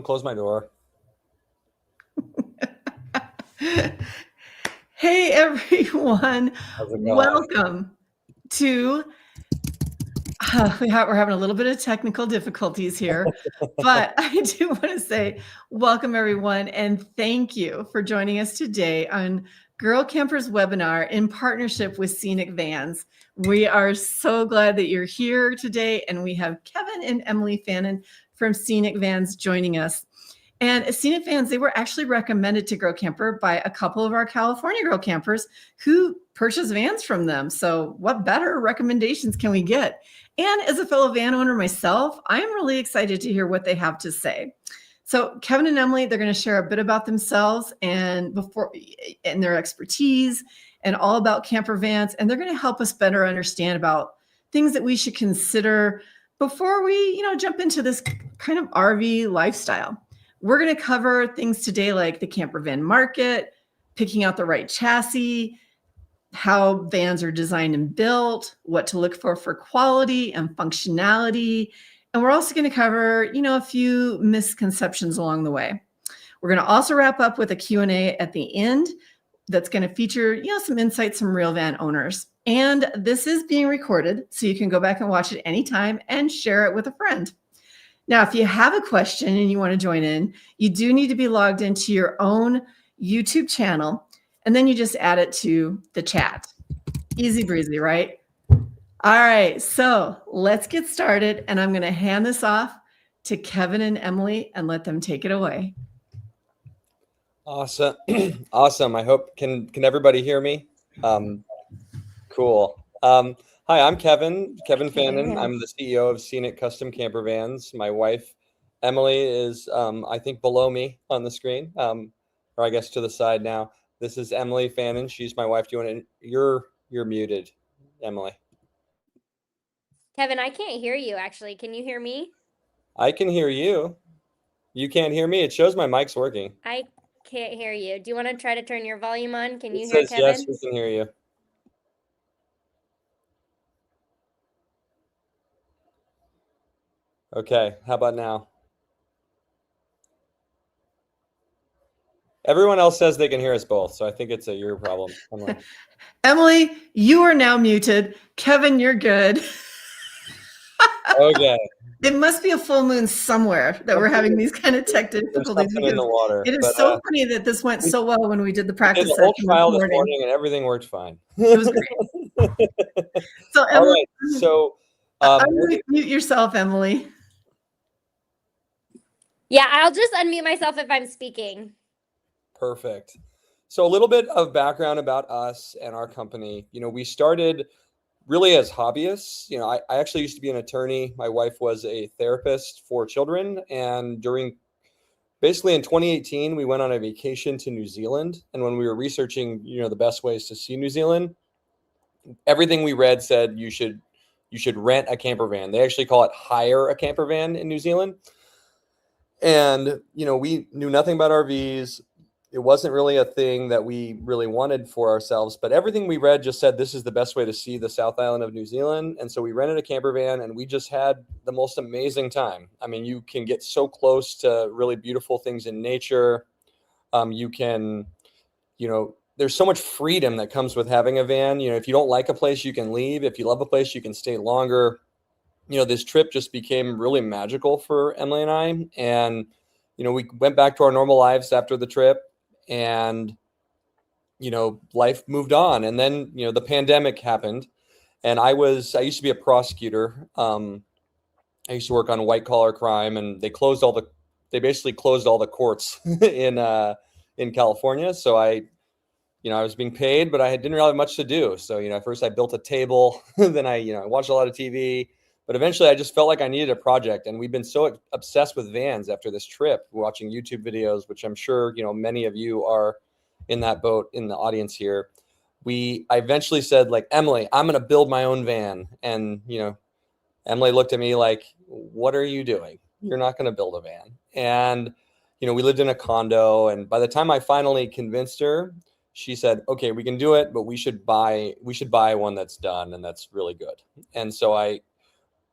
Close my door. Hey everyone, How's it going? welcome to. We're having a little bit of technical difficulties here, but I do want to say welcome everyone and thank you for joining us today on Girl Campers webinar in partnership with Scenic Vans. We are so glad that you're here today, and we have Kevin and Emily Fannan from Scenic Vans joining us. And Scenic Vans, they were actually recommended to Girl Camper by a couple of our California Girl Campers who purchased vans from them. So what better recommendations can we get? And as a fellow van owner myself, I'm really excited to hear what they have to say. So Kevin and Emily, they're going to share a bit about themselves and their expertise and all about camper vans. And they're going to help us better understand about things that we should consider before we, jump into this kind of RV lifestyle. We're going to cover things today like the camper van market, picking out the right chassis, how vans are designed and built, what to look for quality and functionality. And we're also going to cover, a few misconceptions along the way. We're going to also wrap up with a Q&A at the end that's going to feature, some insights from real van owners. And this is being recorded, so you can go back and watch it anytime and share it with a friend. Now, if you have a question and you want to join in, you do need to be logged into your own YouTube channel, and then you just add it to the chat. Easy breezy, right? All right, so let's get started, and I'm going to hand this off to Kevin and Emily and let them take it away. Awesome. Awesome. I hope, can everybody hear me? Cool. Hi, I'm Kevin Fannan. I'm the CEO of Scenic Custom Camper Vans. My wife, Emily, is, I think, below me on the screen, or I guess to the side now. This is Emily Fannan. She's my wife. Do you want to, you're muted, Emily. Kevin, I can't hear you, actually. Can you hear me? I can hear you. You can't hear me. It shows my mic's working. I can't hear you. Do you want to try to turn your volume on? Can you It hear says, Kevin? yes, we can hear you. Okay, how about now? Everyone else says they can hear us both, so I think it's your problem. Emily, you are now muted. Kevin, you're good. Okay. It must be a full moon somewhere that we're having these kind of tech difficulties. In the water. It is so funny that this went so well when we did the practice session. We did the whole trial this morning, and everything worked fine. It was great. So, Emily, all right. So, unmute yourself, Emily. Yeah, I'll just unmute myself if I'm speaking. Perfect. So a little bit of background about us and our company. We started really as hobbyists. I actually used to be an attorney. My wife was a therapist for children. And basically in 2018, we went on a vacation to New Zealand. And when we were researching, the best ways to see New Zealand, everything we read said you should rent a camper van. They actually call it hire a camper van in New Zealand. And, we knew nothing about RVs. It wasn't really a thing that we really wanted for ourselves, but everything we read just said this is the best way to see the South Island of New Zealand. And so we rented a camper van and we just had the most amazing time. I mean, you can get so close to really beautiful things in nature. You can, there's so much freedom that comes with having a van. If you don't like a place, you can leave. If you love a place, you can stay longer. This trip just became really magical for Emily and I. And, we went back to our normal lives after the trip. And, life moved on. And then, the pandemic happened. And I used to be a prosecutor. I used to work on white collar crime, and they basically closed all the courts in California. So I was being paid, but I didn't really have much to do. So, first I built a table, then I watched a lot of TV. But eventually I just felt like I needed a project. And we've been so obsessed with vans after this trip, watching YouTube videos, which I'm sure, many of you are in that boat in the audience here. I eventually said, Emily, I'm going to build my own van. And, Emily looked at me like, what are you doing? You're not going to build a van. And, we lived in a condo. And by the time I finally convinced her, she said, okay, we can do it, but we should buy one that's done and that's really good. And so I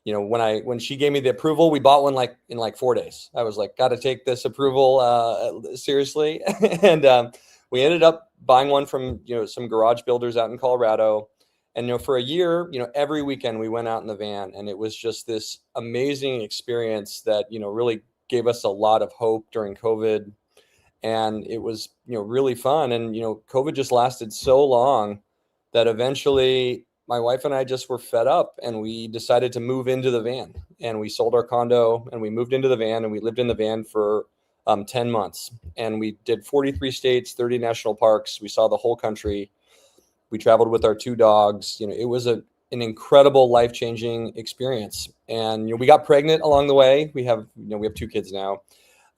when she gave me the approval, we bought one like in like 4 days. I was like, got to take this approval seriously. And we ended up buying one from, some garage builders out in Colorado. And, for a year, every weekend we went out in the van, and it was just this amazing experience that, really gave us a lot of hope during COVID. And it was, really fun. And, COVID just lasted so long that eventually my wife and I just were fed up, and we decided to move into the van, and we sold our condo and we moved into the van, and we lived in the van for 10 months, and we did 43 states, 30 national parks. We saw the whole country. We traveled with our 2 dogs. It was an incredible, life-changing experience. And, we got pregnant along the way. We have 2 kids now.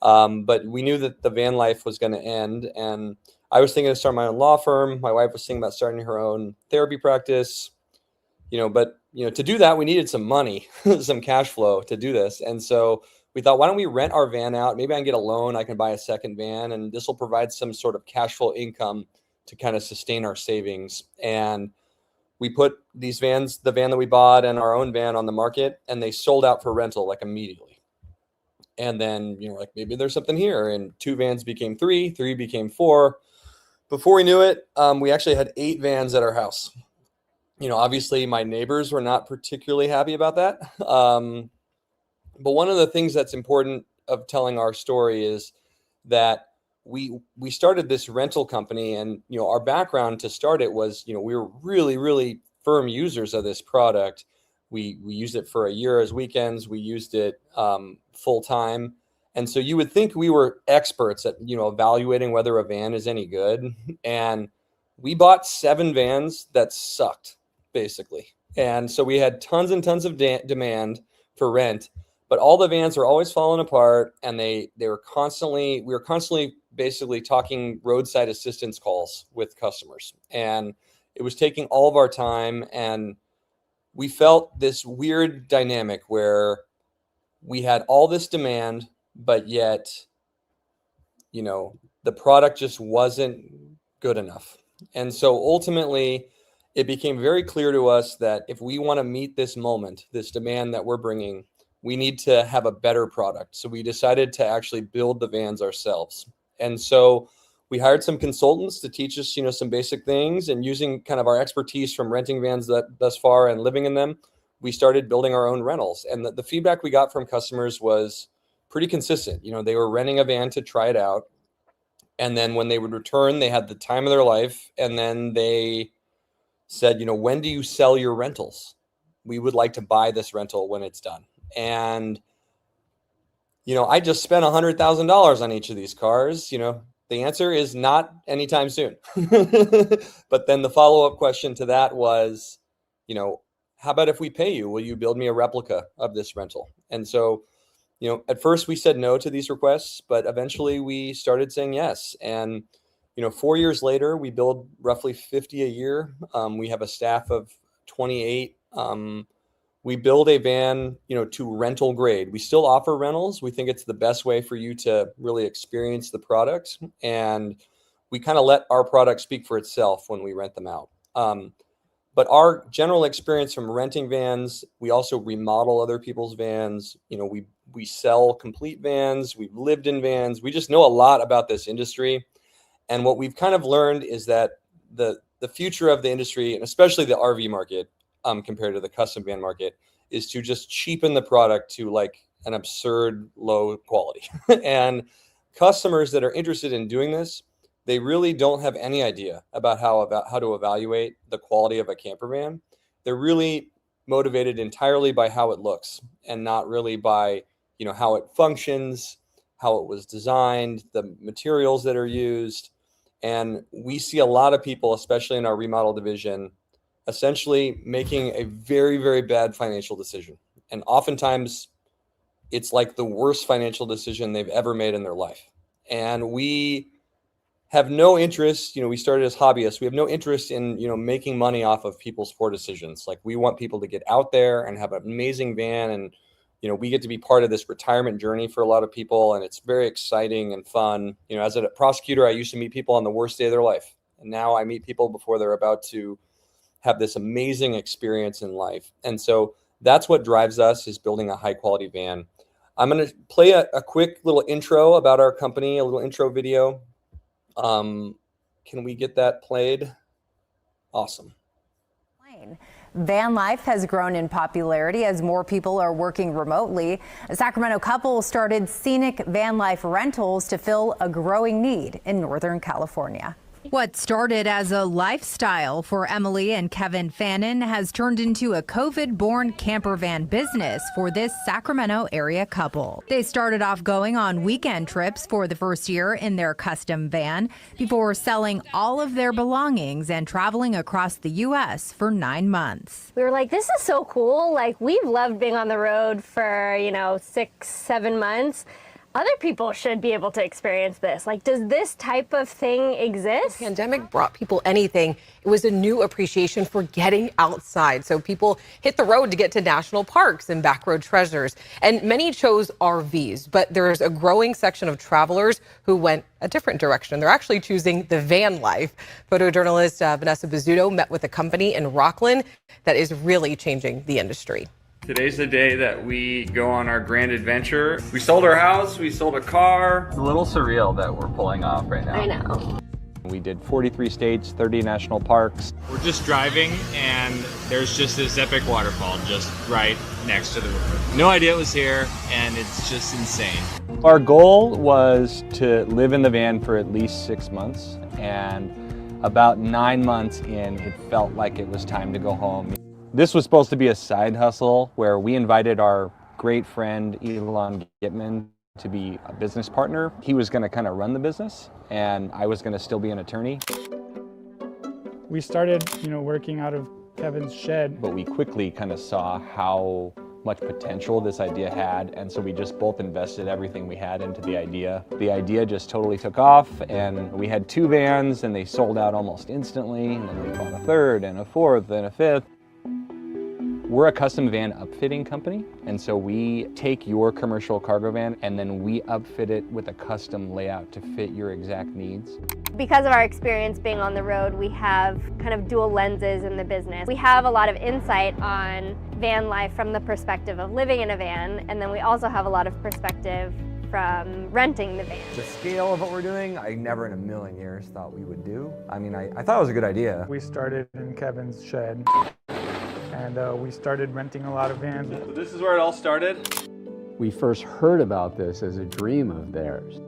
But we knew that the van life was going to end. And I was thinking of starting my own law firm. My wife was thinking about starting her own therapy practice. But to do that, we needed some money, some cash flow to do this. And so we thought, why don't we rent our van out? Maybe I can get a loan. I can buy a second van, and this will provide some sort of cash flow income to kind of sustain our savings. And we put these vans, the van that we bought and our own van, on the market, and they sold out for rental like immediately. And then, like, maybe there's something here, and 2 vans became 3, 3 became 4. Before we knew it, we actually had 8 vans at our house. Obviously my neighbors were not particularly happy about that. But one of the things that's important of telling our story is that we started this rental company, and, our background to start it was, we were really, really firm users of this product. We used it for a year as weekends. We used it full time. And so you would think we were experts at, evaluating whether a van is any good. And we bought 7 vans that sucked, basically. And so we had tons and tons of demand for rent, but all the vans were always falling apart, and we were constantly basically talking roadside assistance calls with customers. And it was taking all of our time, and we felt this weird dynamic where we had all this demand, but yet, the product just wasn't good enough. And so ultimately, it became very clear to us that if we want to meet this moment, this demand that we're bringing, we need to have a better product. So we decided to actually build the vans ourselves. And so we hired some consultants to teach us, some basic things, and using kind of our expertise from renting vans thus far and living in them, we started building our own rentals. And the feedback we got from customers was pretty consistent. They were renting a van to try it out. And then when they would return, they had the time of their life. And then they said, when do you sell your rentals? We would like to buy this rental when it's done. And, I just spent $100,000 on each of these cars. The answer is not anytime soon. But then the follow-up question to that was, how about if we pay you? Will you build me a replica of this rental? And so, at first we said no to these requests, but eventually we started saying yes. And 4 years later, we build roughly 50 a year. We have a staff of 28. We build a van, to rental grade. We still offer rentals. We think it's the best way for you to really experience the product. And we kind of let our product speak for itself when we rent them out. But our general experience from renting vans, we also remodel other people's vans. We sell complete vans. We've lived in vans. We just know a lot about this industry. And what we've kind of learned is that the future of the industry, and especially the RV market, compared to the custom van market, is to just cheapen the product to like an absurd low quality. And customers that are interested in doing this, they really don't have any idea about how to evaluate the quality of a camper van. They're really motivated entirely by how it looks, and not really by, how it functions, how it was designed, the materials that are used. And we see a lot of people, especially in our remodel division, essentially making a very, very bad financial decision. And oftentimes it's like the worst financial decision they've ever made in their life. And we have no interest, we started as hobbyists. We have no interest in, making money off of people's poor decisions. Like, we want people to get out there and have an amazing van. And, we get to be part of this retirement journey for a lot of people. And it's very exciting and fun. As a prosecutor, I used to meet people on the worst day of their life. And now I meet people before they're about to have this amazing experience in life. And so That's what drives us, is building a high quality van. I'm going to play a quick little intro about our company, a little intro video. Can we get that played? Awesome. Van life has grown in popularity as more people are working remotely. A Sacramento couple started Scenic van life rentals to fill a growing need in Northern California. What started as a lifestyle for Emily and Kevin Fannan has turned into a COVID-born camper van business for this Sacramento area couple. They started off going on weekend trips for the first year in their custom van before selling all of their belongings and traveling across the U.S. for 9 months. We were like, this is so cool. Like, we've loved being on the road for, 6-7 months. Other people should be able to experience this. Like, does this type of thing exist? The pandemic brought people anything. It was a new appreciation for getting outside. So people hit the road to get to national parks and backroad treasures. And many chose RVs, but there's a growing section of travelers who went a different direction. They're actually choosing the van life. Photojournalist Vanessa Bizzuto met with a company in Rockland that is really changing the industry. Today's the day that we go on our grand adventure. We sold our house, we sold a car. It's a little surreal that we're pulling off right now. I know. We did 43 states, 30 national parks. We're just driving and there's just this epic waterfall just right next to the road. No idea it was here and it's just insane. Our goal was to live in the van for at least 6 months, and about 9 months in, it felt like it was time to go home. This was supposed to be a side hustle where we invited our great friend Elon Gitman to be a business partner. He was going to kind of run the business, and I was going to still be an attorney. We started, working out of Kevin's shed. But we quickly kind of saw how much potential this idea had, and so we just both invested everything we had into the idea. The idea just totally took off, and we had 2 vans, and they sold out almost instantly, and then we bought a third and a fourth and a fifth. We're a custom van upfitting company, and so we take your commercial cargo van and then we upfit it with a custom layout to fit your exact needs. Because of our experience being on the road, we have kind of dual lenses in the business. We have a lot of insight on van life from the perspective of living in a van, and then we also have a lot of perspective from renting the van. The scale of what we're doing, I never in a million years thought we would do. I mean, I thought it was a good idea. We started in Kevin's shed, and we started renting a lot of vans. So this is where it all started. We first heard about this as a dream of theirs,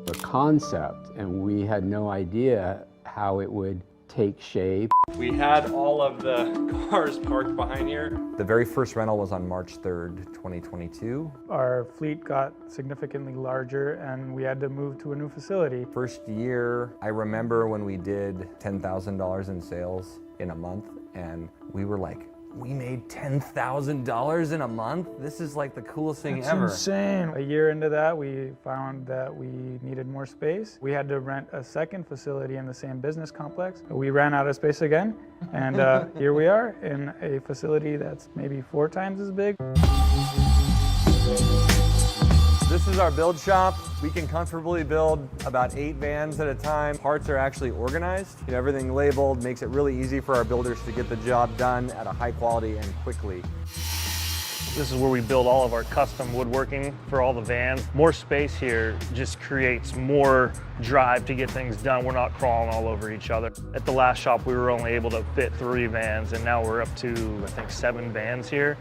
a concept, and we had no idea how it would take shape. We had all of the cars parked behind here. The very first rental was on March 3rd, 2022. Our fleet got significantly larger and we had to move to a new facility. First year, I remember when we did $10,000 in sales in a month, and we were like, we made $10,000 in a month? This is like the coolest thing ever. That's insane. A year into that, we found that we needed more space. We had to rent a second facility in the same business complex. We ran out of space again, and here we are in a facility that's maybe 4 times as big. This is our build shop. We can comfortably build about 8 vans at a time. Parts are actually organized. Everything labeled makes it really easy for our builders to get the job done at a high quality and quickly. This is where we build all of our custom woodworking for all the vans. More space here just creates more drive to get things done. We're not crawling all over each other. At the last shop, we were only able to fit 3 vans, and now we're up to, I think, 7 vans here.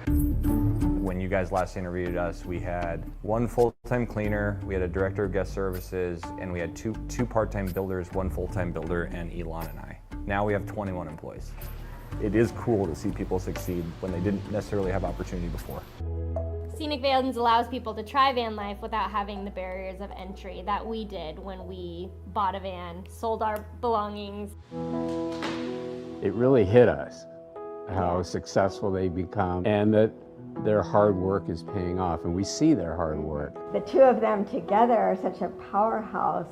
When you guys last interviewed us, we had 1 full-time cleaner, we had a director of guest services, and we had two part-time builders, 1 full-time builder, and Elon and I. Now we have 21 employees. It is cool to see people succeed when they didn't necessarily have opportunity before. Scenic Vans allows people to try van life without having the barriers of entry that we did when we bought a van, sold our belongings. It really hit us how successful they become, and that their hard work is paying off, and we see their hard work. The 2 of them together are such a powerhouse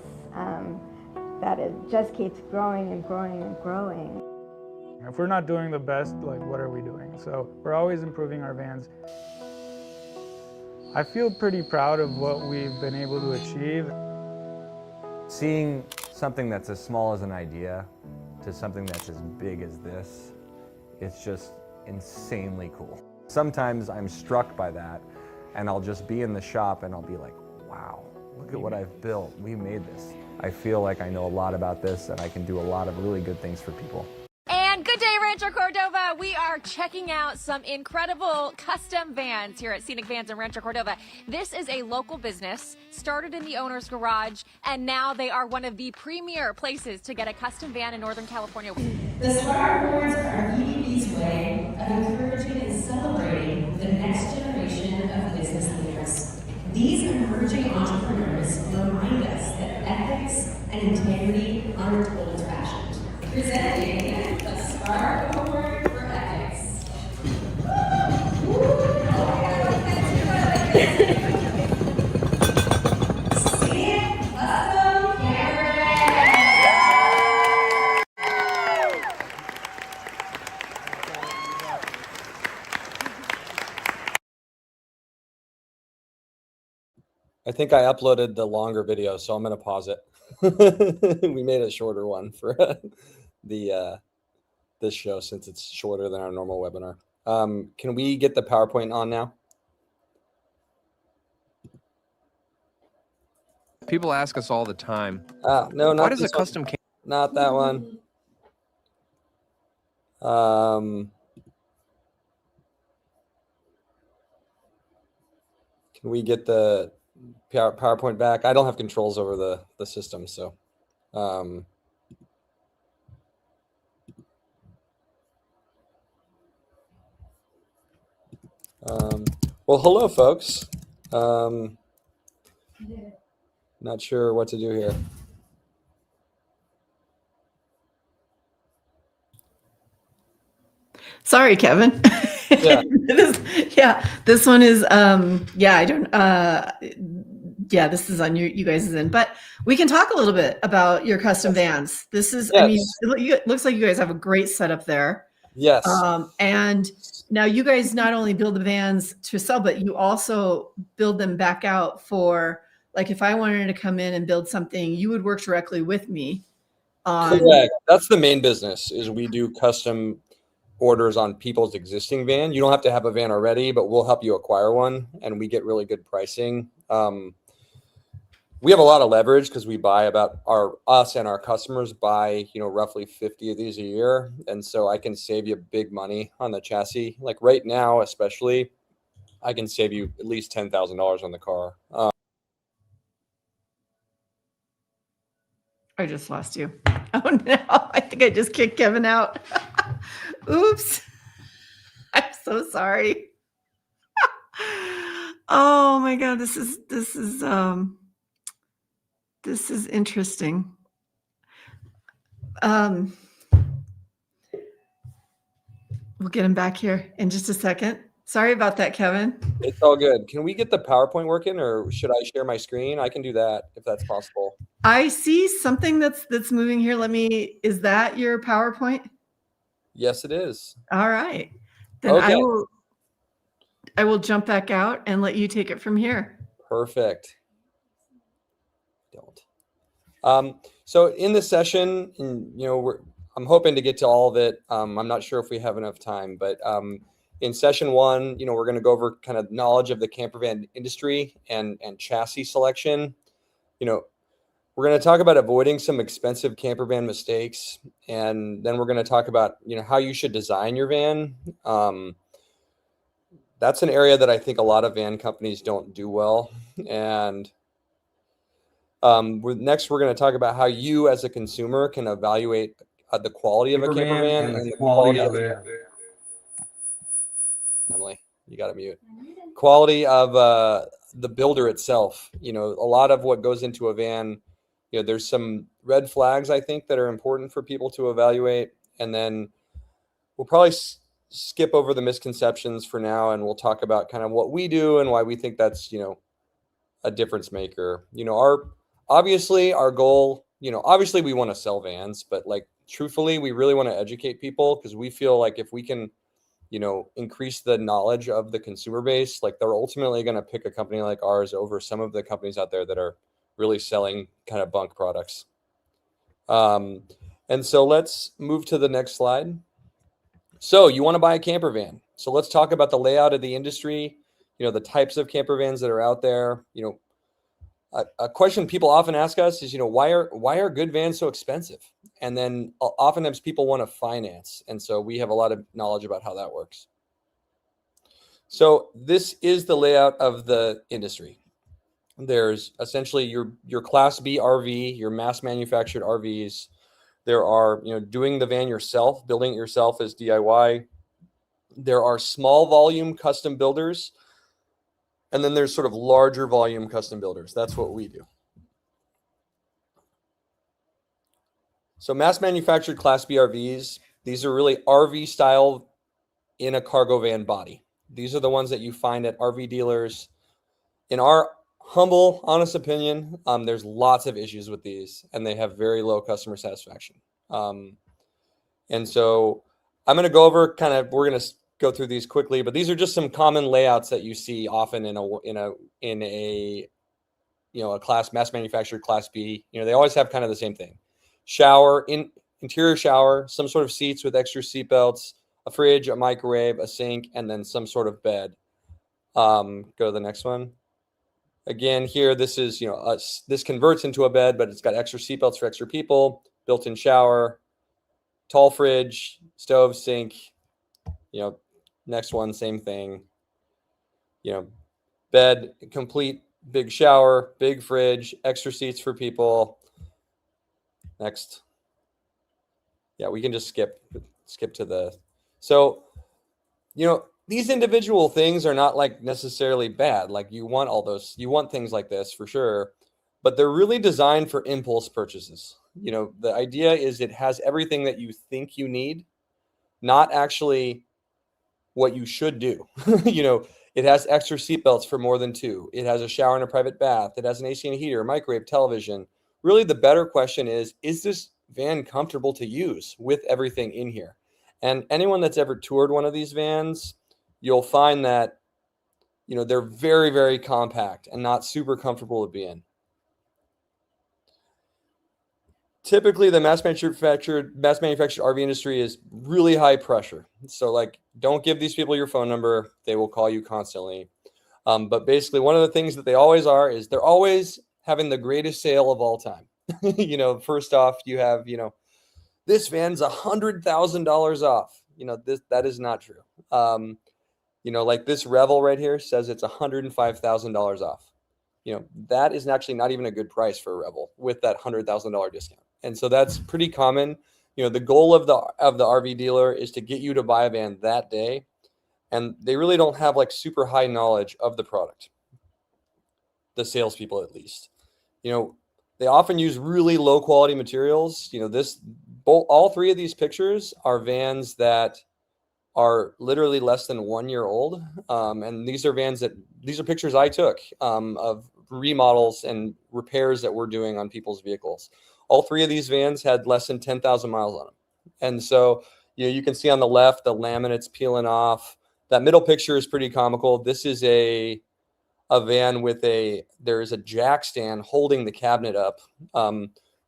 that it just keeps growing and growing and growing. If we're not doing the best, like, what are we doing? So we're always improving our vans. I feel pretty proud of what we've been able to achieve. Seeing something that's as small as an idea to something that's as big as this, it's just insanely cool. Sometimes I'm struck by that, and I'll just be in the shop and I'll be like, wow, look at what I've built. We made this. I feel like I know a lot about this and I can do a lot of really good things for people. And good day, Rancho Cordova. We are checking out some incredible custom vans here at Scenic Vans in Rancho Cordova. This is a local business, started in the owner's garage, and now they are one of the premier places to get a custom van in Northern California. The Star Awards are BV's way of encouraging and celebrating the next generation of business leaders. These emerging entrepreneurs remind us that ethics and integrity aren't old-fashioned. Presenting the Star Award for Ethics. Scenic Custom Campervan. I think I uploaded the longer video, so I'm going to pause it. We made a shorter one for this show since it's shorter than our normal webinar. Can we get the PowerPoint on now? People ask us all the time. No, not what is a this one. custom camper? Not that one. Can we get the PowerPoint back? I don't have controls over the system, so. Well, hello, folks. Not sure what to do here. Sorry, Kevin. Yeah. This one is I don't this is on you guys' end, but we can talk a little bit about your custom vans. This is, yes. I mean, it looks like you guys have a great setup there. Yes. And now you guys not only build the vans to sell, but you also build them back out for, like, if I wanted to come in and build something, you would work directly with me. Correct. That's the main business, is we do custom orders on people's existing van. You don't have to have a van already, but we'll help you acquire one, and we get really good pricing. We have a lot of leverage because we buy us and our customers buy, roughly 50 of these a year. And so I can save you big money on the chassis. Like right now, especially, I can save you at least $10,000 on the car. I just lost you. Oh no, I think I just kicked Kevin out. Oops. I'm so sorry. Oh my God, this is interesting. We'll get him back here in just a second. Sorry about that, Kevin. It's all good. Can we get the PowerPoint working, or should I share my screen? I can do that if that's possible. I see something that's moving here. Is that your PowerPoint? Yes, it is. All right. Then okay. I will jump back out and let you take it from here. Perfect. So in this session, I'm hoping to get to all of it. I'm not sure if we have enough time, but in session one, we're going to go over kind of knowledge of the campervan industry and chassis selection. We're going to talk about avoiding some expensive campervan mistakes, and then we're going to talk about how you should design your van. That's an area that I think a lot of van companies don't do well. And next, we're going to talk about how you as a consumer can evaluate the quality of a campervan and the quality of it. Emily, you got to mute. Quality of the builder itself. A lot of what goes into a van, there's some red flags, I think, that are important for people to evaluate. And then we'll probably skip over the misconceptions for now, and we'll talk about kind of what we do and why we think that's, a difference maker. Obviously our goal, obviously we want to sell vans, but truthfully, we really want to educate people, because we feel like if we can, increase the knowledge of the consumer base, they're ultimately going to pick a company like ours over some of the companies out there that are really selling kind of bunk products. And so let's move to the next slide. So you want to buy a camper van. So let's talk about the layout of the industry, the types of camper vans that are out there. A question people often ask us is, why are good vans so expensive? And then oftentimes people want to finance. And so we have a lot of knowledge about how that works. So this is the layout of the industry. There's essentially your Class B RV, your mass manufactured RVs. There are, doing the van yourself, building it yourself as DIY. There are small volume custom builders. And then there's sort of larger volume custom builders. That's what we do. So mass manufactured Class B RVs, these are really RV style in a cargo van body. These are the ones that you find at RV dealers. In our humble, honest opinion, there's lots of issues with these, and they have very low customer satisfaction. And so I'm going to go over we're going to go through these quickly, but these are just some common layouts that you see often in a mass manufactured Class B. They always have kind of the same thing: shower, interior shower, some sort of seats with extra seat belts, a fridge, a microwave, a sink, and then some sort of bed. Go to the next one. Again, here, this is, this converts into a bed, but it's got extra seat belts for extra people, built-in shower, tall fridge, stove, sink. Next one, same thing. Bed, complete big shower, big fridge, extra seats for people. Next. Yeah, we can just skip to the. So, these individual things are not like necessarily bad. Like you want things like this for sure, but they're really designed for impulse purchases. The idea is it has everything that you think you need, not actually what you should do. It has extra seatbelts for more than two. It has a shower and a private bath. It has an AC and a heater, microwave, television. Really, the better question is this van comfortable to use with everything in here? And anyone that's ever toured one of these vans, you'll find that, they're very, very compact and not super comfortable to be in. Typically, the mass manufactured RV industry is really high pressure. So don't give these people your phone number. They will call you constantly. But basically, one of the things that they always are is they're always having the greatest sale of all time. First off, you have, this van's $100,000 off. That is not true. Like this Revel right here says it's $105,000 off. That is actually not even a good price for a Revel with that $100,000 discount. And so that's pretty common. The goal of the RV dealer is to get you to buy a van that day. And they really don't have super high knowledge of the product. The salespeople, at least. They often use really low quality materials. All three of these pictures are vans that are literally less than 1 year old. And these are pictures I took of remodels and repairs that we're doing on people's vehicles. All three of these vans had less than 10,000 miles on them. And so, you can see on the left, the laminates peeling off. That middle picture is pretty comical. This is a van with there's a jack stand holding the cabinet up.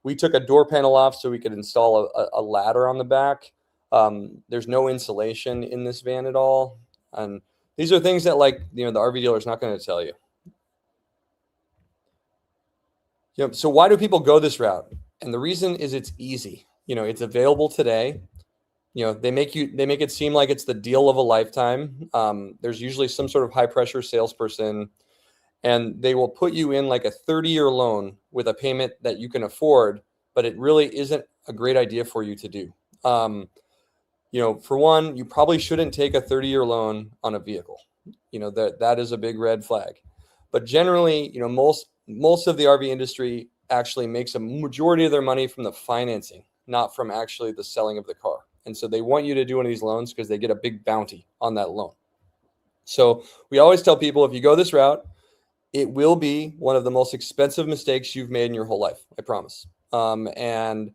We took a door panel off so we could install a ladder on the back. There's no insulation in this van at all. And these are things that the RV dealer is not going to tell you. So why do people go this route? And the reason is it's easy. It's available today. They make it seem like it's the deal of a lifetime. There's usually some sort of high pressure salesperson, and they will put you in a 30-year loan with a payment that you can afford, but it really isn't a great idea for you to do. For one, you probably shouldn't take a 30-year loan on a vehicle. That is a big red flag. But generally, most of the RV industry actually makes a majority of their money from the financing, not from actually the selling of the car. And so they want you to do one of these loans because they get a big bounty on that loan. So we always tell people, if you go this route, it will be one of the most expensive mistakes you've made in your whole life. I promise. And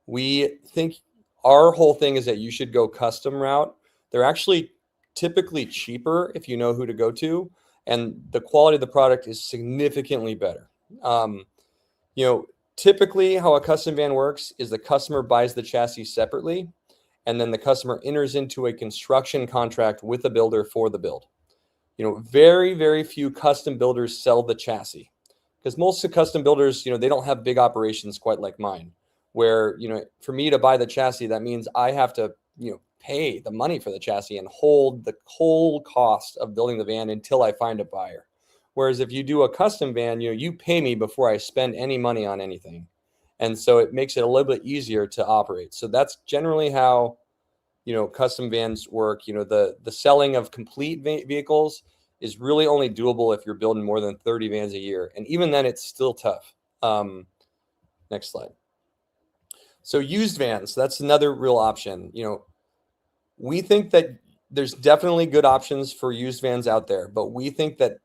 we think our whole thing is that you should go custom route. They're actually typically cheaper if you know who to go to, and the quality of the product is significantly better. Typically how a custom van works is the customer buys the chassis separately, and then the customer enters into a construction contract with the builder for the build. Very, very few custom builders sell the chassis, because most of the custom builders, they don't have big operations quite like mine, where, for me to buy the chassis, that means I have to, pay the money for the chassis and hold the whole cost of building the van until I find a buyer. Whereas if you do a custom van, you pay me before I spend any money on anything. And so it makes it a little bit easier to operate. So that's generally how, custom vans work. The selling of complete vehicles is really only doable if you're building more than 30 vans a year. And even then, it's still tough. Next slide. So used vans, that's another real option. We think that there's definitely good options for used vans out there, but we think that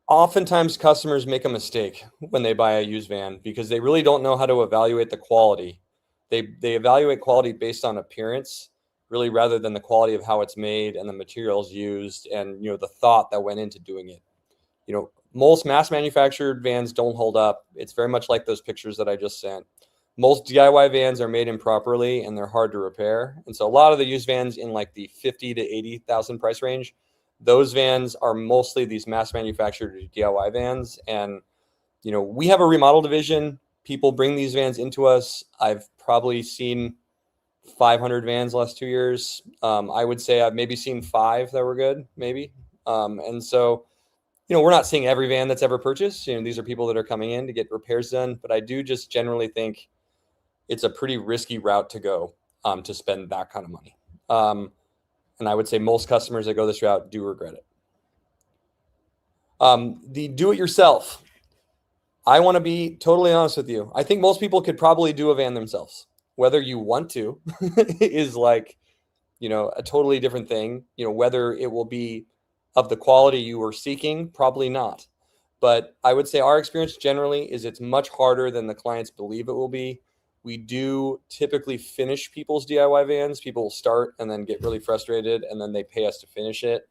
oftentimes customers make a mistake when they buy a used van because they really don't know how to evaluate the quality. They evaluate quality based on appearance, really, rather than the quality of how it's made and the materials used and, the thought that went into doing it. Most mass manufactured vans don't hold up. It's very much like those pictures that I just sent. Most DIY vans are made improperly and they're hard to repair. And so a lot of the used vans in like the 50 to 80,000 price range, those vans are mostly these mass manufactured DIY vans. And, we have a remodel division. People bring these vans into us. I've probably seen 500 vans the last 2 years. I would say I've maybe seen 5 that were good, maybe. And so, we're not seeing every van that's ever purchased. These are people that are coming in to get repairs done. But I do just generally think it's a pretty risky route to go to spend that kind of money. And I would say most customers that go this route do regret it. The do-it-yourself. I want to be totally honest with you. I think most people could probably do a van themselves. Whether you want to is like, a totally different thing. Whether it will be of the quality you were seeking, probably not. But I would say our experience generally is it's much harder than the clients believe it will be. We do typically finish people's DIY vans. People will start and then get really frustrated, and then they pay us to finish it.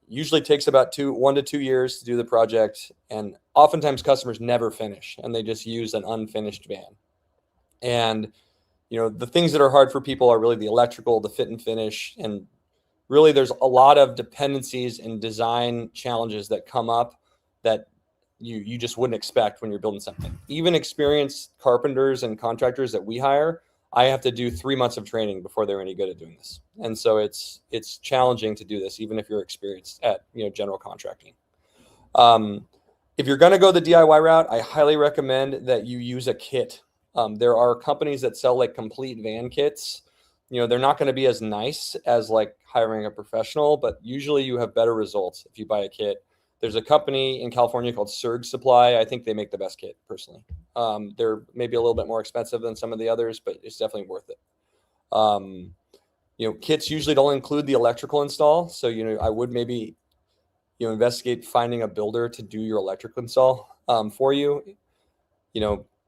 Usually takes about 1 to 2 years to do the project, and oftentimes customers never finish, and they just use an unfinished van. And the things that are hard for people are really the electrical, the fit and finish, and really there's a lot of dependencies and design challenges that come up that you just wouldn't expect when you're building something. Even experienced carpenters and contractors that we hire, I have to do 3 months of training before they're any good at doing this. And so it's challenging to do this, even if you're experienced at general contracting. If you're going to go the DIY route, I highly recommend that you use a kit. There are companies that sell like complete van kits. They're not going to be as nice as like hiring a professional, but usually you have better results if you buy a kit. There's a company in California called Surge Supply. I think they make the best kit personally. They're maybe a little bit more expensive than some of the others, but it's definitely worth it. Kits usually don't include the electrical install. So, I would maybe, investigate finding a builder to do your electrical install for you.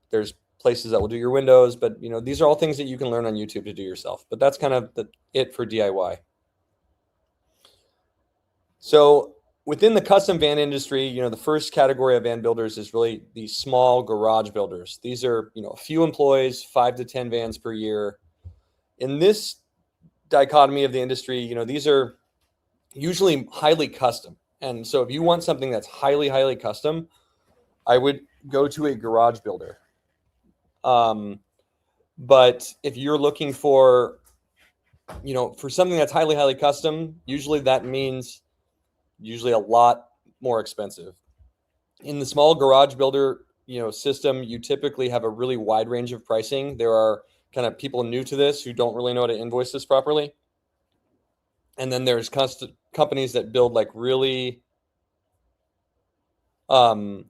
There's places that will do your windows, but, these are all things that you can learn on YouTube to do yourself. But that's kind of it for DIY. So, within the custom van industry, the first category of van builders is really these small garage builders. These are, a few employees, 5 to 10 vans per year. In this dichotomy of the industry, these are usually highly custom. And so if you want something that's highly, highly custom, I would go to a garage builder. But if you're looking for, for something that's highly, highly custom, usually that means usually a lot more expensive. In the small garage builder, system, you typically have a really wide range of pricing. There are kind of people new to this who don't really know how to invoice this properly. And then there's companies that build like really, who,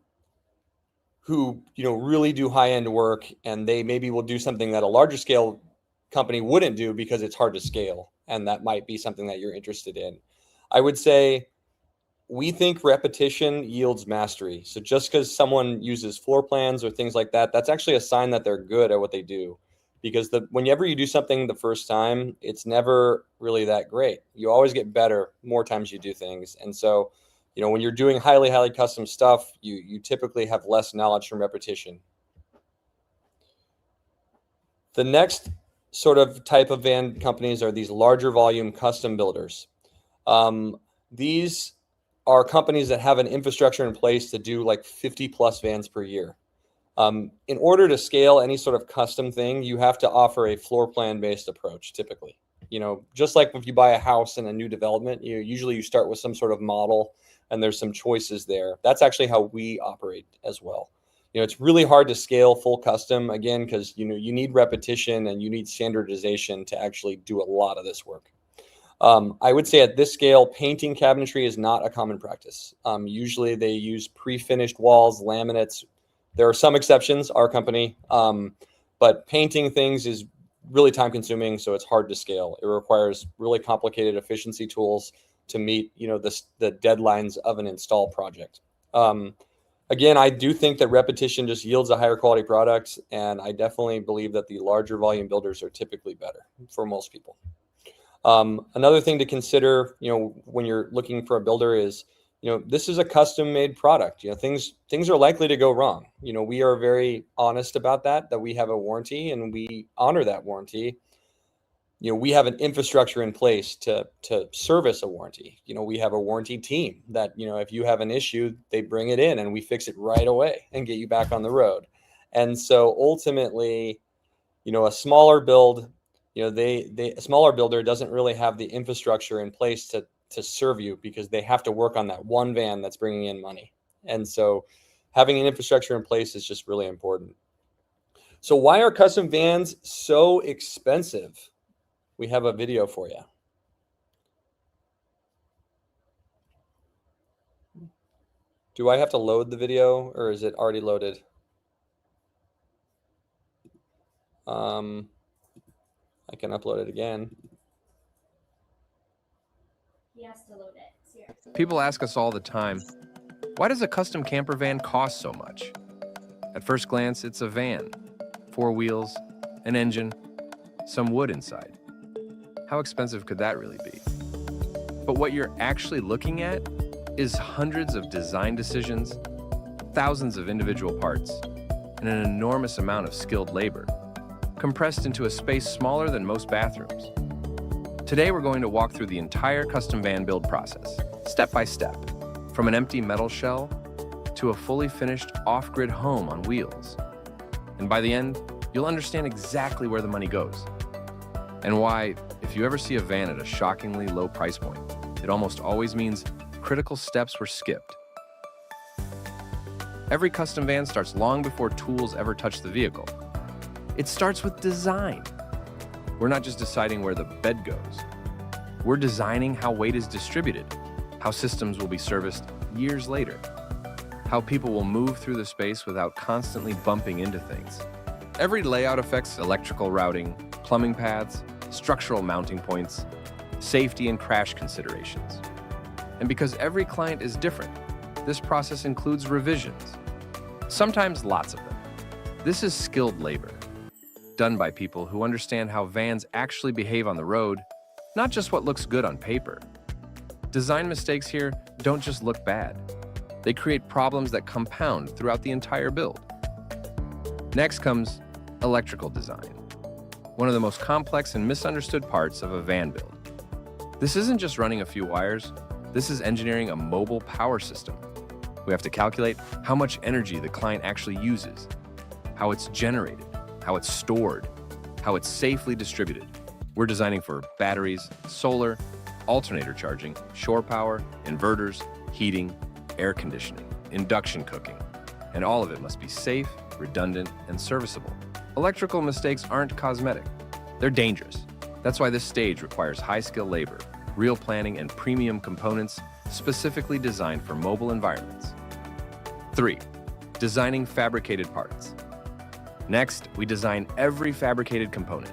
really do high-end work, and they maybe will do something that a larger scale company wouldn't do because it's hard to scale. And that might be something that you're interested in. I would say, we think repetition yields mastery. So just because someone uses floor plans or things like that, that's actually a sign that they're good at what they do. Because whenever you do something the first time, it's never really that great. You always get better more times you do things. And so, when you're doing highly, highly custom stuff, you typically have less knowledge from repetition. The next sort of type of van companies are these larger volume custom builders. These are companies that have an infrastructure in place to do like 50 plus vans per year. In order to scale any sort of custom thing, you have to offer a floor plan based approach typically. You know, just like if you buy a house in a new development, you start with some sort of model and there's some choices there. That's actually how we operate as well. You know, it's really hard to scale full custom again, because, you know, you need repetition and you need standardization to actually do a lot of this work. I would say at this scale, painting cabinetry is not a common practice. Usually they use pre-finished walls, laminates. There are some exceptions, our company, but painting things is really time consuming, so it's hard to scale. It requires really complicated efficiency tools to meet, you know, the deadlines of an install project. Again, I do think that repetition just yields a higher quality product, and I definitely believe that the larger volume builders are typically better for most people. Another thing to consider, you know, when you're looking for a builder is, you know, this is a custom made product. You know, things are likely to go wrong. You know, we are very honest about that we have a warranty and we honor that warranty. You know, we have an infrastructure in place to service a warranty. You know, we have a warranty team that, you know, if you have an issue, they bring it in and we fix it right away and get you back on the road. And so ultimately, you know, a smaller build, you know, a smaller builder doesn't really have the infrastructure in place to serve you, because they have to work on that one van that's bringing in money. And so having an infrastructure in place is just really important. So why are custom vans so expensive? We have a video for you. Do I have to load the video or is it already loaded? I can upload it again. He has to load it. Seriously. People ask us all the time, why does a custom camper van cost so much? At first glance, it's a van, 4 wheels, an engine, some wood inside. How expensive could that really be? But what you're actually looking at is hundreds of design decisions, thousands of individual parts, and an enormous amount of skilled labor, compressed into a space smaller than most bathrooms. Today, we're going to walk through the entire custom van build process, step by step, from an empty metal shell to a fully finished off-grid home on wheels. And by the end, you'll understand exactly where the money goes, and why, if you ever see a van at a shockingly low price point, it almost always means critical steps were skipped. Every custom van starts long before tools ever touch the vehicle. It starts with design. We're not just deciding where the bed goes. We're designing how weight is distributed, how systems will be serviced years later, how people will move through the space without constantly bumping into things. Every layout affects electrical routing, plumbing paths, structural mounting points, safety and crash considerations. And because every client is different, this process includes revisions, sometimes lots of them. This is skilled labor, done by people who understand how vans actually behave on the road, not just what looks good on paper. Design mistakes here don't just look bad. They create problems that compound throughout the entire build. Next comes electrical design, one of the most complex and misunderstood parts of a van build. This isn't just running a few wires, this is engineering a mobile power system. We have to calculate how much energy the client actually uses, how it's generated, how it's stored, how it's safely distributed. We're designing for batteries, solar, alternator charging, shore power, inverters, heating, air conditioning, induction cooking, and all of it must be safe, redundant, and serviceable. Electrical mistakes aren't cosmetic. They're dangerous. That's why this stage requires high-skill labor, real planning, and premium components specifically designed for mobile environments. 3. Designing fabricated parts. Next, we design every fabricated component.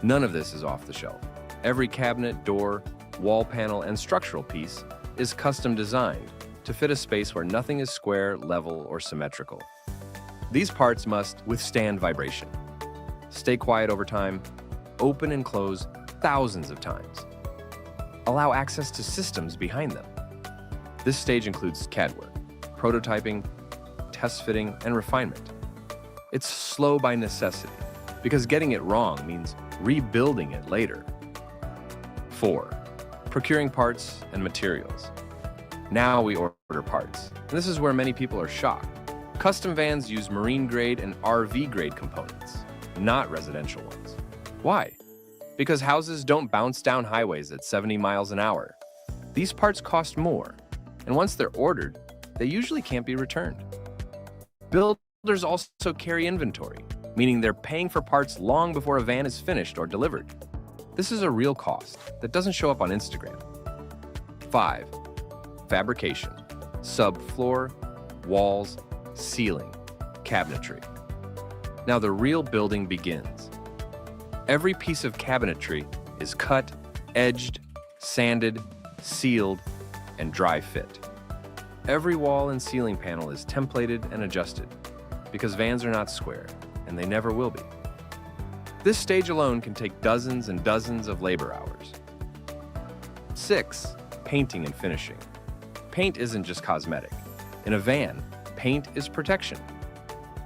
None of this is off the shelf. Every cabinet, door, wall panel, and structural piece is custom designed to fit a space where nothing is square, level, or symmetrical. These parts must withstand vibration, stay quiet over time, open and close thousands of times, allow access to systems behind them. This stage includes CAD work, prototyping, test fitting, and refinement. It's slow by necessity because getting it wrong means rebuilding it later. 4. Procuring parts and materials. Now we order parts, and this is where many people are shocked. Custom vans use marine grade and RV grade components, not residential ones. Why? Because houses don't bounce down highways at 70 miles an hour. These parts cost more, and once they're ordered, they usually can't be returned. Builders also carry inventory, meaning they're paying for parts long before a van is finished or delivered. This is a real cost that doesn't show up on Instagram. 5. Fabrication. Subfloor, walls, ceiling, cabinetry. Now the real building begins. Every piece of cabinetry is cut, edged, sanded, sealed, and dry fit. Every wall and ceiling panel is templated and adjusted because vans are not square, and they never will be. This stage alone can take dozens and dozens of labor hours. 6. Painting and finishing. Paint isn't just cosmetic. In a van, paint is protection.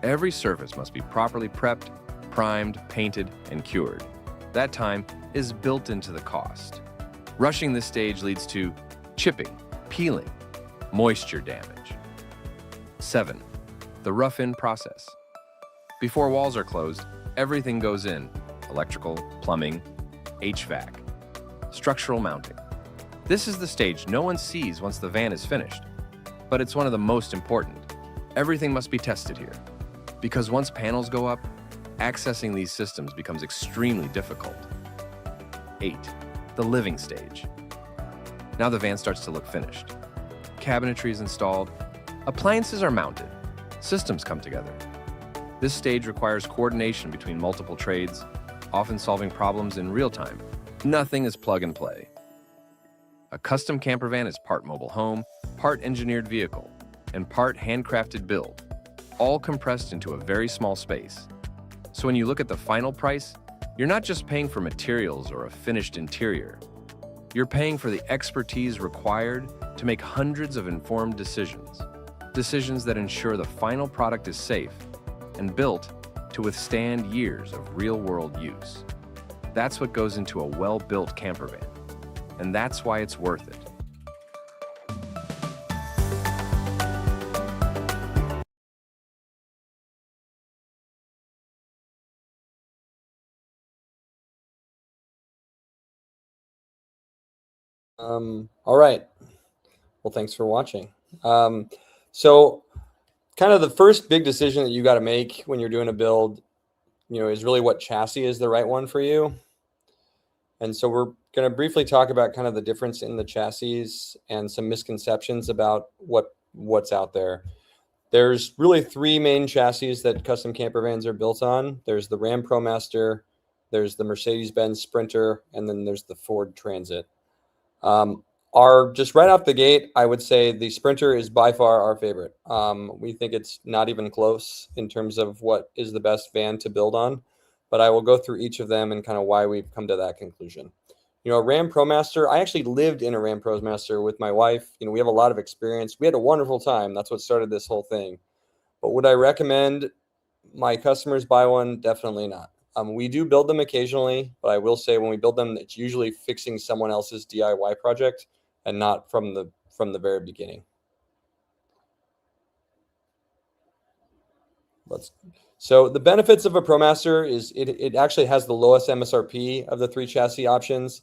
Every surface must be properly prepped, primed, painted, and cured. That time is built into the cost. Rushing this stage leads to chipping, peeling, moisture damage. 7. The rough-in process. Before walls are closed, everything goes in: electrical, plumbing, HVAC, structural mounting. This is the stage no one sees once the van is finished, but it's one of the most important. Everything must be tested here, because once panels go up, accessing these systems becomes extremely difficult. 8. The living stage. Now the van starts to look finished. Cabinetry is installed, appliances are mounted, systems come together. This stage requires coordination between multiple trades, often solving problems in real time. Nothing is plug and play. A custom campervan is part mobile home, part engineered vehicle, and part handcrafted build, all compressed into a very small space. So when you look at the final price, you're not just paying for materials or a finished interior. You're paying for the expertise required to make hundreds of informed decisions. Decisions that ensure the final product is safe and built to withstand years of real-world use. That's what goes into a well-built campervan, and that's why it's worth it. All right. Well, thanks for watching. So kind of the first big decision that you got to make when you're doing a build, is really what chassis is the right one for you. And so we're going to briefly talk about kind of the difference in the chassis and some misconceptions about what's out there. There's really 3 main chassis that custom camper vans are built on. There's the Ram ProMaster, there's the Mercedes-Benz Sprinter, and then there's the Ford Transit. Just right off the gate, I would say the Sprinter is by far our favorite. We think it's not even close in terms of what is the best van to build on, but I will go through each of them and kind of why we've come to that conclusion. A Ram ProMaster, I actually lived in a Ram ProMaster with my wife. We have a lot of experience. We had a wonderful time. That's what started this whole thing. But would I recommend my customers buy one? Definitely not. We do build them occasionally, but I will say when we build them, it's usually fixing someone else's DIY project and not from the very beginning. So the benefits of a ProMaster is it actually has the lowest MSRP of the 3 chassis options.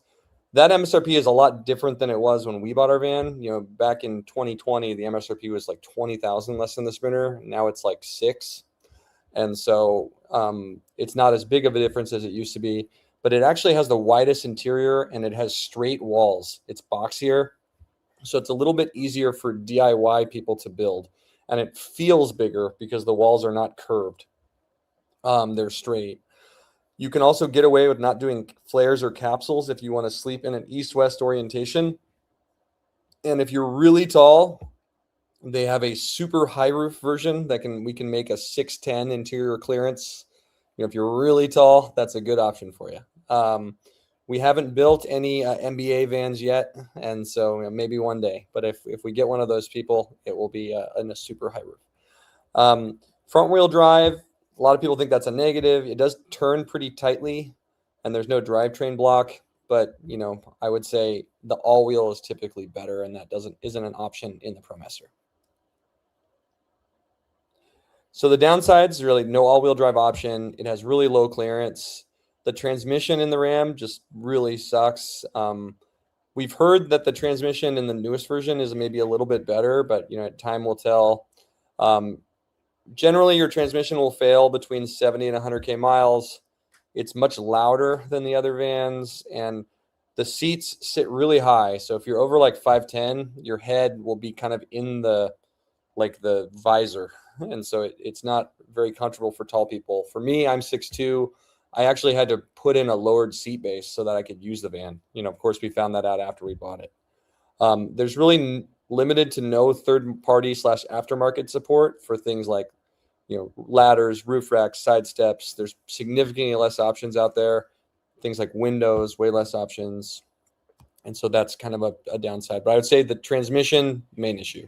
That MSRP is a lot different than it was when we bought our van. Back in 2020, the MSRP was like 20,000 less than the Sprinter. Now it's like 6. And so it's not as big of a difference as it used to be, but it actually has the widest interior and it has straight walls. It's boxier, so it's a little bit easier for DIY people to build, and it feels bigger because the walls are not curved. They're straight. You can also get away with not doing flares or capsules if you want to sleep in an east-west orientation. And if you're really tall, they have a super high roof version that we can make a 6'10" interior clearance. If you're really tall, that's a good option for you. We haven't built any MBA vans yet, and so maybe one day. But if we get one of those people, it will be in a super high roof. Front wheel drive, A lot of people think that's a negative. It does turn pretty tightly, and there's no drivetrain block. But I would say the all-wheel is typically better, and that isn't an option in the ProMaster. So the downsides is really no all-wheel drive option. It has really low clearance. The transmission in the Ram just really sucks. We've heard that the transmission in the newest version is maybe a little bit better, but time will tell. Generally, your transmission will fail between 70 and 100K miles. It's much louder than the other vans, and the seats sit really high. So if you're over like 5'10", your head will be kind of in the visor. And so it's not very comfortable for tall people. For me, I'm 6'2". I actually had to put in a lowered seat base so that I could use the van. Of course, we found that out after we bought it. There's really limited to no third-party / aftermarket support for things like ladders, roof racks, side steps. There's significantly less options out there. Things like windows, way less options. And so that's kind of a downside. But I would say the transmission, main issue.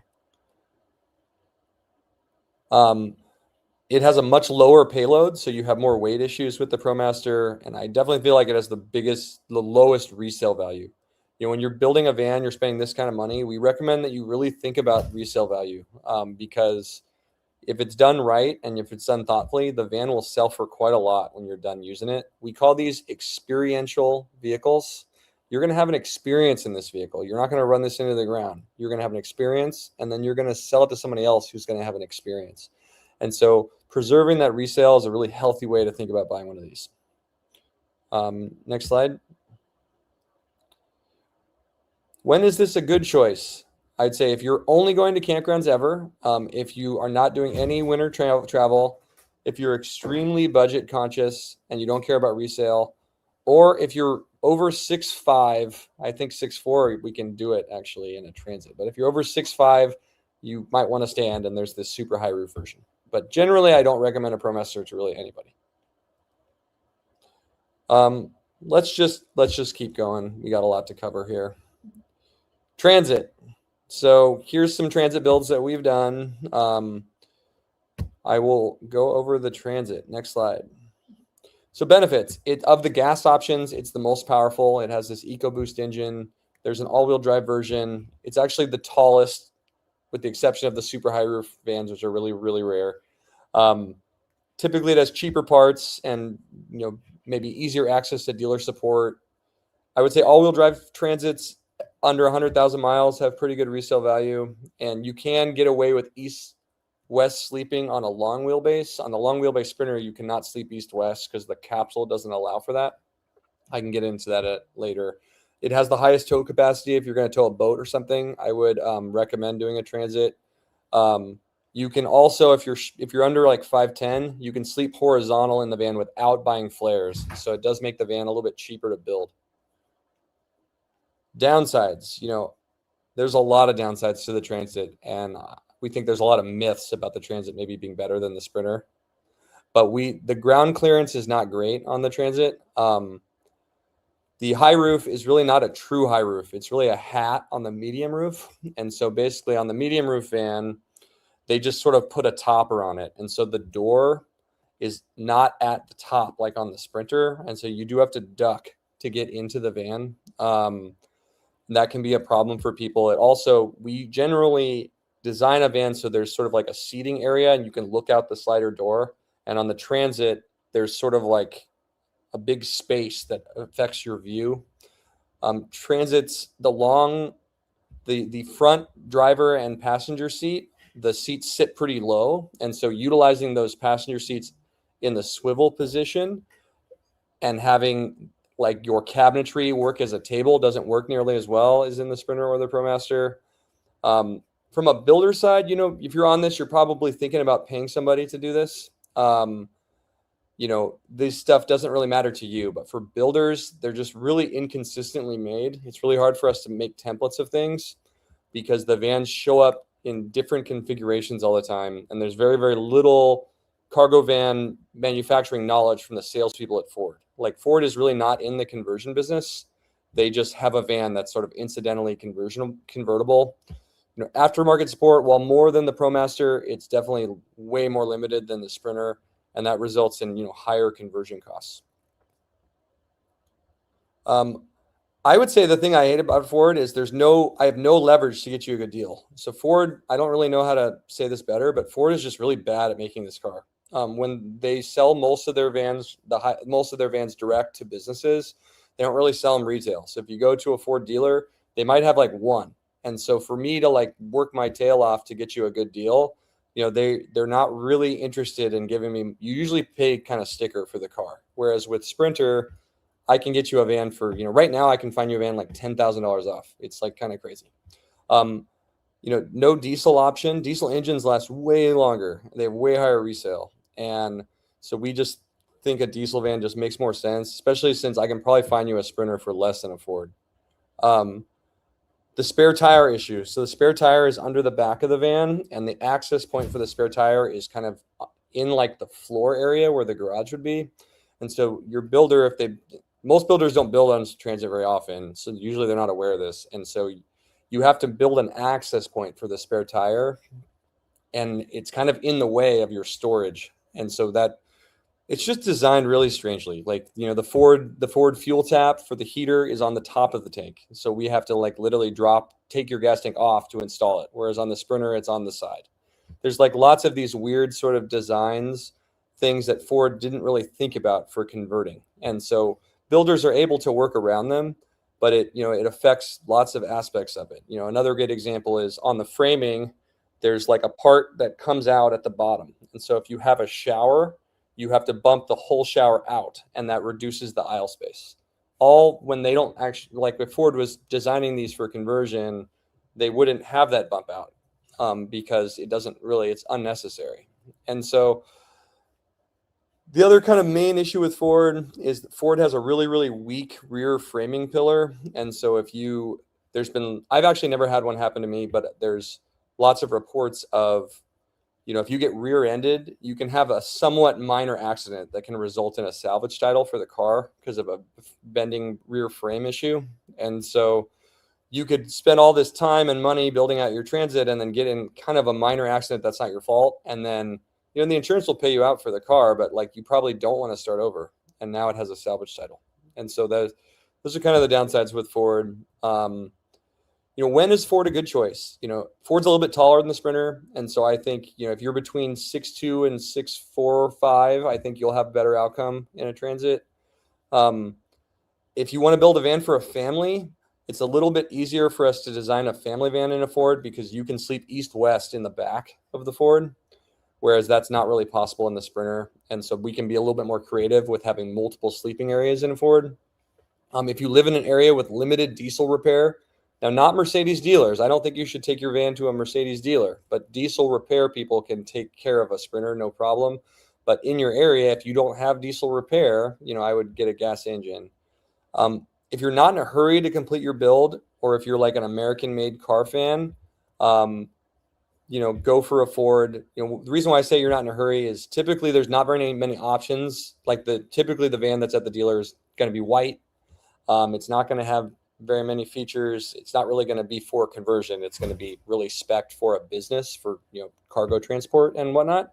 It has a much lower payload, so you have more weight issues with the ProMaster, and I definitely feel like it has the lowest resale value. When you're building a van, you're spending this kind of money, we recommend that you really think about resale value, because if it's done right and if it's done thoughtfully, the van will sell for quite a lot when you're done using it. We call these experiential vehicles. You're going to have an experience in this vehicle. You're not going to run this into the ground. You're going to have an experience, and then you're going to sell it to somebody else who's going to have an experience. And so preserving that resale is a really healthy way to think about buying one of these. Next slide. When is this a good choice? I'd say if you're only going to campgrounds ever, if you are not doing any winter travel, if you're extremely budget conscious and you don't care about resale, or if you're over 6'5", I think 6'4", we can do it actually in a Transit. But if you're over 6'5", you might want to stand, and there's this super high roof version. But generally, I don't recommend a ProMaster to really anybody. Let's just keep going. We got a lot to cover here. Transit. So here's some Transit builds that we've done. I will go over the Transit. Next slide. So benefits. Of the gas options, it's the most powerful. It has this EcoBoost engine. There's an all-wheel drive version. It's actually the tallest, with the exception of the super high roof vans, which are really, really rare. Typically, it has cheaper parts and maybe easier access to dealer support. I would say all-wheel drive Transits under 100,000 miles have pretty good resale value, and you can get away with east-west sleeping on a long wheelbase. On the long wheelbase Sprinter, you cannot sleep east-west because the capsule doesn't allow for that. I can get into that later. It has the highest tow capacity. If you're going to tow a boat or something, I would recommend doing a Transit. You can also, if you're under like 5'10", you can sleep horizontal in the van without buying flares. So it does make the van a little bit cheaper to build. Downsides, there's a lot of downsides to the Transit, and we think there's a lot of myths about the Transit maybe being better than the Sprinter. But the ground clearance is not great on the Transit. The high roof is really not a true high roof. It's really a hat on the medium roof. And so basically on the medium roof van, they just sort of put a topper on it. And so the door is not at the top like on the Sprinter. And so you do have to duck to get into the van. That can be a problem for people. We generally design a van so there's sort of like a seating area and you can look out the slider door. And on the Transit, there's sort of like a big space that affects your view. Transits, the front driver and passenger seat, the seats sit pretty low. And so utilizing those passenger seats in the swivel position and having like your cabinetry work as a table doesn't work nearly as well as in the Sprinter or the ProMaster. From a builder side, if you're on this, you're probably thinking about paying somebody to do this. This stuff doesn't really matter to you, but for builders, they're just really inconsistently made. It's really hard for us to make templates of things because the vans show up in different configurations all the time. And there's very, very little cargo van manufacturing knowledge from the salespeople at Ford. Like Ford is really not in the conversion business. They just have a van that's sort of incidentally convertible. Aftermarket support, while more than the ProMaster, it's definitely way more limited than the Sprinter. and that results in, higher conversion costs. I would say the thing I hate about Ford is I have no leverage to get you a good deal. So Ford, I don't really know how to say this better, but Ford is just really bad at making this car. When they sell most of their vans direct to businesses, they don't really sell them retail. So if you go to a Ford dealer, they might have like one. And so for me to like work my tail off to get you a good deal, they're not really interested in giving me. You usually pay kind of sticker for the car, whereas with Sprinter, I can get you a van for, right now I can find you a van like $10,000 off. It's like kind of crazy. No diesel option. Diesel engines last way longer. They have way higher resale. And so we just think a diesel van just makes more sense, especially since I can probably find you a Sprinter for less than a Ford. The spare tire issue. So the spare tire is under the back of the van, and the access point for the spare tire is kind of in like the floor area where the garage would be. And so your builder, most builders don't build on transit very often, so usually they're not aware of this. And so you have to build an access point for the spare tire, and it's kind of in the way of your storage. And so that it's just designed really strangely. Like, the Ford fuel tap for the heater is on the top of the tank. So we have to like literally take your gas tank off to install it. Whereas on the Sprinter, it's on the side. There's like lots of these weird sort of designs, things that Ford didn't really think about for converting. And so builders are able to work around them, but it affects lots of aspects of it. Another good example is on the framing, there's like a part that comes out at the bottom. And so if you have a shower, you have to bump the whole shower out, and that reduces the aisle space. All when they don't actually, like if Ford was designing these for conversion, they wouldn't have that bump out because it's unnecessary. And so the other kind of main issue with Ford is that Ford has a really, really weak rear framing pillar. And so I've actually never had one happen to me, but there's lots of reports of, if you get rear-ended, you can have a somewhat minor accident that can result in a salvage title for the car because of a bending rear frame issue. And so you could spend all this time and money building out your Transit and then get in kind of a minor accident that's not your fault. And then, the insurance will pay you out for the car, but like you probably don't want to start over. And now it has a salvage title. And so those are kind of the downsides with Ford. When is Ford a good choice? Ford's a little bit taller than the Sprinter. And so I think, if you're between 6'2" and 6'4", 5, I think you'll have a better outcome in a Transit. If you want to build a van for a family, it's a little bit easier for us to design a family van in a Ford because you can sleep east-west in the back of the Ford, whereas that's not really possible in the Sprinter. And so we can be a little bit more creative with having multiple sleeping areas in a Ford. If you live in an area with limited diesel repair, now, not Mercedes dealers. I don't think you should take your van to a Mercedes dealer, but diesel repair people can take care of a Sprinter, no problem. But in your area, if you don't have diesel repair, I would get a gas engine. If you're not in a hurry to complete your build, or if you're like an American-made car fan, go for a Ford. The reason why I say you're not in a hurry is typically there's not very many options. Like typically the van that's at the dealer is going to be white. It's not going to have very many features. It's not really going to be for conversion. It's going to be really spec'd for a business for, cargo transport and whatnot.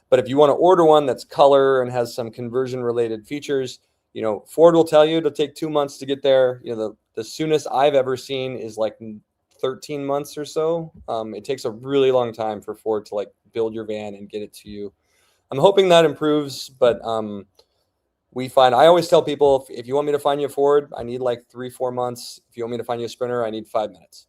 But if you want to order one that's color and has some conversion related features, Ford will tell you it'll take 2 months to get there. The soonest I've ever seen is like 13 months or so. It takes a really long time for Ford to like build your van and get it to you. I'm hoping that improves, but I always tell people, if you want me to find you a Ford, I need like 3-4 months. If you want me to find you a Sprinter, I need 5 minutes.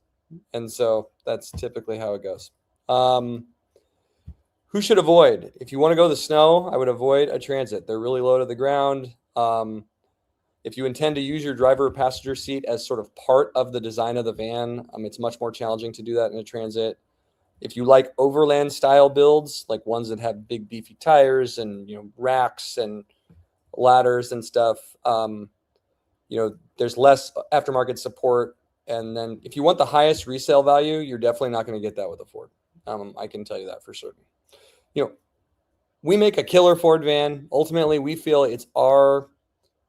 And so that's typically how it goes. Who should avoid? If you want to go to the snow, I would avoid a Transit. They're really low to the ground. If you intend to use your driver or passenger seat as sort of part of the design of the van, it's much more challenging to do that in a Transit. If you like overland style builds, like ones that have big beefy tires and racks and ladders and stuff, there's less aftermarket support. And then if you want the highest resale value, you're definitely not going to get that with a Ford. I can tell you that for certain. We make a killer Ford van. Ultimately, we feel it's our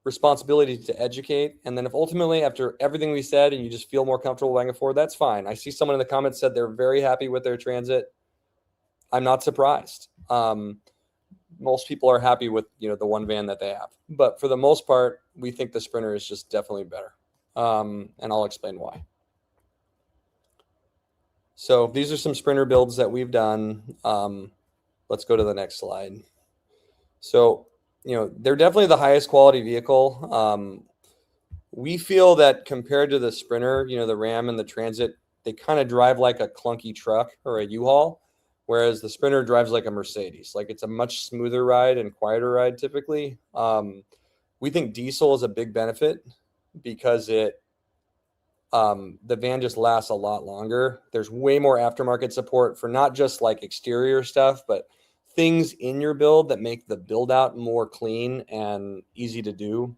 responsibility to educate. And then if ultimately after everything we said and you just feel more comfortable buying a Ford, that's fine. I see someone in the comments said they're very happy with their Transit. I'm not surprised. most people are happy with, the one van that they have. But for the most part, we think the Sprinter is just definitely better. And I'll explain why. So these are some Sprinter builds that we've done. Let's go to the next slide. So, they're definitely the highest quality vehicle. We feel that compared to the Sprinter, the Ram and the Transit, they kind of drive like a clunky truck or a U-Haul, whereas the Sprinter drives like a Mercedes. Like, it's a much smoother ride and quieter ride typically. We think diesel is a big benefit because the van just lasts a lot longer. There's way more aftermarket support for not just like exterior stuff, but things in your build that make the build out more clean and easy to do.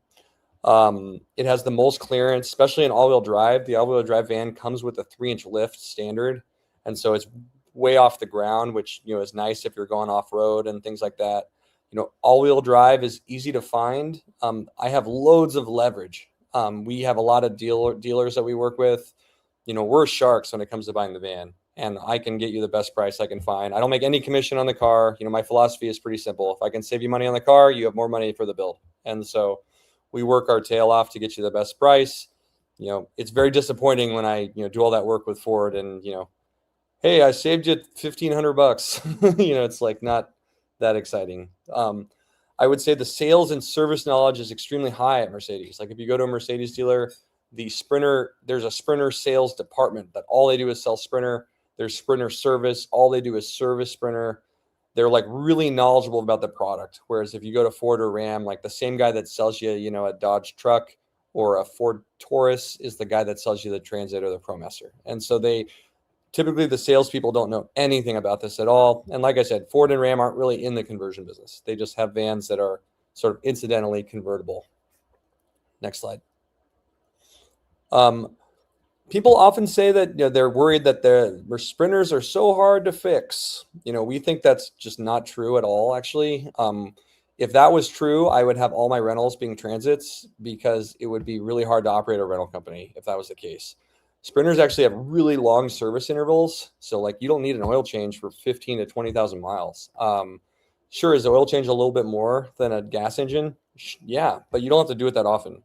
It has the most clearance, especially in all-wheel drive. The all-wheel drive van comes with a 3-inch lift standard, and so it's way off the ground, which is nice if you're going off-road and things like that. All-wheel drive is easy to find. I have loads of leverage. We have a lot of dealers that we work with. We're sharks when it comes to buying the van, and I can get you the best price I can find. I don't make any commission on the car. My philosophy is pretty simple. If I can save you money on the car, you have more money for the build. And so we work our tail off to get you the best price. It's very disappointing when I, do all that work with Ford and, hey, I saved you $1,500. It's like not that exciting. I would say the sales and service knowledge is extremely high at Mercedes. Like, if you go to a Mercedes dealer, there's a Sprinter sales department that all they do is sell Sprinter. There's Sprinter service. All they do is service Sprinter. They're like really knowledgeable about the product. Whereas if you go to Ford or Ram, like the same guy that sells you, a Dodge truck or a Ford Taurus is the guy that sells you the Transit or the ProMaster. And so typically the salespeople don't know anything about this at all. And like I said, Ford and Ram aren't really in the conversion business. They just have vans that are sort of incidentally convertible. Next slide. People often say that they're worried that the Sprinters are so hard to fix. We think that's just not true at all, actually. If that was true, I would have all my rentals being Transits because it would be really hard to operate a rental company if that was the case. Sprinters actually have really long service intervals. So like you don't need an oil change for 15 to 20,000 miles. Sure, is the oil change a little bit more than a gas engine? Yeah, but you don't have to do it that often.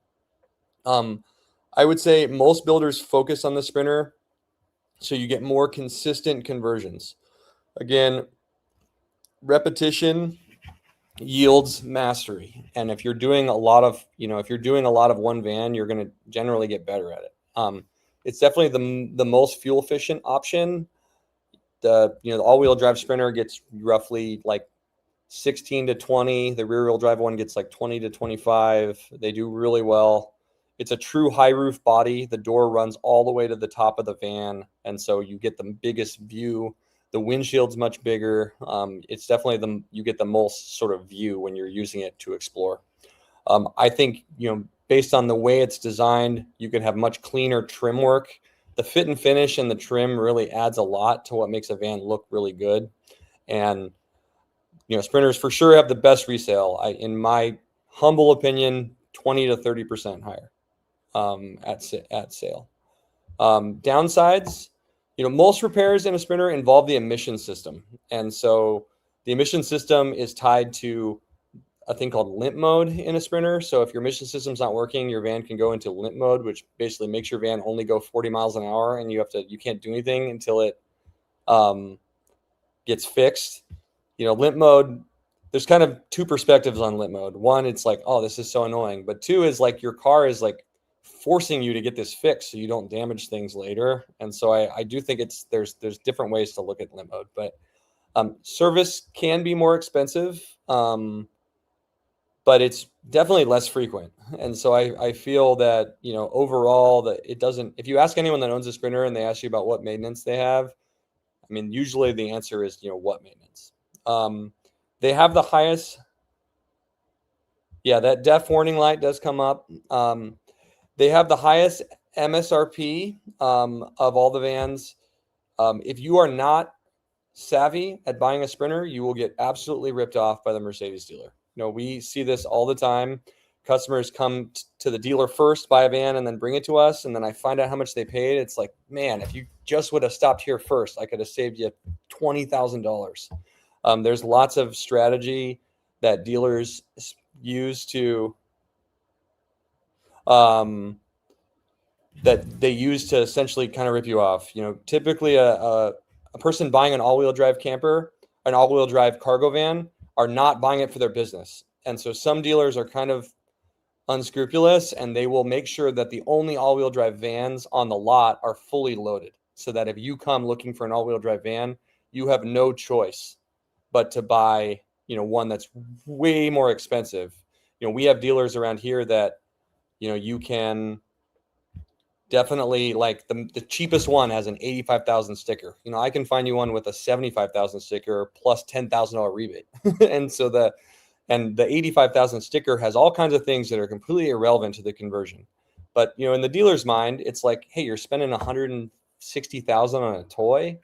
I would say most builders focus on the Sprinter so you get more consistent conversions. Again, repetition yields mastery. And if you're doing a lot of, one van, you're going to generally get better at it. It's definitely the most fuel efficient option. The all-wheel drive Sprinter gets roughly like 16 to 20. The rear-wheel drive one gets like 20 to 25. They do really well. It's a true high roof body. The door runs all the way to the top of the van. And so you get the biggest view. The windshield's much bigger. It's definitely you get the most sort of view when you're using it to explore. I think, based on the way it's designed, you can have much cleaner trim work. The fit and finish and the trim really adds a lot to what makes a van look really good. And, Sprinters for sure have the best resale. In my humble opinion, 20 to 30% higher. At sale. Downsides, most repairs in a Sprinter involve the emission system. And so the emission system is tied to a thing called limp mode in a Sprinter. So if your emission system's not working, your van can go into limp mode, which basically makes your van only go 40 miles an hour and you can't do anything until it gets fixed. Limp mode, there's kind of two perspectives on limp mode. One, it's like, oh, this is so annoying. But two is like your car is like forcing you to get this fixed so you don't damage things later. And so I do think there's different ways to look at limp mode, but service can be more expensive, but it's definitely less frequent. And so I feel that, overall that it doesn't, if you ask anyone that owns a Sprinter and they ask you about what maintenance they have, usually the answer is, what maintenance. They have the highest, that def warning light does come up. They have the highest MSRP of all the vans. If you are not savvy at buying a Sprinter, you will get absolutely ripped off by the Mercedes dealer. We see this all the time. Customers come to the dealer first, buy a van, and then bring it to us. And then I find out how much they paid. It's like, man, if you just would have stopped here first, I could have saved you $20,000. There's lots of strategy that dealers use to essentially kind of rip you off. You know, typically a person buying an all-wheel drive camper, an all-wheel drive cargo van, are not buying it for their business. And so some dealers are kind of unscrupulous, and they will make sure that the only all-wheel drive vans on the lot are fully loaded, so that if you come looking for an all-wheel drive van, you have no choice but to buy, you know, one that's way more expensive. You know, we have dealers around here that, you know, you can definitely, like, the cheapest one has an 85,000 sticker. You know, I can find you one with a 75,000 sticker plus $10,000 rebate. And so the 85,000 sticker has all kinds of things that are completely irrelevant to the conversion. But, you know, in the dealer's mind, it's like, hey, you're spending 160,000 on a toy.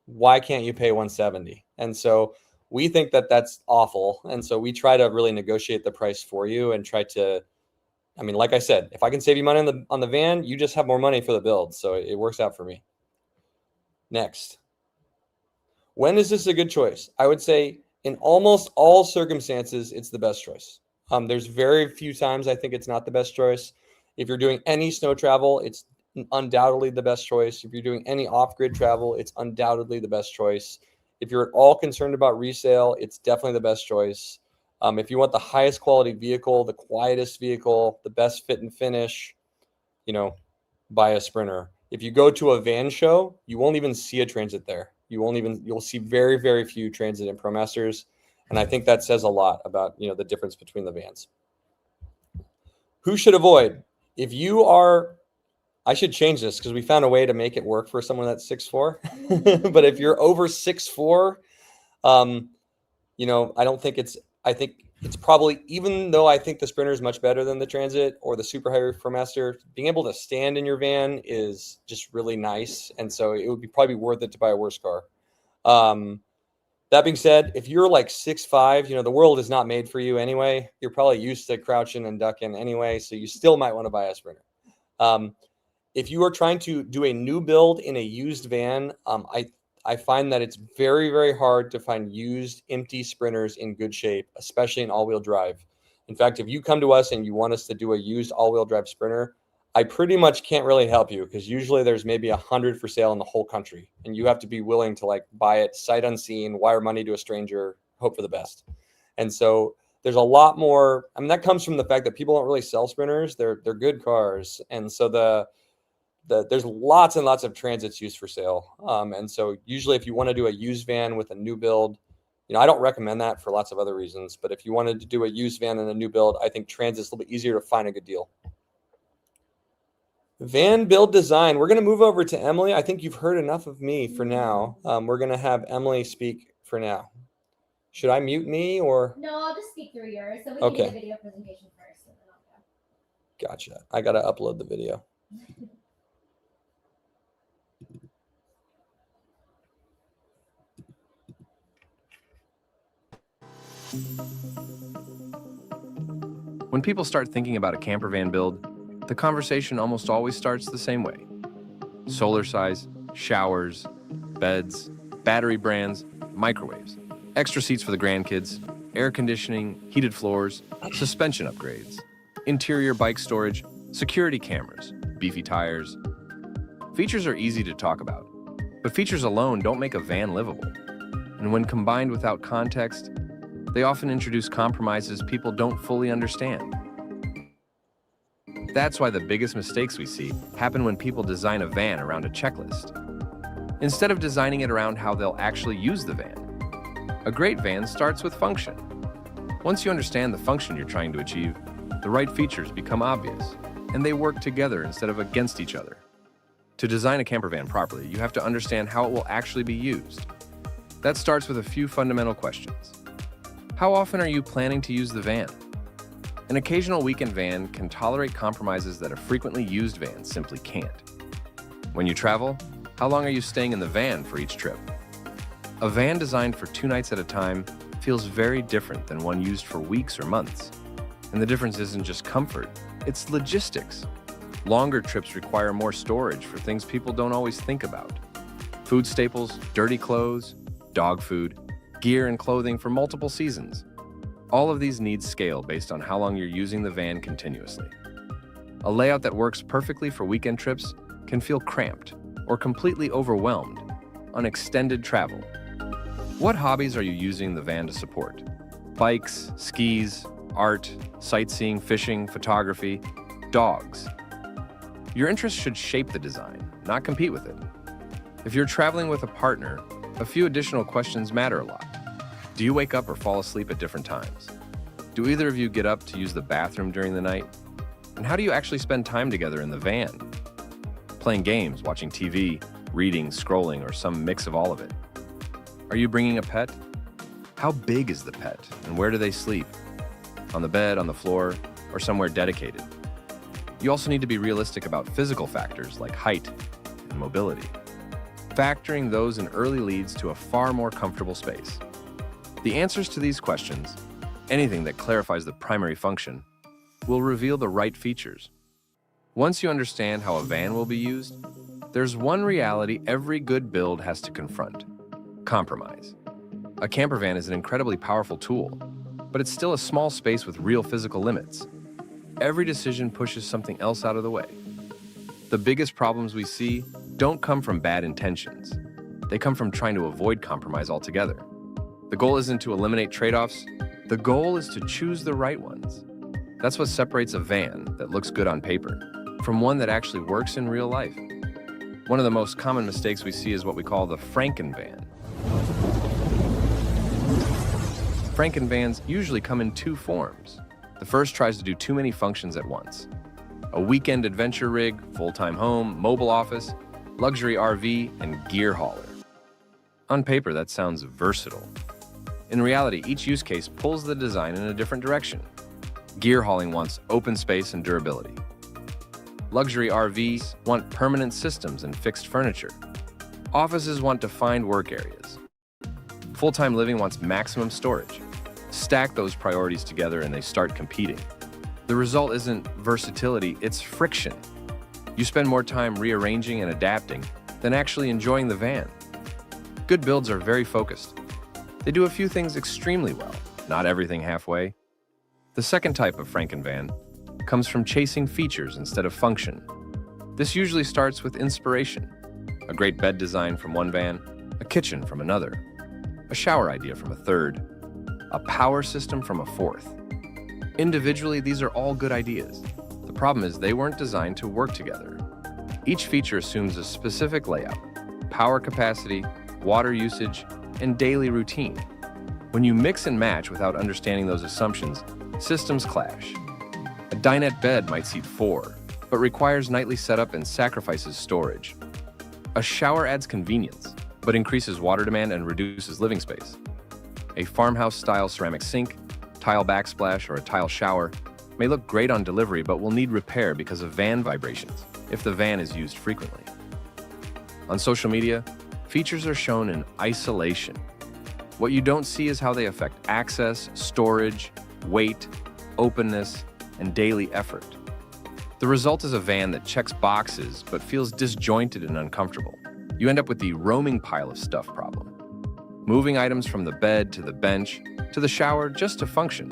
Why can't you pay 170? And so we think that that's awful. And so we try to really negotiate the price for you and try to, I mean, like I said, if I can save you money on the van, you just have more money for the build. So it works out for me. Next. When is this a good choice? I would say in almost all circumstances, it's the best choice. There's very few times I think it's not the best choice. If you're doing any snow travel, it's undoubtedly the best choice. If you're doing any off-grid travel, it's undoubtedly the best choice. If you're at all concerned about resale, it's definitely the best choice. If you want the highest quality vehicle, the quietest vehicle, the best fit and finish, you know, buy a Sprinter. If you go to a van show, you won't even see a Transit there. You'll see very, very few Transit and ProMasters. And I think that says a lot about, you know, the difference between the vans. Who should avoid? If you are, I should change this because we found a way to make it work for someone that's 6'4". But if you're over 6'4", you know, I think it's probably, even though I think the Sprinter is much better than the Transit or the super high ProMaster, being able to stand in your van is just really nice. And so it would be probably worth it to buy a worse car. That being said, if you're like 6'5", you know, the world is not made for you anyway. You're probably used to crouching and ducking anyway, so you still might want to buy a Sprinter. If you are trying to do a new build in a used van, I find that it's very, very hard to find used empty Sprinters in good shape, especially in all-wheel drive. In fact, if you come to us and you want us to do a used all-wheel drive Sprinter, I pretty much can't really help you because usually there's maybe 100 for sale in the whole country, and you have to be willing to like buy it sight unseen, wire money to a stranger, hope for the best. And so there's a lot more. I mean, that comes from the fact that people don't really sell Sprinters. They're good cars, and so there's lots and lots of Transits used for sale. And so usually if you want to do a used van with a new build, you know, I don't recommend that for lots of other reasons, but if you wanted to do a used van and a new build, I think Transit's a little bit easier to find a good deal. Van build design. We're going to move over to Emily. I think you've heard enough of me for now. We're going to have Emily speak for now. Should I mute me or? No, I'll just speak through yours. So we can do the video presentation first. And then I'll go. Gotcha. I got to upload the video. When people start thinking about a camper van build, the conversation almost always starts the same way. Solar size, showers, beds, battery brands, microwaves, extra seats for the grandkids, air conditioning, heated floors, suspension upgrades, interior bike storage, security cameras, beefy tires. Features are easy to talk about, but features alone don't make a van livable. And when combined without context, they often introduce compromises people don't fully understand. That's why the biggest mistakes we see happen when people design a van around a checklist, instead of designing it around how they'll actually use the van. A great van starts with function. Once you understand the function you're trying to achieve, the right features become obvious, and they work together instead of against each other. To design a camper van properly, you have to understand how it will actually be used. That starts with a few fundamental questions. How often are you planning to use the van? An occasional weekend van can tolerate compromises that a frequently used van simply can't. When you travel, how long are you staying in the van for each trip? A van designed for 2 nights at a time feels very different than one used for weeks or months. And the difference isn't just comfort, it's logistics. Longer trips require more storage for things people don't always think about. Food staples, dirty clothes, dog food, gear and clothing for multiple seasons. All of these needs scale based on how long you're using the van continuously. A layout that works perfectly for weekend trips can feel cramped or completely overwhelmed on extended travel. What hobbies are you using the van to support? Bikes, skis, art, sightseeing, fishing, photography, dogs. Your interests should shape the design, not compete with it. If you're traveling with a partner, a few additional questions matter a lot. Do you wake up or fall asleep at different times? Do either of you get up to use the bathroom during the night? And how do you actually spend time together in the van? Playing games, watching TV, reading, scrolling, or some mix of all of it? Are you bringing a pet? How big is the pet, and where do they sleep? On the bed, on the floor, or somewhere dedicated? You also need to be realistic about physical factors like height and mobility. Factoring those in early leads to a far more comfortable space. The answers to these questions, anything that clarifies the primary function, will reveal the right features. Once you understand how a van will be used, there's one reality every good build has to confront: compromise. A campervan is an incredibly powerful tool, but it's still a small space with real physical limits. Every decision pushes something else out of the way. The biggest problems we see don't come from bad intentions. They come from trying to avoid compromise altogether. The goal isn't to eliminate trade-offs. The goal is to choose the right ones. That's what separates a van that looks good on paper from one that actually works in real life. One of the most common mistakes we see is what we call the Frankenvan. Frankenvans usually come in two forms. The first tries to do too many functions at once. A weekend adventure rig, full-time home, mobile office, luxury RV, and gear hauler. On paper, that sounds versatile. In reality, each use case pulls the design in a different direction. Gear hauling wants open space and durability. Luxury RVs want permanent systems and fixed furniture. Offices want defined work areas. Full-time living wants maximum storage. Stack those priorities together and they start competing. The result isn't versatility, it's friction. You spend more time rearranging and adapting than actually enjoying the van. Good builds are very focused. They do a few things extremely well, not everything halfway. The second type of Frankenvan comes from chasing features instead of function. This usually starts with inspiration. A great bed design from one van, a kitchen from another, a shower idea from a third, a power system from a fourth. Individually, these are all good ideas. The problem is they weren't designed to work together. Each feature assumes a specific layout, power capacity, water usage, and daily routine. When you mix and match without understanding those assumptions, systems clash. A dinette bed might seat 4, but requires nightly setup and sacrifices storage. A shower adds convenience, but increases water demand and reduces living space. A farmhouse-style ceramic sink, tile backsplash, or a tile shower may look great on delivery but will need repair because of van vibrations if the van is used frequently. On social media, features are shown in isolation. What you don't see is how they affect access, storage, weight, openness, and daily effort. The result is a van that checks boxes but feels disjointed and uncomfortable. You end up with the roaming pile of stuff problem. Moving items from the bed to the bench to the shower just to function.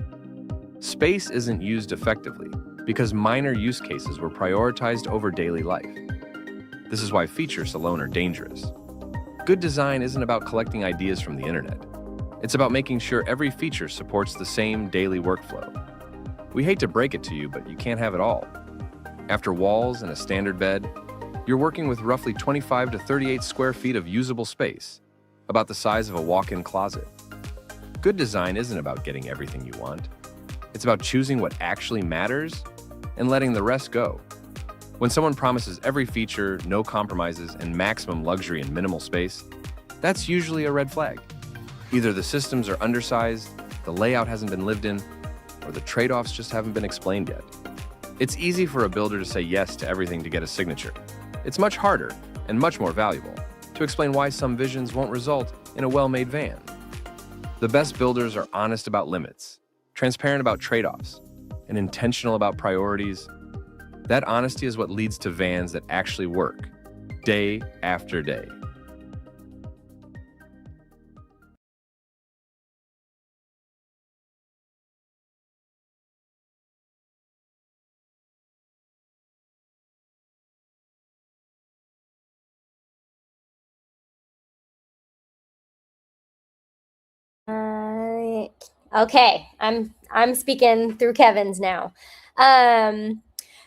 Space isn't used effectively because minor use cases were prioritized over daily life. This is why features alone are dangerous. Good design isn't about collecting ideas from the internet. It's about making sure every feature supports the same daily workflow. We hate to break it to you, but you can't have it all. After walls and a standard bed, you're working with roughly 25 to 38 square feet of usable space, about the size of a walk-in closet. Good design isn't about getting everything you want. It's about choosing what actually matters and letting the rest go. When someone promises every feature, no compromises, and maximum luxury in minimal space, that's usually a red flag. Either the systems are undersized, the layout hasn't been lived in, or the trade-offs just haven't been explained yet. It's easy for a builder to say yes to everything to get a signature. It's much harder and much more valuable to explain why some visions won't result in a well-made van. The best builders are honest about limits, transparent about trade-offs, and intentional about priorities. That honesty is what leads to vans that actually work, day after day. Okay, I'm speaking through Kevin's now.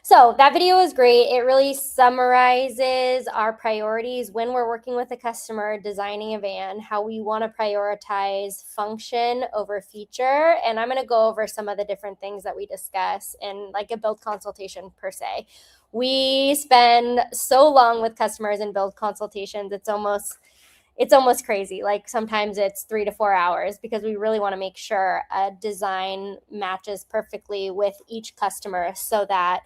So that video was great. It really summarizes our priorities when we're working with a customer designing a van, how we want to prioritize function over feature. And I'm going to go over some of the different things that we discuss in like a build consultation per se. We spend so long with customers in build consultations. It's almost crazy. Like sometimes it's 3 to 4 hours because we really want to make sure a design matches perfectly with each customer so that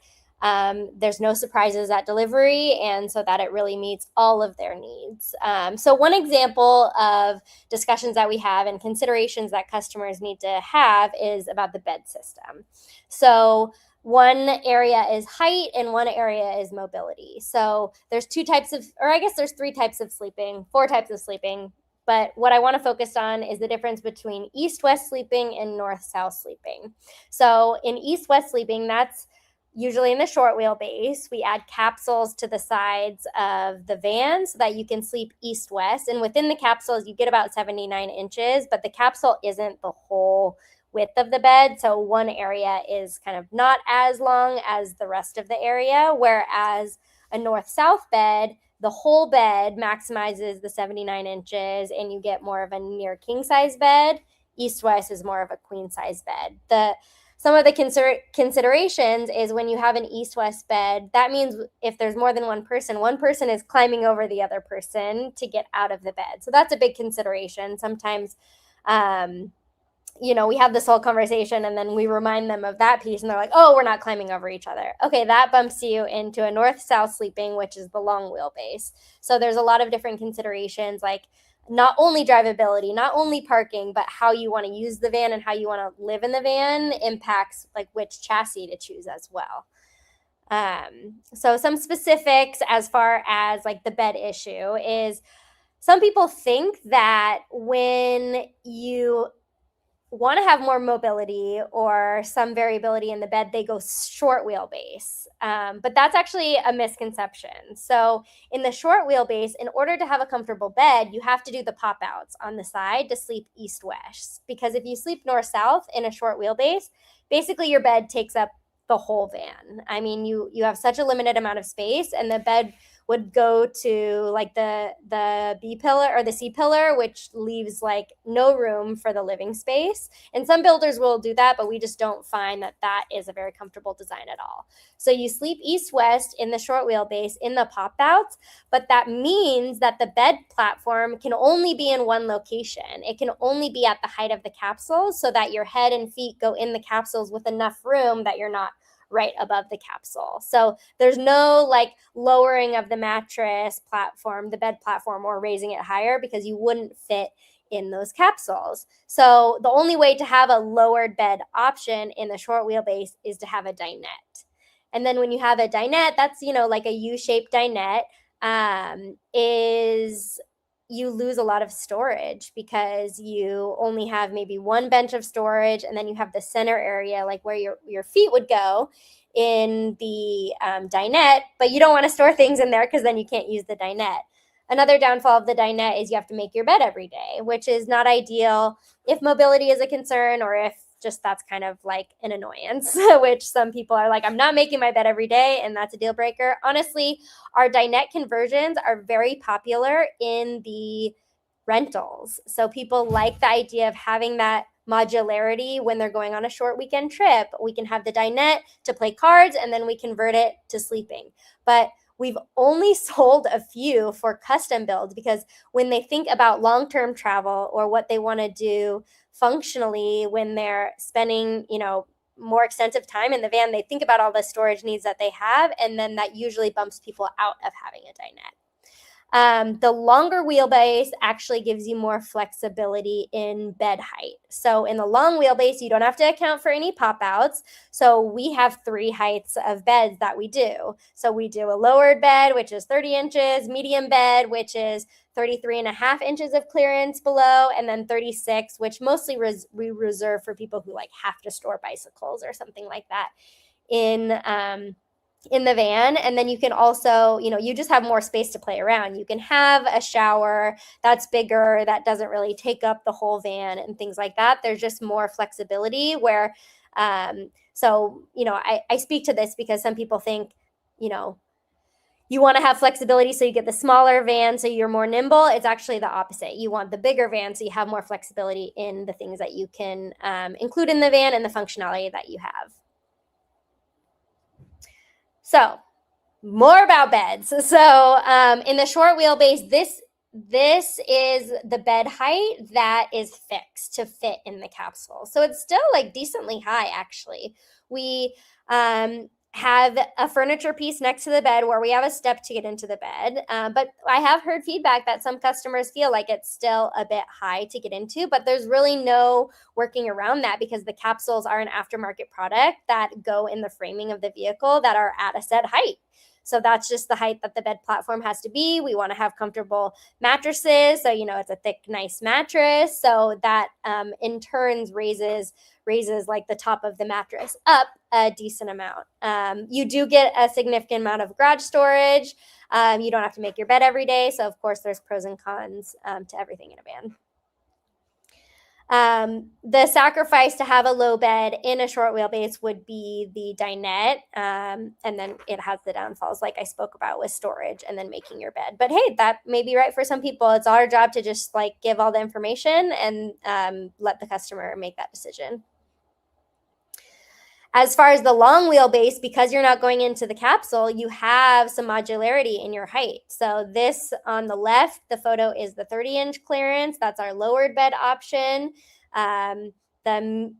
there's no surprises at delivery and so that it really meets all of their needs. So one example of discussions that we have and considerations that customers need to have is about the bed system. So one area is height and one area is mobility. So there's two types of, or I guess there's 3 types of sleeping, 4 types of sleeping. But what I want to focus on is the difference between east-west sleeping and north-south sleeping. So in east-west sleeping, that's usually in the short wheelbase. We add capsules to the sides of the van so that you can sleep east-west. And within the capsules, you get about 79 inches, but the capsule isn't the whole width of the bed. So one area is kind of not as long as the rest of the area, whereas a north-south bed, the whole bed maximizes the 79 inches and you get more of a near king size bed. East-west is more of a queen size bed. Some of the considerations is when you have an east-west bed, that means if there's more than one person is climbing over the other person to get out of the bed. So that's a big consideration. Sometimes, we have this whole conversation and then we remind them of that piece and they're like, oh, we're not climbing over each other. Okay, that bumps you into a north-south sleeping, which is the long wheelbase. So there's a lot of different considerations like not only drivability, not only parking, but how you want to use the van and how you want to live in the van impacts like which chassis to choose as well. So some specifics as far as like the bed issue is some people think that when you want to have more mobility or some variability in the bed, they go short wheelbase. But that's actually a misconception. So in the short wheelbase, in order to have a comfortable bed, you have to do the pop outs on the side to sleep east-west. Because if you sleep north-south in a short wheelbase, basically your bed takes up the whole van. I mean, you have such a limited amount of space and the bed would go to like the B pillar or the C pillar, which leaves like no room for the living space. And some builders will do that, but we just don't find that that is a very comfortable design at all. So you sleep east-west in the short wheelbase in the pop outs, but that means that the bed platform can only be in one location. It can only be at the height of the capsules so that your head and feet go in the capsules with enough room that you're not right above the capsule. So there's no like lowering of the mattress platform, the bed platform, or raising it higher because you wouldn't fit in those capsules. So the only way to have a lowered bed option in the short wheelbase is to have a dinette. And then when you have a dinette, that's, like a U-shaped dinette, is you lose a lot of storage because you only have maybe one bench of storage and then you have the center area like where your feet would go in the dinette, but you don't want to store things in there because then you can't use the dinette. Another downfall of the dinette is you have to make your bed every day, which is not ideal if mobility is a concern or if just that's kind of like an annoyance, which some people are like, I'm not making my bed every day, and that's a deal breaker. Honestly, our dinette conversions are very popular in the rentals. So people like the idea of having that modularity when they're going on a short weekend trip. We can have the dinette to play cards and then we convert it to sleeping. But we've only sold a few for custom builds because when they think about long-term travel or what they want to do functionally when they're spending, more extensive time in the van, they think about all the storage needs that they have, and then that usually bumps people out of having a dinette. The longer wheelbase actually gives you more flexibility in bed height. So in the long wheelbase, you don't have to account for any pop outs. So we have 3 heights of beds that we do. So we do a lowered bed, which is 30 inches, medium bed, which is 33.5 inches of clearance below, and then 36, which mostly we reserve for people who like have to store bicycles or something like that in in the van. And then you can also, you just have more space to play around. You can have a shower that's bigger, that doesn't really take up the whole van and things like that. There's just more flexibility where, so, I speak to this because some people think, you want to have flexibility, so you get the smaller van so you're more nimble. It's actually the opposite. You want the bigger van so you have more flexibility in the things that you can include in the van and the functionality that you have. So more about beds. So in the short wheelbase, this is the bed height that is fixed to fit in the capsule. So it's still like decently high, actually. We have a furniture piece next to the bed where we have a step to get into the bed. But I have heard feedback that some customers feel like it's still a bit high to get into, but there's really no working around that because the capsules are an aftermarket product that go in the framing of the vehicle that are at a set height. So that's just the height that the bed platform has to be. We want to have comfortable mattresses. So, it's a thick, nice mattress. So that in turns raises like the top of the mattress up a decent amount. You do get a significant amount of garage storage. You don't have to make your bed every day. So of course there's pros and cons to everything in a van. The sacrifice to have a low bed in a short wheelbase would be the dinette. And then it has the downfalls like I spoke about with storage and then making your bed. But hey, that may be right for some people. It's our job to just like give all the information and let the customer make that decision. As far as the long wheelbase, because you're not going into the capsule, you have some modularity in your height. So this on the left, the photo is the 30-inch clearance. That's our lowered bed option. The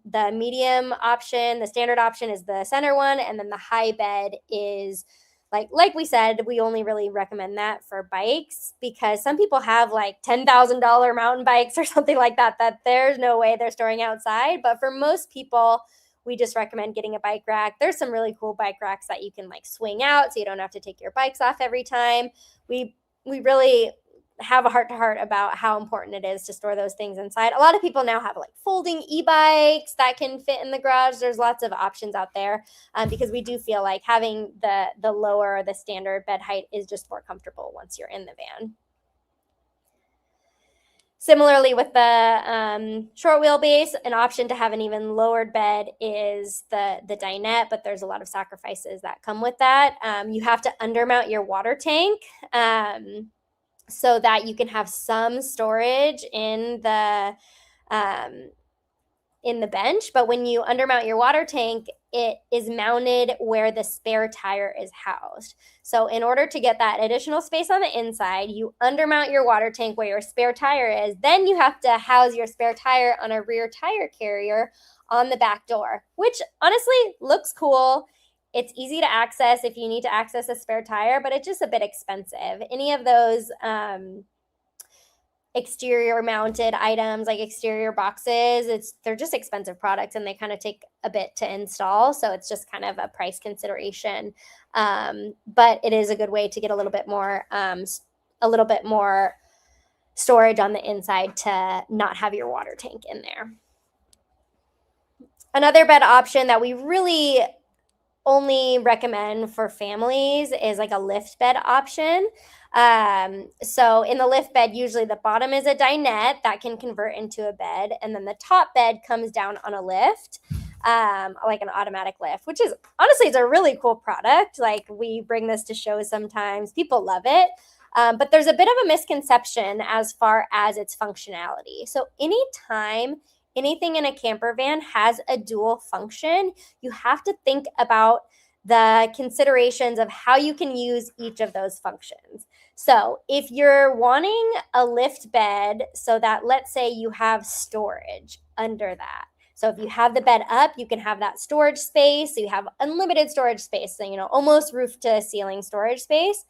medium option, the standard option is the center one. And then the high bed is like we said, we only really recommend that for bikes because some people have like $10,000 mountain bikes or something like that there's no way they're storing outside. But for most people, we just recommend getting a bike rack. There's some really cool bike racks that you can like swing out so you don't have to take your bikes off every time. We really have a heart-to-heart about how important it is to store those things inside. A lot of people now have like folding e-bikes that can fit in the garage. There's lots of options out there because we do feel like having the lower, the standard bed height is just more comfortable once you're in the van. Similarly, with the short wheelbase, an option to have an even lowered bed is the dinette, but there's a lot of sacrifices that come with that. You have to undermount your water tank so that you can have some storage in the bench. But when you undermount your water tank, it is mounted where the spare tire is housed. So in order to get that additional space on the inside, you undermount your water tank where your spare tire is. Then you have to house your spare tire on a rear tire carrier on the back door, which honestly looks cool. It's easy to access if you need to access a spare tire, but it's just a bit expensive. Any of those exterior mounted items like exterior boxes, they're just expensive products and they kind of take a bit to install. So it's just kind of a price consideration. But it is a good way to get a little bit more storage on the inside to not have your water tank in there. Another bed option that we really only recommend for families is like a lift bed option. So in the lift bed, usually the bottom is a dinette that can convert into a bed. And then the top bed comes down on a lift, like an automatic lift, which is honestly, it's a really cool product. Like we bring this to shows sometimes, people love it. But there's a bit of a misconception as far as its functionality. So anytime anything in a camper van has a dual function, you have to think about the considerations of how you can use each of those functions. So if you're wanting a lift bed so that, let's say you have storage under that. So if you have the bed up, you can have that storage space. So you have unlimited storage space, so, almost roof to ceiling storage space.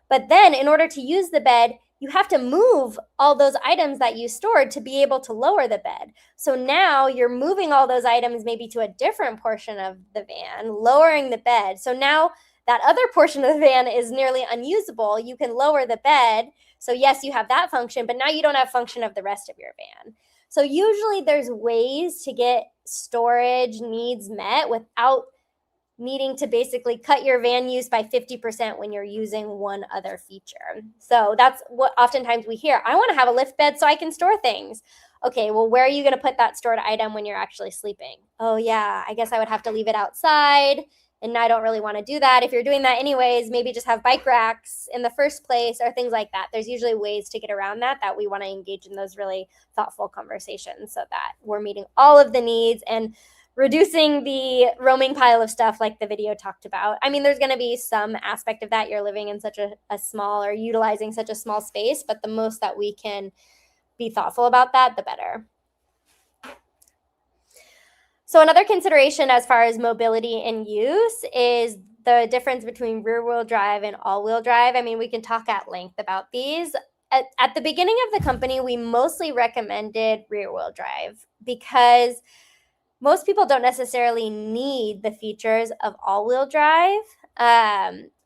But then in order to use the bed, you have to move all those items that you stored to be able to lower the bed. So now you're moving all those items maybe to a different portion of the van, lowering the bed. So now that other portion of the van is nearly unusable. You can lower the bed. So yes, you have that function, but now you don't have function of the rest of your van. So usually there's ways to get storage needs met without needing to basically cut your van use by 50% when you're using one other feature. So that's what oftentimes we hear. I want to have a lift bed so I can store things. Okay, well, where are you going to put that stored item when you're actually sleeping? Oh yeah, I guess I would have to leave it outside, and I don't really want to do that. If you're doing that anyways, maybe just have bike racks in the first place or things like that. There's usually ways to get around that we want to engage in those really thoughtful conversations so that we're meeting all of the needs and reducing the roaming pile of stuff like the video talked about. I mean, there's going to be some aspect of that. You're living in such a small or utilizing such a small space, but the most that we can be thoughtful about that, the better. So another consideration as far as mobility and use is the difference between rear-wheel drive and all-wheel drive. I mean, we can talk at length about these. At the beginning of the company, we mostly recommended rear-wheel drive because most people don't necessarily need the features of all-wheel drive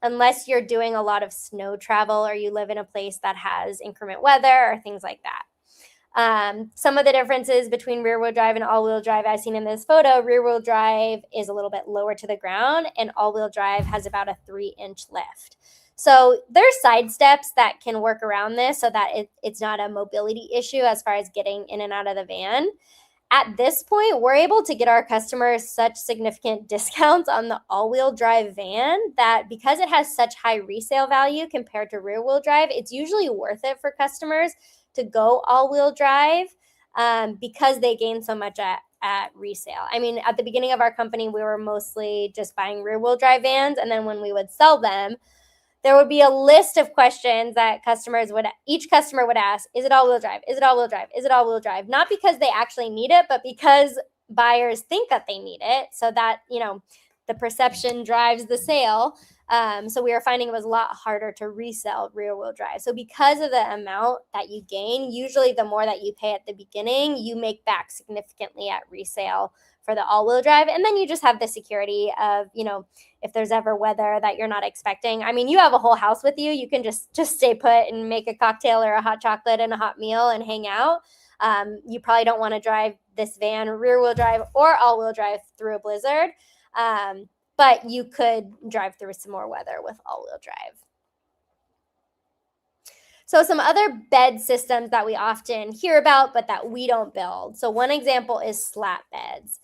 unless you're doing a lot of snow travel or you live in a place that has inclement weather or things like that. Some of the differences between rear-wheel drive and all-wheel drive as seen in this photo, rear-wheel drive is a little bit lower to the ground and all-wheel drive has about a 3-inch lift. So there's side steps that can work around this so that it's not a mobility issue as far as getting in and out of the van. At this point, we're able to get our customers such significant discounts on the all-wheel drive van that because it has such high resale value compared to rear-wheel drive, it's usually worth it for customers to go all-wheel drive because they gain so much at resale. I mean, at the beginning of our company, we were mostly just buying rear-wheel drive vans, and then when we would sell them, there would be a list of questions that each customer would ask, is it all-wheel drive? Is it all-wheel drive? Is it all-wheel drive? Not because they actually need it, but because buyers think that they need it. So that, the perception drives the sale. So we were finding it was a lot harder to resell rear-wheel drive. So because of the amount that you gain, usually the more that you pay at the beginning, you make back significantly at resale for the all-wheel drive. And then you just have the security of, if there's ever weather that you're not expecting. I mean, you have a whole house with you. You can just stay put and make a cocktail or a hot chocolate and a hot meal and hang out. You probably don't want to drive this van rear-wheel drive or all-wheel drive through a blizzard. But you could drive through some more weather with all-wheel drive. So some other bed systems that we often hear about, but that we don't build. So one example is slat beds.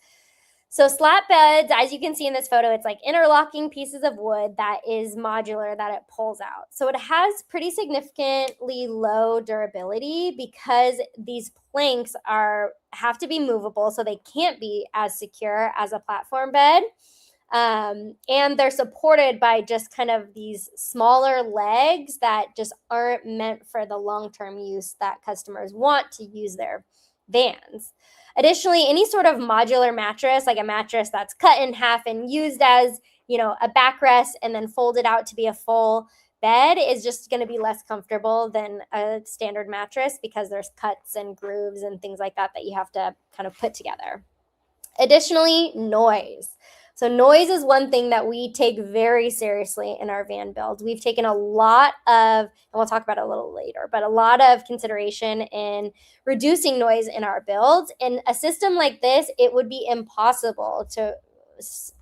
So slat beds, as you can see in this photo, it's like interlocking pieces of wood that is modular that it pulls out. So it has pretty significantly low durability because these planks have to be movable, so they can't be as secure as a platform bed. And they're supported by just kind of these smaller legs that just aren't meant for the long-term use that customers want to use their vans. Additionally, any sort of modular mattress, like a mattress that's cut in half and used as, a backrest and then folded out to be a full bed is just going to be less comfortable than a standard mattress because there's cuts and grooves and things like that you have to kind of put together. Additionally, noise. So noise is one thing that we take very seriously in our van builds. We've taken a lot of, and we'll talk about it a little later, but a lot of consideration in reducing noise in our builds. In a system like this, it would be impossible to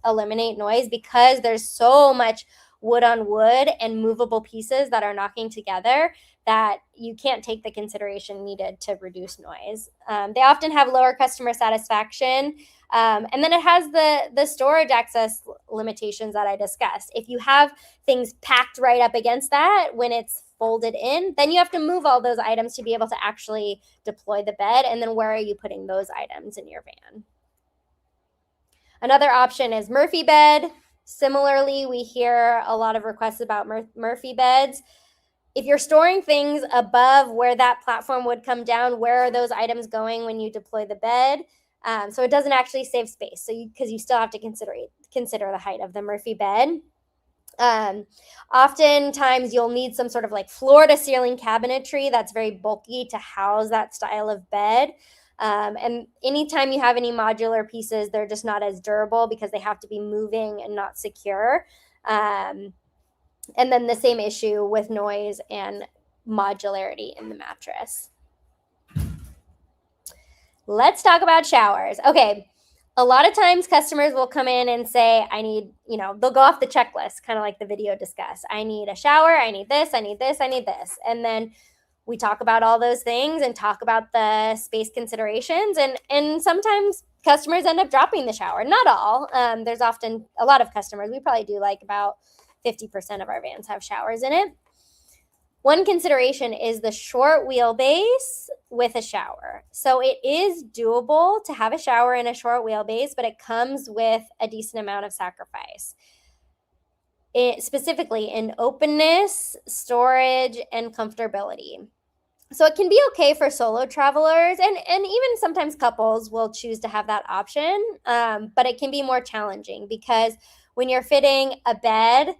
eliminate noise because there's so much wood on wood and movable pieces that are knocking together that you can't take the consideration needed to reduce noise. They often have lower customer satisfaction. And then it has the storage access limitations that I discussed. If you have things packed right up against that when it's folded in, then you have to move all those items to be able to actually deploy the bed. And then where are you putting those items in your van? Another option is Murphy bed. Similarly, we hear a lot of requests about Murphy beds. If you're storing things above where that platform would come down, where are those items going when you deploy the bed? So it doesn't actually save space. So because you still have to consider the height of the Murphy bed. Oftentimes you'll need some sort of like floor to ceiling cabinetry that's very bulky to house that style of bed. And anytime you have any modular pieces, they're just not as durable because they have to be moving and not secure. And then the same issue with noise and modularity in the mattress. Let's talk about showers. Okay, A lot of times customers will come in and say, I need, they'll go off the checklist, kind of like the video discussed. I need a shower, I need this, I need this, I need this. And then we talk about all those things and talk about the space considerations. And sometimes customers end up dropping the shower. Not all. There's often a lot of customers. We probably do like about 50% of our vans have showers in it. One consideration is the short wheelbase with a shower. So it is doable to have a shower in a short wheelbase, but it comes with a decent amount of sacrifice. Specifically in openness, storage, and comfortability. So it can be okay for solo travelers, and even sometimes couples will choose to have that option, but it can be more challenging because when you're fitting a bed,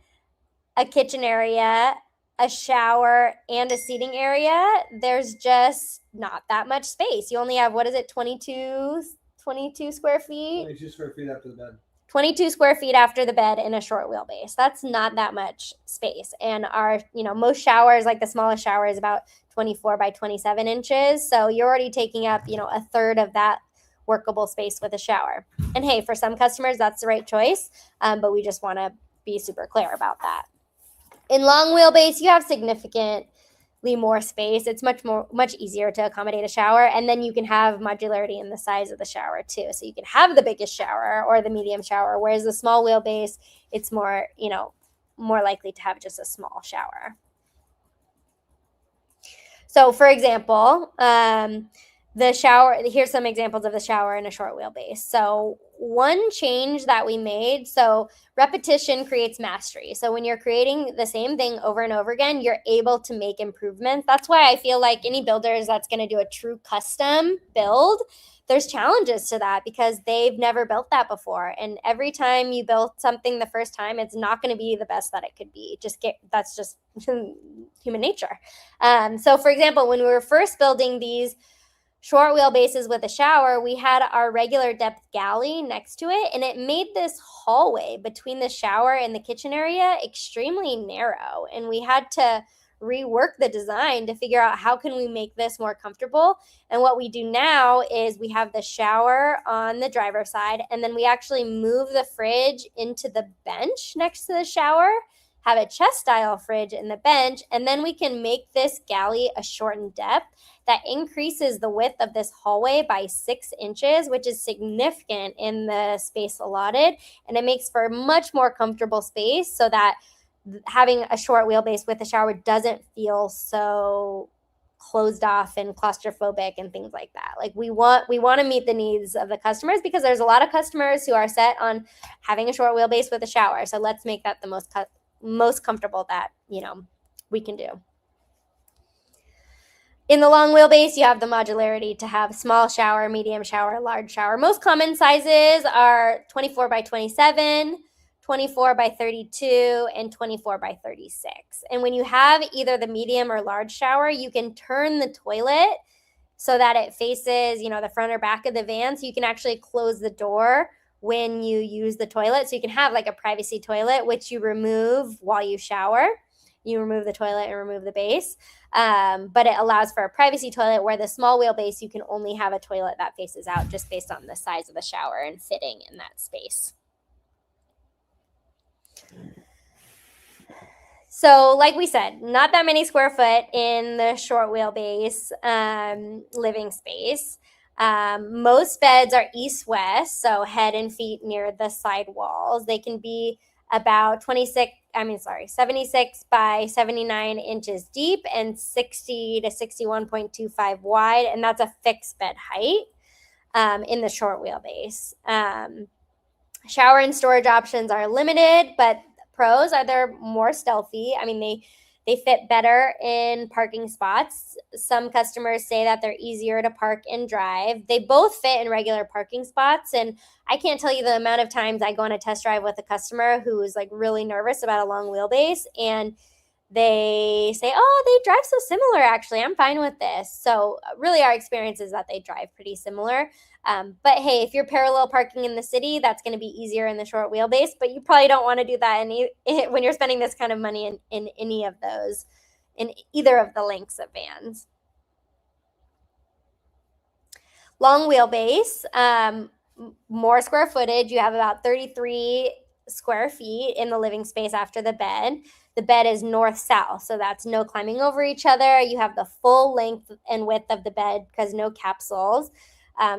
a kitchen area, a shower, and a seating area, there's just not that much space. You only have, 22 square feet? 22 square feet after the bed. 22 square feet after the bed in a short wheelbase. That's not that much space. And our, most showers, like the smallest shower is about 24 by 27 inches. So you're already taking up, a third of that workable space with a shower. And hey, for some customers, that's the right choice. But we just want to be super clear about that. In long wheelbase, you have significantly more space. It's much easier to accommodate a shower, and then you can have modularity in the size of the shower too. So you can have the biggest shower or the medium shower, whereas the small wheelbase, it's more, more likely to have just a small shower. So for example, the shower, here's some examples of the shower in a short wheelbase. So one change that we made, so repetition creates mastery. So when you're creating the same thing over and over again, you're able to make improvements. That's why I feel like any builders that's going to do a true custom build, there's challenges to that because they've never built that before. And every time you build something the first time, it's not going to be the best that it could be. That's just human nature. So for example, when we were first building these short wheelbases with a shower, we had our regular depth galley next to it, and it made this hallway between the shower and the kitchen area extremely narrow. And we had to rework the design to figure out how can we make this more comfortable. And what we do now is we have the shower on the driver's side, and then we actually move the fridge into the bench next to the shower, have a chest style fridge in the bench, and then we can make this galley a shortened depth that increases the width of this hallway by 6 inches, which is significant in the space allotted. And it makes for a much more comfortable space so that having a short wheelbase with a shower doesn't feel so closed off and claustrophobic and things like that. Like we want to meet the needs of the customers because there's a lot of customers who are set on having a short wheelbase with a shower. So let's make that the most comfortable that, we can do. In the long wheelbase, you have the modularity to have small shower, medium shower, large shower. Most common sizes are 24 by 27, 24 by 32, and 24 by 36. And when you have either the medium or large shower, you can turn the toilet so that it faces, the front or back of the van. So you can actually close the door when you use the toilet. So you can have like a privacy toilet, which you remove while you shower. You remove the toilet and remove the base. But it allows for a privacy toilet where the small wheelbase, you can only have a toilet that faces out just based on the size of the shower and fitting in that space. So like we said, not that many square foot in the short wheelbase living space. Most beds are east-west, so head and feet near the side walls. They can be about 76 by 79 inches deep and 60 to 61.25 wide, and that's a fixed bed height in the short wheelbase. Shower and storage options are limited, but pros are they're more stealthy. They fit better in parking spots. Some customers say that they're easier to park and drive. They both fit in regular parking spots. And I can't tell you the amount of times I go on a test drive with a customer who is like really nervous about a long wheelbase. And they say, oh, they drive so similar, actually. I'm fine with this. So really our experience is that they drive pretty similar. But hey, if you're parallel parking in the city, that's going to be easier in the short wheelbase, but you probably don't want to do that when you're spending this kind of money in any of those, in either of the lengths of vans. Long wheelbase. more square footage. You have about 33 square feet in the living space after the bed. The bed is north-south, so that's no climbing over each other. You have the full length and width of the bed because no capsules.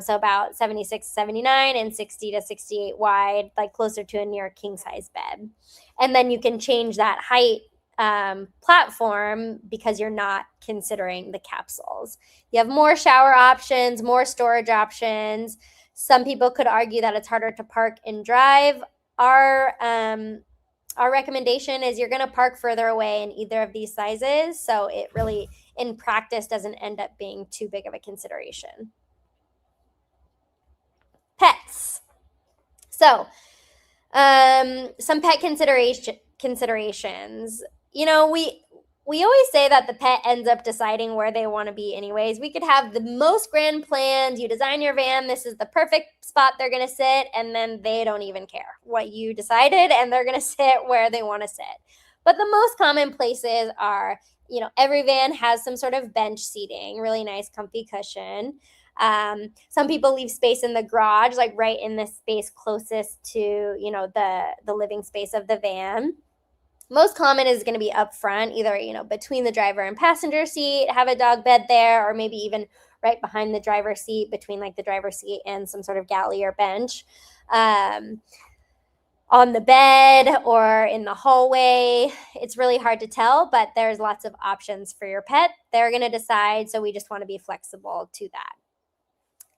So about 76 to 79 and 60 to 68 wide, like closer to a near king size bed. And then you can change that height platform because you're not considering the capsules. You have more shower options, more storage options. Some people could argue that it's harder to park and drive. Our recommendation is you're going to park further away in either of these sizes. So it really, in practice, doesn't end up being too big of a consideration. Pets. So some pet considerations. You know, we always say that the pet ends up deciding where they want to be anyways. We could have the most grand plans. You design your van. This is the perfect spot they're going to sit. And then they don't even care what you decided. And they're going to sit where they want to sit. But the most common places are, you know, every van has some sort of bench seating, really nice, comfy cushion. Some people leave space in the garage, like right in the space closest to, you know, the living space of the van. Most common is going to be up front, either, you know, between the driver and passenger seat, have a dog bed there, or maybe even right behind the driver's seat, between like the driver's seat and some sort of galley or bench. On the bed or in the hallway, it's really hard to tell, but there's lots of options for your pet. They're going to decide, so we just want to be flexible to that.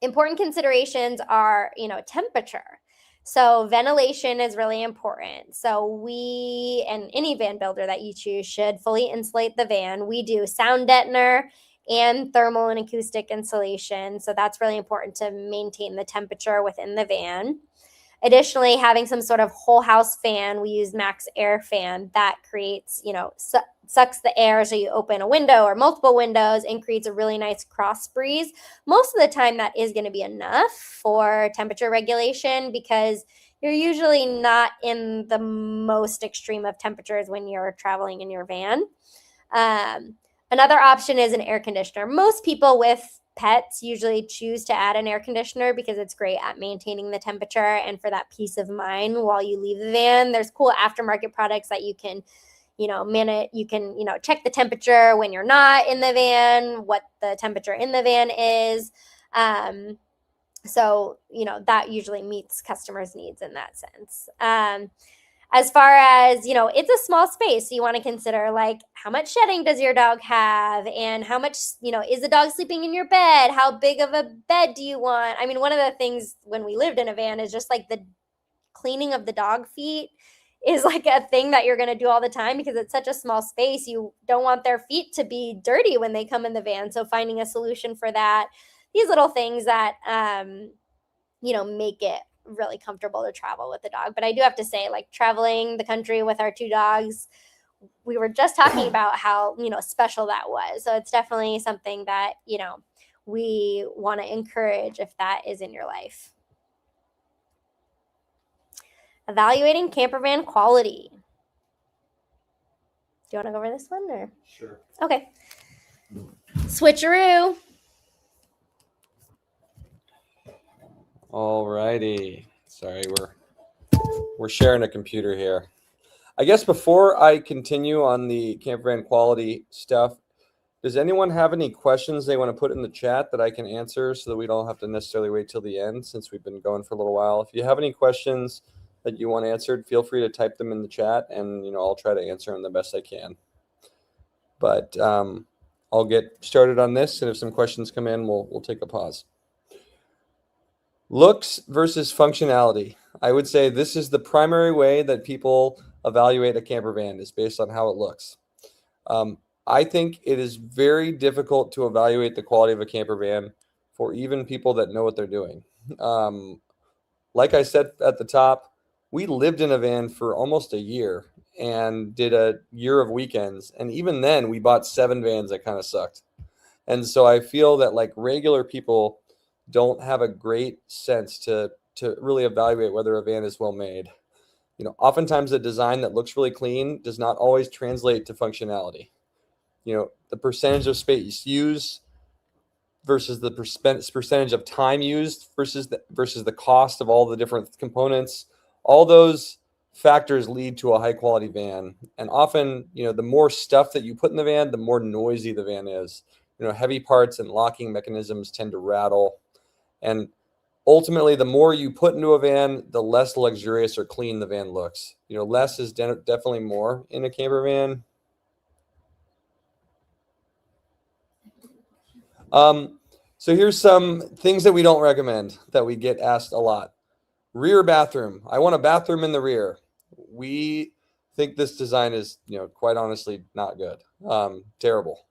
Important considerations are, you know, temperature. So ventilation is really important. So we, and any van builder that you choose, should fully insulate the van. We do sound deadener and thermal and acoustic insulation. So that's really important to maintain the temperature within the van. Additionally, having some sort of whole house fan, we use Max Air fan that creates, you know, sucks the air. So you open a window or multiple windows and creates a really nice cross breeze. Most of the time that is going to be enough for temperature regulation because you're usually not in the most extreme of temperatures when you're traveling in your van. Another option is an air conditioner. Most people with pets usually choose to add an air conditioner because it's great at maintaining the temperature and for that peace of mind while you leave the van. There's cool aftermarket products that you can, you know, check the temperature when you're not in the van, what the temperature in the van is. So, you know, that usually meets customers' needs in that sense. As far as, you know, it's a small space. So you want to consider, like, how much shedding does your dog have? And how much, you know, is the dog sleeping in your bed? How big of a bed do you want? I mean, one of the things when we lived in a van is just like the cleaning of the dog feet is like a thing that you're going to do all the time because it's such a small space. You don't want their feet to be dirty when they come in the van. So finding a solution for that, these little things that, you know, make it really comfortable to travel with the dog. But I do have to say, like, traveling the country with our two dogs, we were just talking about how, you know, special that was. So it's definitely something that, you know, we want to encourage if that is in your life. Evaluating camper van quality. Do you want to go over this one or? Sure. Okay. Switcheroo. All righty. Sorry, we're sharing a computer here. I guess before I continue on the camper van quality stuff, does anyone have any questions they want to put in the chat that I can answer so that we don't have to necessarily wait till the end since we've been going for a little while? If you have any questions that you want answered, feel free to type them in the chat and, you know, I'll try to answer them the best I can. But I'll get started on this, and if some questions come in, we'll take a pause. Looks versus functionality. I would say this is the primary way that people evaluate a camper van is based on how it looks. I think it is very difficult to evaluate the quality of a camper van for even people that know what they're doing. Like I said at the top, we lived in a van for almost a year and did a year of weekends. And even then we bought 7 vans that kind of sucked. And so I feel that, like, regular people don't have a great sense to really evaluate whether a van is well made. You know, oftentimes a design that looks really clean does not always translate to functionality. You know, the percentage of space used versus the percentage of time used versus the cost of all the different components. All those factors lead to a high quality van. And often, the more stuff that you put in the van, the more noisy the van is. Heavy parts and locking mechanisms tend to rattle. And ultimately, the more you put into a van, the less luxurious or clean the van looks. Less is definitely more in a camper van. So here's some things that we don't recommend that we get asked a lot. Rear bathroom. I want a bathroom in the rear. We think this design is, quite honestly, not good. Terrible.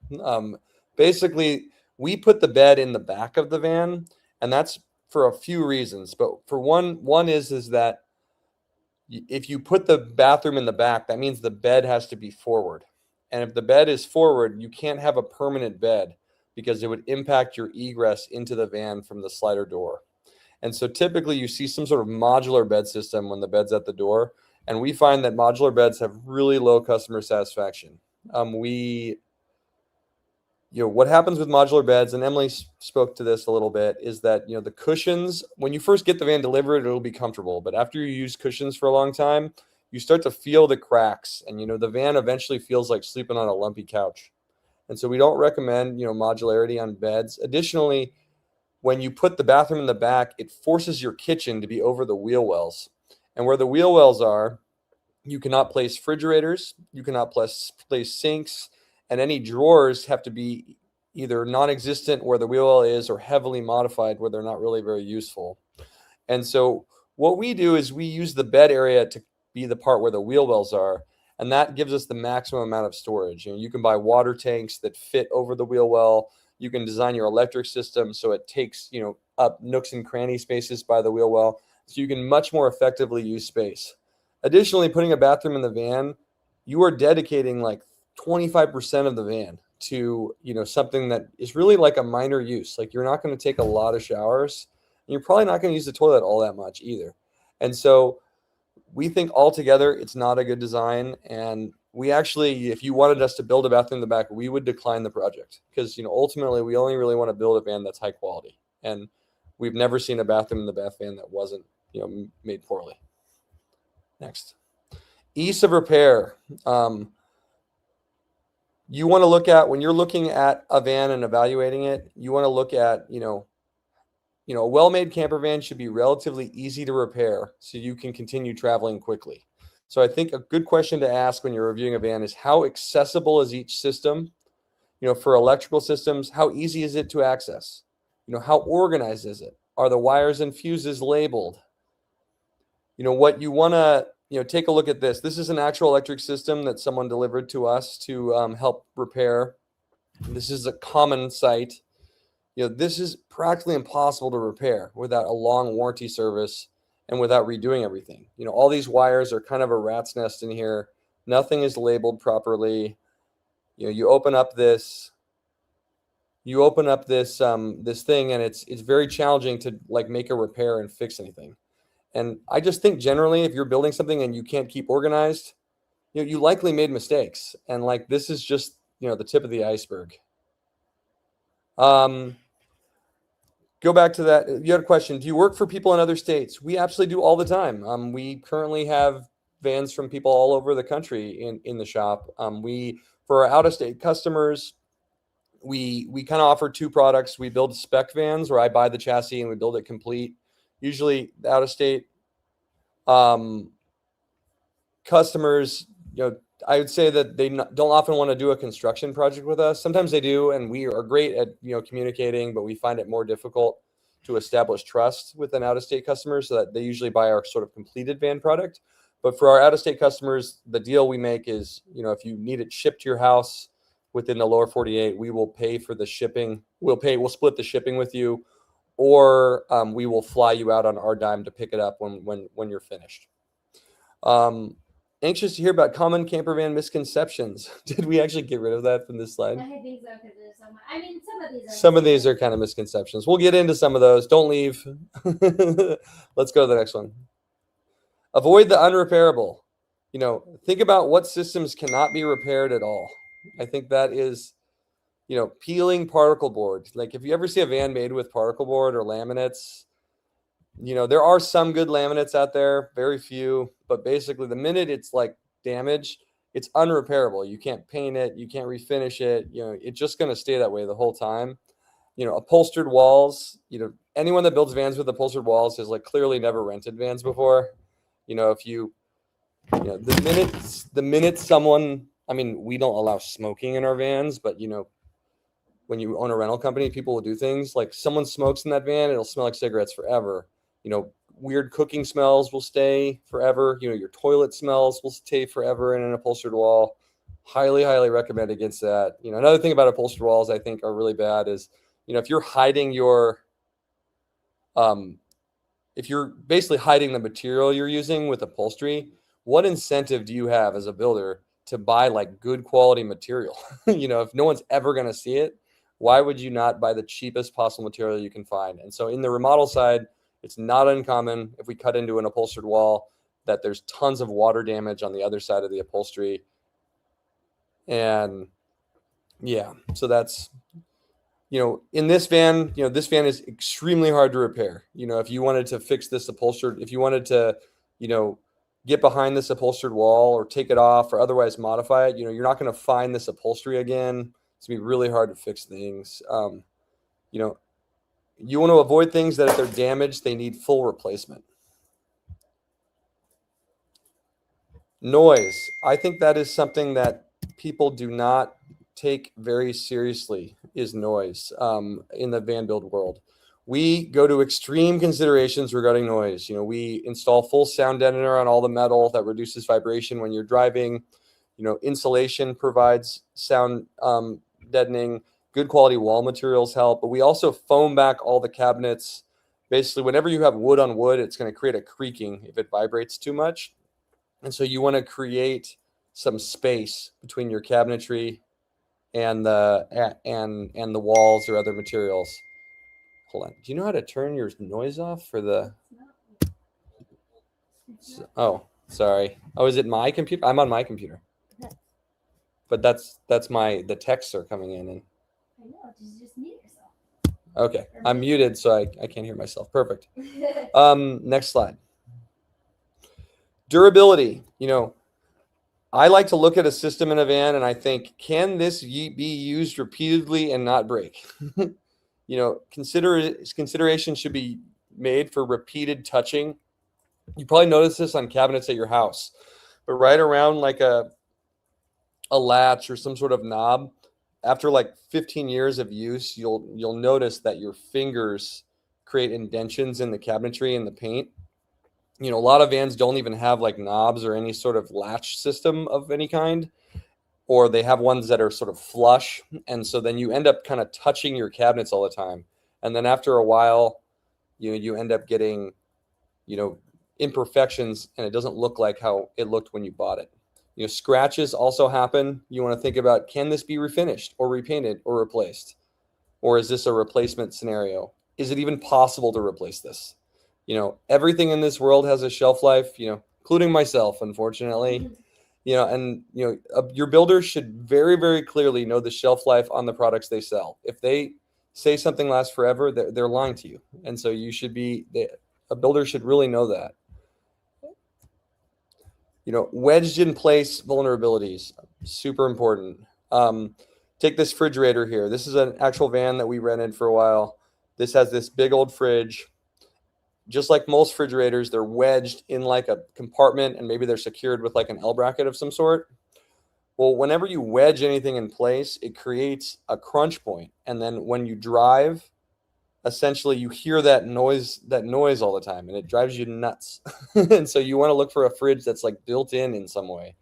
Basically, we put the bed in the back of the van, and that's for a few reasons. But for one is that if you put the bathroom in the back, that means the bed has to be forward. And if the bed is forward, you can't have a permanent bed because it would impact your egress into the van from the slider door. And so typically you see some sort of modular bed system when the bed's at the door. And we find that modular beds have really low customer satisfaction. What happens with modular beds, and Emily spoke to this a little bit, is that, the cushions, when you first get the van delivered, it'll be comfortable. But after you use cushions for a long time, you start to feel the cracks. And, the van eventually feels like sleeping on a lumpy couch. And so we don't recommend, modularity on beds. Additionally, when you put the bathroom in the back, it forces your kitchen to be over the wheel wells. And where the wheel wells are, you cannot place refrigerators, you cannot place sinks, and any drawers have to be either non-existent where the wheel well is or heavily modified where they're not really very useful. And so what we do is we use the bed area to be the part where the wheel wells are, and that gives us the maximum amount of storage. You can buy water tanks that fit over the wheel well. You can design your electric system so it takes, up nooks and cranny spaces by the wheel well, so you can much more effectively use space. Additionally, putting a bathroom in the van, you are dedicating like 25% of the van to, something that is really like a minor use. Like you're not going to take a lot of showers, and you're probably not going to use the toilet all that much either. And so we think altogether it's not a good design. And we actually, if you wanted us to build a bathroom in the back, we would decline the project because, ultimately we only really want to build a van that's high quality. And we've never seen a bathroom in the bath van that wasn't, made poorly. Next. Ease of repair. You want to look at, when you're looking at a van and evaluating it, you want to look at, a well-made camper van should be relatively easy to repair so you can continue traveling quickly. So I think a good question to ask when you're reviewing a van is how accessible is each system? For electrical systems, how easy is it to access? How organized is it? Are the wires and fuses labeled? What you want to, take a look at this. This is an actual electric system that someone delivered to us to help repair. This is a common site. This is practically impossible to repair without a long warranty service and without redoing everything. All these wires are kind of a rat's nest in here. Nothing is labeled properly. You open up this this thing, and it's very challenging to make a repair and fix anything. And I just think generally, if you're building something and you can't keep organized, you likely made mistakes. And this is just, the tip of the iceberg. Go back to that. You had a question. Do you work for people in other states? We absolutely do all the time. We currently have vans from people all over the country in the shop. For our out-of-state customers, we kind of offer two products. We build spec vans where I buy the chassis and we build it complete. Usually out-of-state customers, I would say that they don't often want to do a construction project with us. Sometimes they do, and we are great at communicating, but we find it more difficult to establish trust with an out-of-state customer, so that they usually buy our sort of completed van product. But for our out-of-state customers, the deal we make is, if you need it shipped to your house within the lower 48, we will pay for the shipping. We'll split the shipping with you, or we will fly you out on our dime to pick it up when you're finished. Anxious to hear about common camper van misconceptions. Did we actually get rid of that from this slide? I think so, because there's so much. I mean, some of these are kind of misconceptions. We'll get into some of those. Don't leave. Let's go to the next one. Avoid the unrepairable. Think about what systems cannot be repaired at all. I think that is peeling particle board. Like if you ever see a van made with particle board or laminates, there are some good laminates out there, very few, but basically the minute it's like damaged, it's unrepairable. You can't paint it, you can't refinish it. It's just going to stay that way the whole time. Upholstered walls, anyone that builds vans with upholstered walls has like clearly never rented vans before. If the minute someone, I mean, we don't allow smoking in our vans, but when you own a rental company, people will do things like someone smokes in that van, it'll smell like cigarettes forever. Weird cooking smells will stay forever. Your toilet smells will stay forever in an upholstered wall. Highly, highly recommend against that. Another thing about upholstered walls I think are really bad is, if you're hiding if you're basically hiding the material you're using with upholstery, what incentive do you have as a builder to buy like good quality material? If no one's ever going to see it, why would you not buy the cheapest possible material you can find? And so in the remodel side, it's not uncommon if we cut into an upholstered wall that there's tons of water damage on the other side of the upholstery. And yeah, so that's, in this van, this van is extremely hard to repair. If you wanted to fix this upholstered, if you wanted to, get behind this upholstered wall or take it off or otherwise modify it, you're not going to find this upholstery again. It's going to be really hard to fix things. You want to avoid things that if they're damaged, they need full replacement. Noise. I think that is something that people do not take very seriously, is noise in the van build world. We go to extreme considerations regarding noise. We install full sound deadener on all the metal that reduces vibration when you're driving. Insulation provides sound deadening. Good quality wall materials help, but we also foam back all the cabinets. Basically, whenever you have wood on wood, it's going to create a creaking if it vibrates too much. And so you want to create some space between your cabinetry and the walls or other materials. Hold on. Do you know how to turn your noise off for the? Oh, sorry. Oh, is it my computer? I'm on my computer. But that's the texts are coming in and. I know, just mute yourself. Okay, I'm muted, so I can't hear myself. Perfect. Next slide. Durability. I like to look at a system in a van and I think, can this be used repeatedly and not break? Consideration should be made for repeated touching. You probably notice this on cabinets at your house, but right around like a latch or some sort of knob, after like 15 years of use, you'll notice that your fingers create indentions in the cabinetry and the paint. A lot of vans don't even have like knobs or any sort of latch system of any kind, or they have ones that are sort of flush. And so then you end up kind of touching your cabinets all the time. And then after a while, you end up getting, imperfections, and it doesn't look like how it looked when you bought it. Scratches also happen. You want to think about, can this be refinished or repainted or replaced? Or is this a replacement scenario? Is it even possible to replace this? Everything in this world has a shelf life, including myself, unfortunately. Your builder should very, very clearly know the shelf life on the products they sell. If they say something lasts forever, they're lying to you. And so a builder should really know that. Wedged in place vulnerabilities, super important. Take this refrigerator here. This is an actual van that we rented for a while. This has this big old fridge. Just like most refrigerators, they're wedged in like a compartment, and maybe they're secured with like an L bracket of some sort. Well, whenever you wedge anything in place, it creates a crunch point. And then when you drive, essentially you hear that noise all the time, and it drives you nuts. And so you want to look for a fridge that's like built in some way.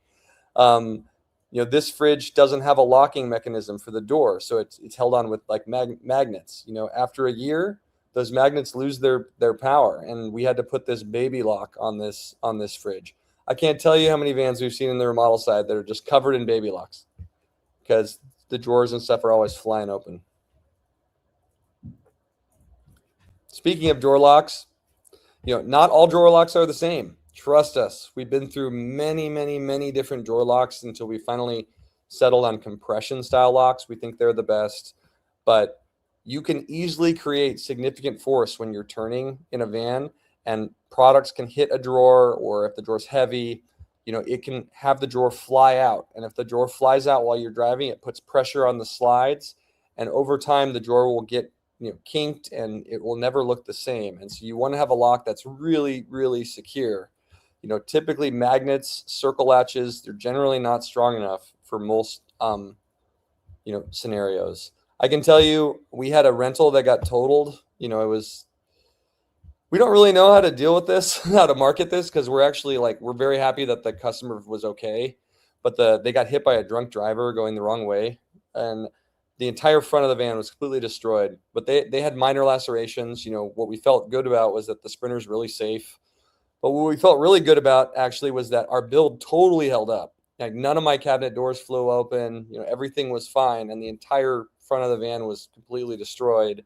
This fridge doesn't have a locking mechanism for the door, so it's held on with like magnets. After a year, those magnets lose their power, and we had to put this baby lock on this fridge. I can't tell you how many vans we've seen in the remodel side that are just covered in baby locks because the drawers and stuff are always flying open. Speaking of drawer locks, not all drawer locks are the same. Trust us. We've been through many, many, many different drawer locks until we finally settled on compression style locks. We think they're the best, but you can easily create significant force when you're turning in a van, and products can hit a drawer, or if the drawer's heavy, you know, it can have the drawer fly out. And if the drawer flies out while you're driving, it puts pressure on the slides. And over time, the drawer will get, you know, kinked, and it will never look the same. And so you want to have a lock that's really, really secure. You know, typically magnets, circle latches, they're generally not strong enough for most, you know, scenarios. I can tell you, we had a rental that got totaled. You know, we don't really know how to deal with this, how to market this, because we're actually we're very happy that the customer was okay, but they got hit by a drunk driver going the wrong way, and the entire front of the van was completely destroyed. But they had minor lacerations. You know, what we felt good about was that the Sprinter's really safe. But what we felt really good about actually was that our build totally held up. Like, none of my cabinet doors flew open. You know, everything was fine, and the entire front of the van was completely destroyed.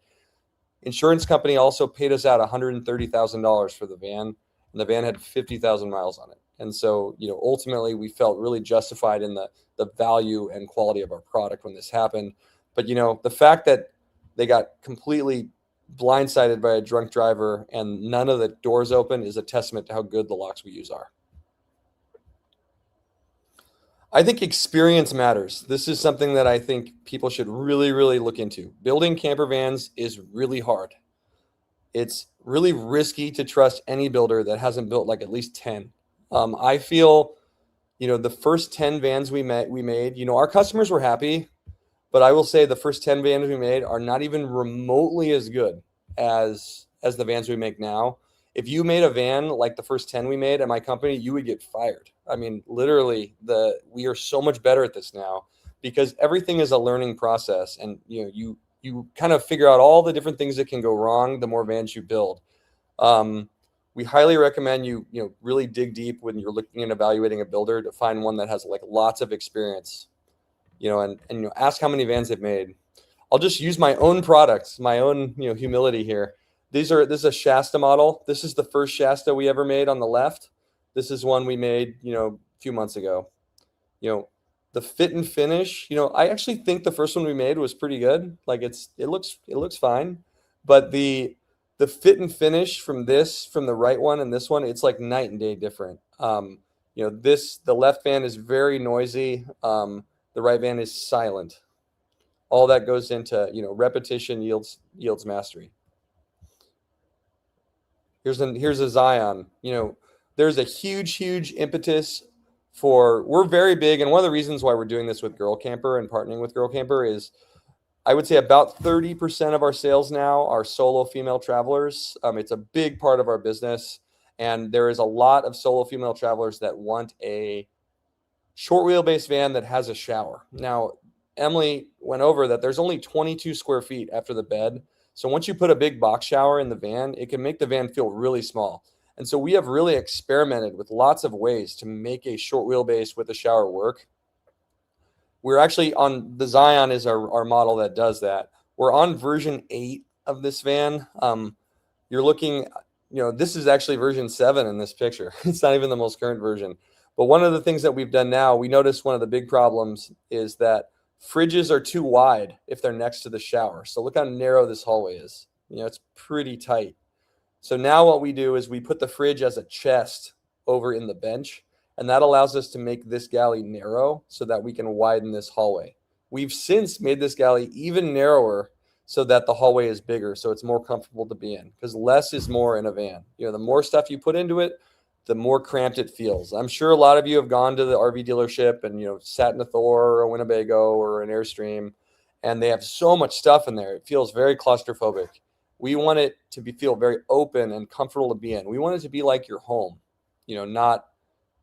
Insurance company also paid us out $130,000 for the van, and the van had 50,000 miles on it. And so, you know, ultimately we felt really justified in the value and quality of our product when this happened. But, you know, the fact that they got completely blindsided by a drunk driver and none of the doors open is a testament to how good the locks we use are. I think experience matters. This is something that I think people should really, really look into. Building camper vans is really hard. It's really risky to trust any builder that hasn't built like at least 10. I feel, you know, the first 10 vans we made, you know, our customers were happy, but I will say the first 10 vans we made are not even remotely as good as the vans we make now. If you made a van like the first 10 we made at my company, you would get fired. I mean, literally, we are so much better at this now because everything is a learning process, and you know, you kind of figure out all the different things that can go wrong the more vans you build. We highly recommend you really dig deep when you're looking and evaluating a builder to find one that has like lots of experience, you know, and you know, ask how many vans they've made. I'll just use my own products, my own, you know, humility here. This is a Shasta model. This is the first Shasta we ever made on the left. This is one we made, you know, a few months ago. You know, the fit and finish, you know, I actually think the first one we made was pretty good. Like it looks fine, but the fit and finish from the right one and this one, it's like night and day different. You know, the left van is very noisy. The right van is silent. All that goes into, you know, repetition yields mastery. Here's a Zion. You know, there's a huge impetus we're very big. And one of the reasons why we're doing this with Girl Camper and partnering with Girl Camper is I would say about 30% of our sales now are solo female travelers. It's a big part of our business. And there is a lot of solo female travelers that want a short wheelbase van that has a shower. Now, Emily went over that there's only 22 square feet after the bed. So once you put a big box shower in the van, it can make the van feel really small. And so we have really experimented with lots of ways to make a short wheelbase with a shower work. We're actually on the Zion is our model that does that. We're on version 8 of this van. You're looking, you know, this is actually version 7 in this picture. It's not even the most current version. But one of the things that we've done now, we noticed one of the big problems is that fridges are too wide if they're next to the shower. So look how narrow this hallway is. You know, it's pretty tight. So now what we do is we put the fridge as a chest over in the bench, and that allows us to make this galley narrow so that we can widen this hallway. We've since made this galley even narrower so that the hallway is bigger, so it's more comfortable to be in, because less is more in a van. You know, the more stuff you put into it, the more cramped it feels. I'm sure a lot of you have gone to the RV dealership and, you know, sat in a Thor or a Winnebago or an Airstream, and they have so much stuff in there. It feels very claustrophobic. We want it to feel very open and comfortable to be in. We want it to be like your home, you know, not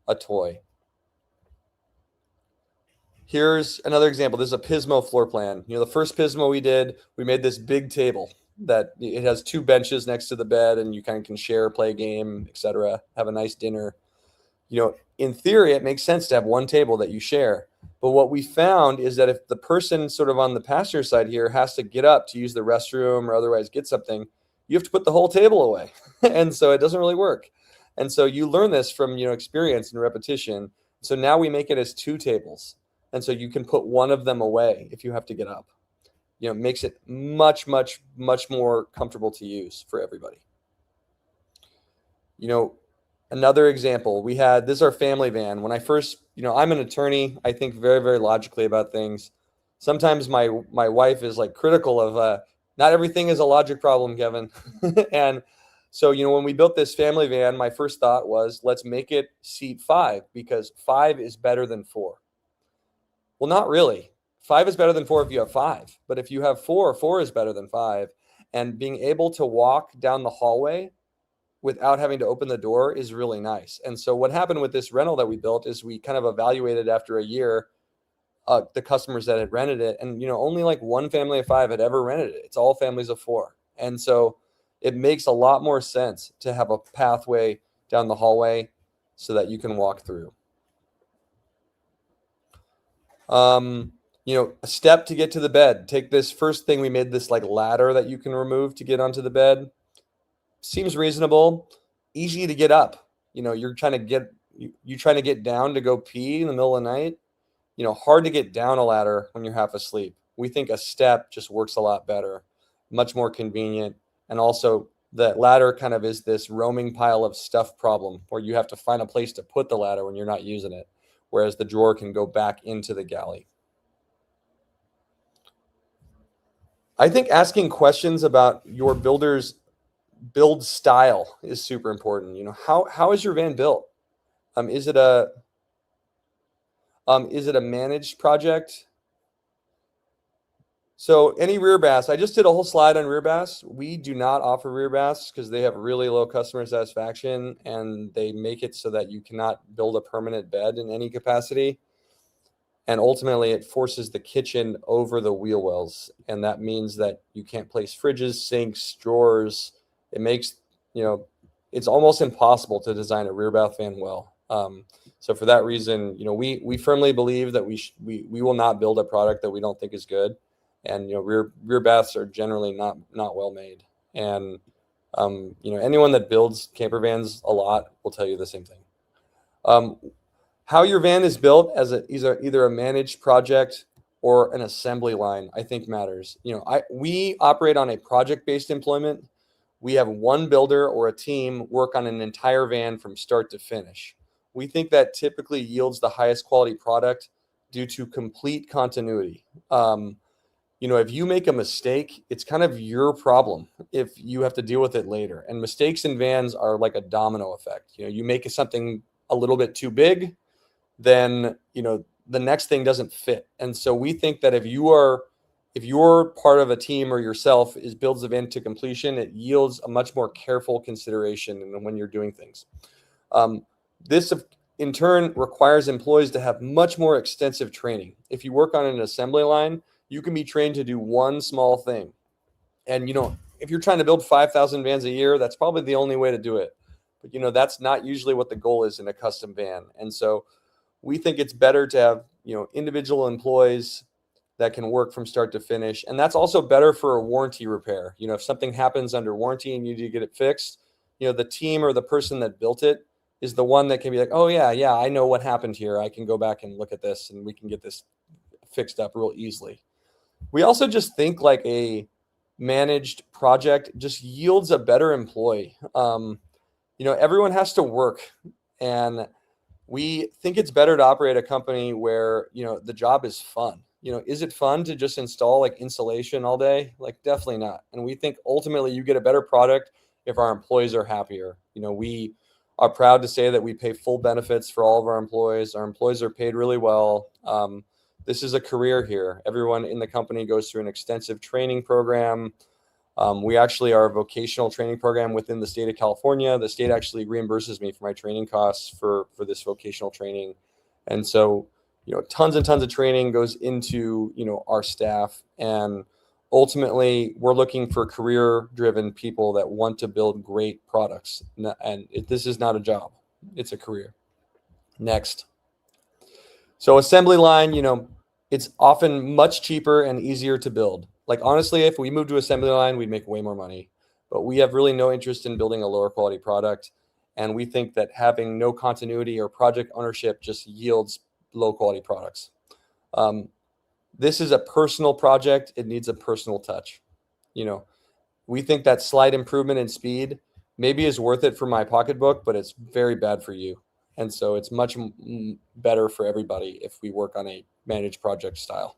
a toy. Here's another example. This is a Pismo floor plan. You know, the first Pismo we did, we made this big table that it has 2 benches next to the bed, and you kind of can share, play a game, etc., have a nice dinner. You know, in theory, it makes sense to have one table that you share. But what we found is that if the person sort of on the passenger side here has to get up to use the restroom or otherwise get something, you have to put the whole table away. And so it doesn't really work. And so you learn this from, you know, experience and repetition. So now we make it as 2 tables. And so you can put one of them away if you have to get up. You know, it makes it much, much, much more comfortable to use for everybody. You know, another example, this is our family van. When I first, you know, I'm an attorney, I think very, very logically about things. Sometimes my wife is like critical of, not everything is a logic problem, Kevin. And so, you know, when we built this family van, my first thought was, let's make it seat 5 because 5 is better than 4. Well, not really. 5 is better than 4 if you have 5, but if you have 4, 4 is better than 5. And being able to walk down the hallway without having to open the door is really nice. And so what happened with this rental that we built is we kind of evaluated after a year the customers that had rented it, and you know, only like one family of 5 had ever rented it. It's all families of 4. And so it makes a lot more sense to have a pathway down the hallway so that you can walk through. You know, a step to get to the bed. Take this first thing, we made this like ladder that you can remove to get onto the bed. Seems reasonable, easy to get up. You know, you're trying to get down to go pee in the middle of the night. You know, hard to get down a ladder when you're half asleep. We think a step just works a lot better, much more convenient. And also the ladder kind of is this roaming pile of stuff problem where you have to find a place to put the ladder when you're not using it, whereas the drawer can go back into the galley. I think asking questions about your builder's build style is super important. You know, how is your van built? Is it a managed project? So any rear baths, I just did a whole slide on rear baths. We do not offer rear baths because they have really low customer satisfaction and they make it so that you cannot build a permanent bed in any capacity. And ultimately it forces the kitchen over the wheel wells. And that means that you can't place fridges, sinks, drawers. It makes, you know, it's almost impossible to design a rear bath van well. So for that reason, you know, we firmly believe that we will not build a product that we don't think is good. And, you know, rear baths are generally not well made. And, you know, anyone that builds camper vans a lot will tell you the same thing. How your van is built as either a managed project or an assembly line, I think matters. You know, we operate on a project-based employment. We have one builder or a team work on an entire van from start to finish. We think that typically yields the highest quality product due to complete continuity. You know, if you make a mistake, it's kind of your problem if you have to deal with it later. And mistakes in vans are like a domino effect. You know, you make something a little bit too big, then, you know, the next thing doesn't fit. And so we think that if you're part of a team or yourself builds the van to completion, it yields a much more careful consideration when you're doing things. This in turn requires employees to have much more extensive training. If you work on an assembly line, you can be trained to do one small thing. And, you know, if you're trying to build 5,000 vans a year, that's probably the only way to do it. But, you know, that's not usually what the goal is in a custom van. And so we think it's better to have, you know, individual employees that can work from start to finish. And that's also better for a warranty repair. You know, if something happens under warranty and you need to get it fixed, you know, the team or the person that built it is the one that can be like, oh yeah, I know what happened here. I can go back and look at this and we can get this fixed up real easily. We also just think like a managed project just yields a better employee. You know, everyone has to work, and we think it's better to operate a company where, you know, the job is fun. You know, is it fun to just install like insulation all day? Like, definitely not. And we think ultimately you get a better product if our employees are happier. You know, we are proud to say that we pay full benefits for all of our employees. Our employees are paid really well. This is a career here. Everyone in the company goes through an extensive training program. We actually are a vocational training program within the state of California. The state actually reimburses me for my training costs for this vocational training. And so, you know, tons and tons of training goes into, you know, our staff. And ultimately, we're looking for career-driven people that want to build great products. And this is not a job. It's a career. Next. So assembly line, you know, it's often much cheaper and easier to build. Like, honestly, if we moved to assembly line, we'd make way more money. But we have really no interest in building a lower quality product. And we think that having no continuity or project ownership just yields low quality products. This is a personal project. It needs a personal touch. You know, we think that slight improvement in speed maybe is worth it for my pocketbook, but it's very bad for you. And so it's much better for everybody if we work on a managed project style.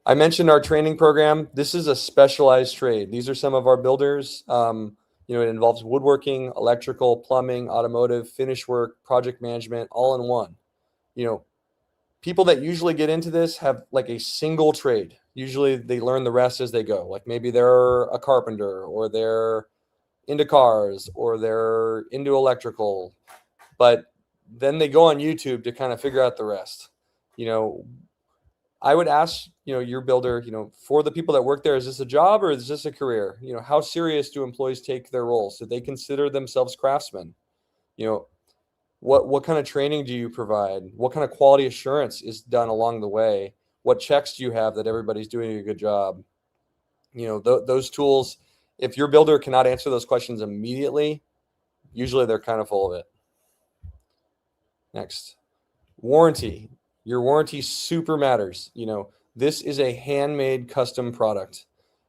I mentioned our training program. This is a specialized trade. These are some of our builders. You know, it involves woodworking, electrical, plumbing, automotive, finish work, project management, all in one. You know, people that usually get into this have like a single trade. Usually they learn the rest as they go. Like maybe they're a carpenter, or they're into cars, or they're into electrical, but then they go on YouTube to kind of figure out the rest. You know, I would ask, you know, your builder, you know, for the people that work there, is this a job or is this a career? You know, how serious do employees take their roles? Do they consider themselves craftsmen? You know, what kind of training do you provide? What kind of quality assurance is done along the way? What checks do you have that everybody's doing a good job? You know, those tools, if your builder cannot answer those questions immediately, usually they're kind of full of it. Next, warranty. Your warranty super matters. You know, this is a handmade custom product.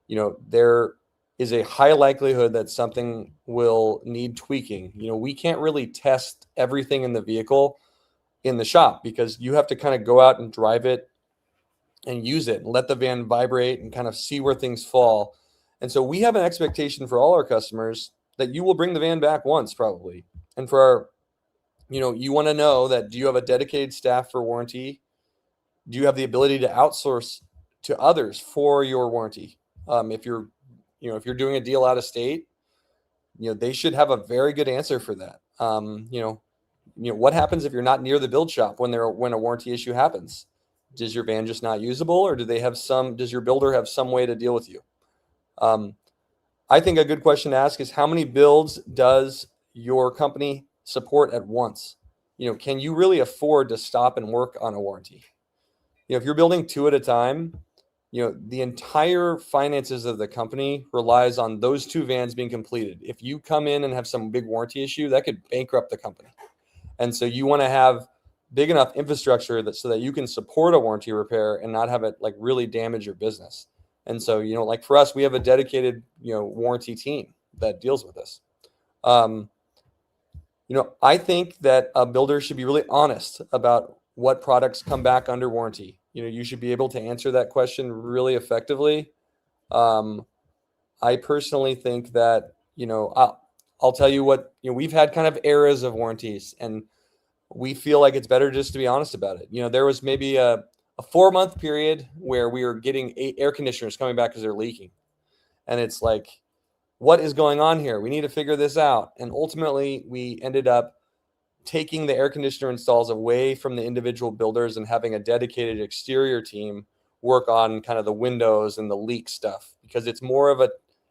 You know, there is a high likelihood that something will need tweaking. You know, we can't really test everything in the vehicle in the shop because you have to kind of go out and drive it and use it and let the van vibrate and kind of see where things fall. And so we have an expectation for all our customers that you will bring the van back once probably. And for our, you know, you want to know that, do you have a dedicated staff for warranty? Do you have the ability to outsource to others for your warranty? If you're, you know, if you're doing a deal out of state, you know, they should have a very good answer for that. You know, what happens if you're not near the build shop when a warranty issue happens? Is your van just not usable, or does your builder have some way to deal with you? I think a good question to ask is, how many builds does your company support at once? You know, can you really afford to stop and work on a warranty? You know, if you're building 2 at a time, you know, the entire finances of the company relies on those 2 vans being completed. If you come in and have some big warranty issue, that could bankrupt the company. And so you want to have big enough infrastructure so that you can support a warranty repair and not have it like really damage your business. And so, you know, like for us, we have a dedicated, you know, warranty team that deals with this. You know, I think that a builder should be really honest about what products come back under warranty. You know, you should be able to answer that question really effectively. I personally think that, you know, I'll tell you what, you know, we've had kind of eras of warranties, and we feel like it's better just to be honest about it. You know, there was maybe a 4-month period where we were getting air conditioners coming back because they're leaking. And it's like, what is going on here? We need to figure this out. And ultimately, we ended up taking the air conditioner installs away from the individual builders and having a dedicated exterior team work on kind of the windows and the leak stuff, because it's more of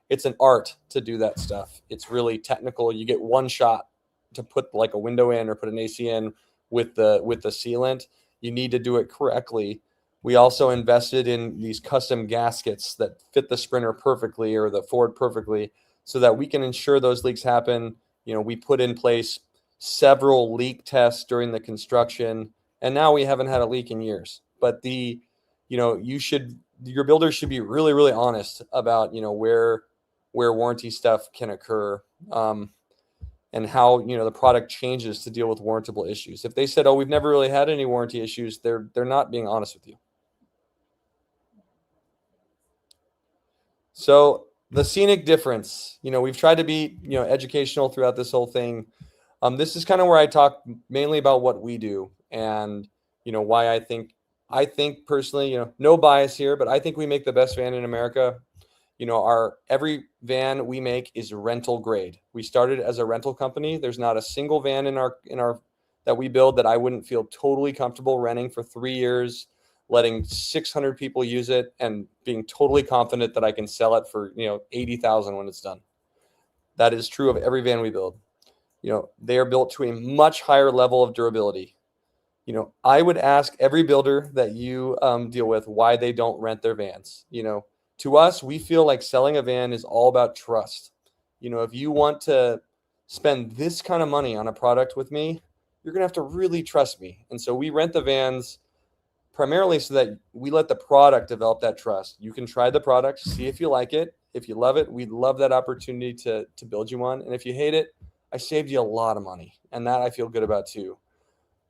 it's an art to do that stuff. It's really technical. You get one shot to put like a window in or put an AC in with the sealant. You need to do it correctly. We also invested in these custom gaskets that fit the Sprinter perfectly or the Ford perfectly, so that we can ensure those leaks happen. You know, we put in place several leak tests during the construction, and now we haven't had a leak in years. But you know, your builder should be really, really honest about, you know, where warranty stuff can occur, and how, you know, the product changes to deal with warrantable issues. If they said, oh, we've never really had any warranty issues, they're not being honest with you. So the Scenic difference, you know, we've tried to be, you know, educational throughout this whole thing. This is kind of where I talk mainly about what we do, and, you know, why I think personally, you know, no bias here, but I think we make the best van in America. You know, every van we make is rental grade. We started as a rental company. There's not a single van in our that we build that I wouldn't feel totally comfortable renting for 3 years, letting 600 people use it, and being totally confident that I can sell it for, you know, $80,000 when it's done. That is true of every van we build. You know, they are built to a much higher level of durability. You know, I would ask every builder that you deal with why they don't rent their vans. You know, to us, we feel like selling a van is all about trust. You know, if you want to spend this kind of money on a product with me, you're going to have to really trust me. And so we rent the vans primarily so that we let the product develop that trust. You can try the product, see if you like it. If you love it, we'd love that opportunity to build you one. And if you hate it, I saved you a lot of money. And that I feel good about too.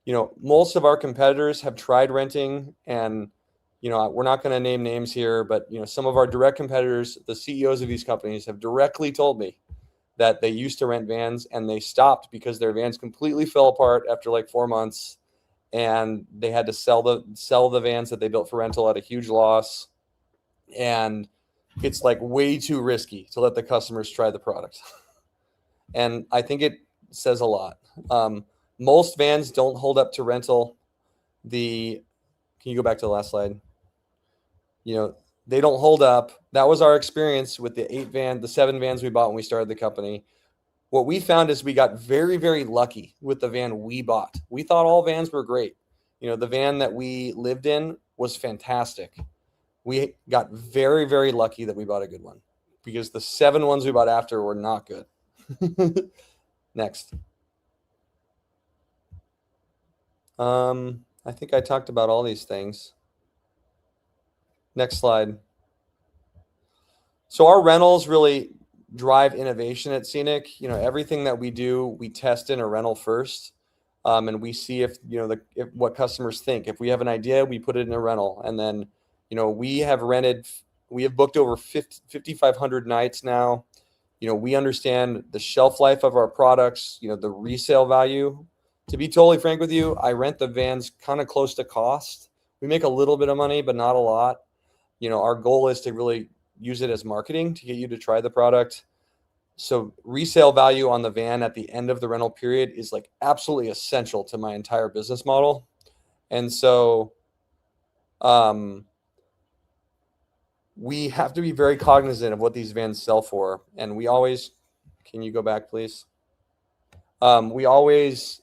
You know, most of our competitors have tried renting, and, you know, we're not going to name names here, but, you know, some of our direct competitors, the CEOs of these companies, have directly told me that they used to rent vans and they stopped because their vans completely fell apart after like 4 months, and they had to sell the vans that they built for rental at a huge loss. And it's like way too risky to let the customers try the product. And I think it says a lot. Most vans don't hold up to rental. Can you go back to the last slide? You know, they don't hold up. That was our experience with the 7 vans we bought when we started the company. What we found is we got very, very lucky with the van we bought. We thought all vans were great. You know, the van that we lived in was fantastic. We got very, very lucky that we bought a good one, because the 7 ones we bought after were not good. Next. I think I talked about all these things. Next slide. So our rentals really drive innovation at Scenic. You know, everything that we do, we test in a rental first. And we see if, you know, what customers think. If we have an idea, we put it in a rental. And then, you know, we have booked over 5,500 nights now. You know, we understand the shelf life of our products, you know, the resale value. To be totally frank with you, I rent the vans kind of close to cost. We make a little bit of money, but not a lot. You know, our goal is to really use it as marketing to get you to try the product. So resale value on the van at the end of the rental period is like absolutely essential to my entire business model. And so we have to be very cognizant of what these vans sell for. And we always, can you go back, please? We always,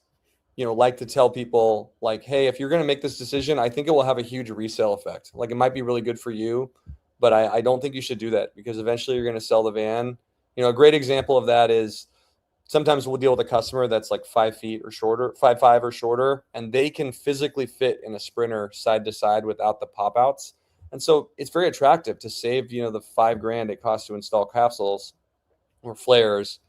you know, like to tell people like, hey, if you're going to make this decision, I think it will have a huge resale effect. Like, it might be really good for you, but I don't think you should do that, because eventually you're going to sell the van. You know, a great example of that is sometimes we'll deal with a customer that's like 5 feet or shorter, 5'5" or shorter, and they can physically fit in a Sprinter side to side without the pop outs. And so it's very attractive to save, you know, the $5,000 it costs to install capsules or flares.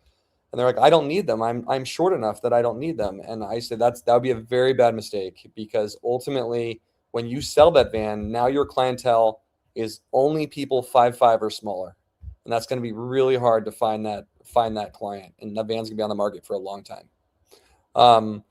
And they're like, I don't need them. I'm short enough that I don't need them. And I say that would be a very bad mistake, because ultimately when you sell that van, now your clientele is only people 5'5" or smaller. And that's going to be really hard to find that client. And that van's gonna be on the market for a long time.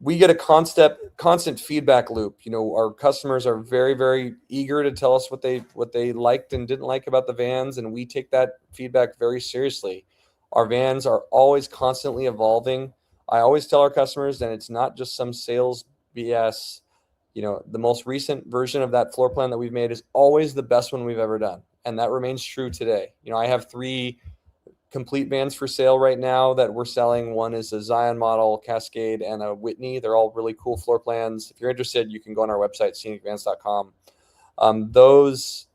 We get a constant feedback loop. You know, our customers are very, very eager to tell us what they liked and didn't like about the vans, and we take that feedback very seriously. Our vans are always constantly evolving. I always tell our customers that it's not just some sales BS. You know, the most recent version of that floor plan that we've made is always the best one we've ever done. And that remains true today. You know, I have 3 complete vans for sale right now that we're selling. One is a Zion model, Cascade, and a Whitney. They're all really cool floor plans. If you're interested, you can go on our website, scenicvans.com. Those,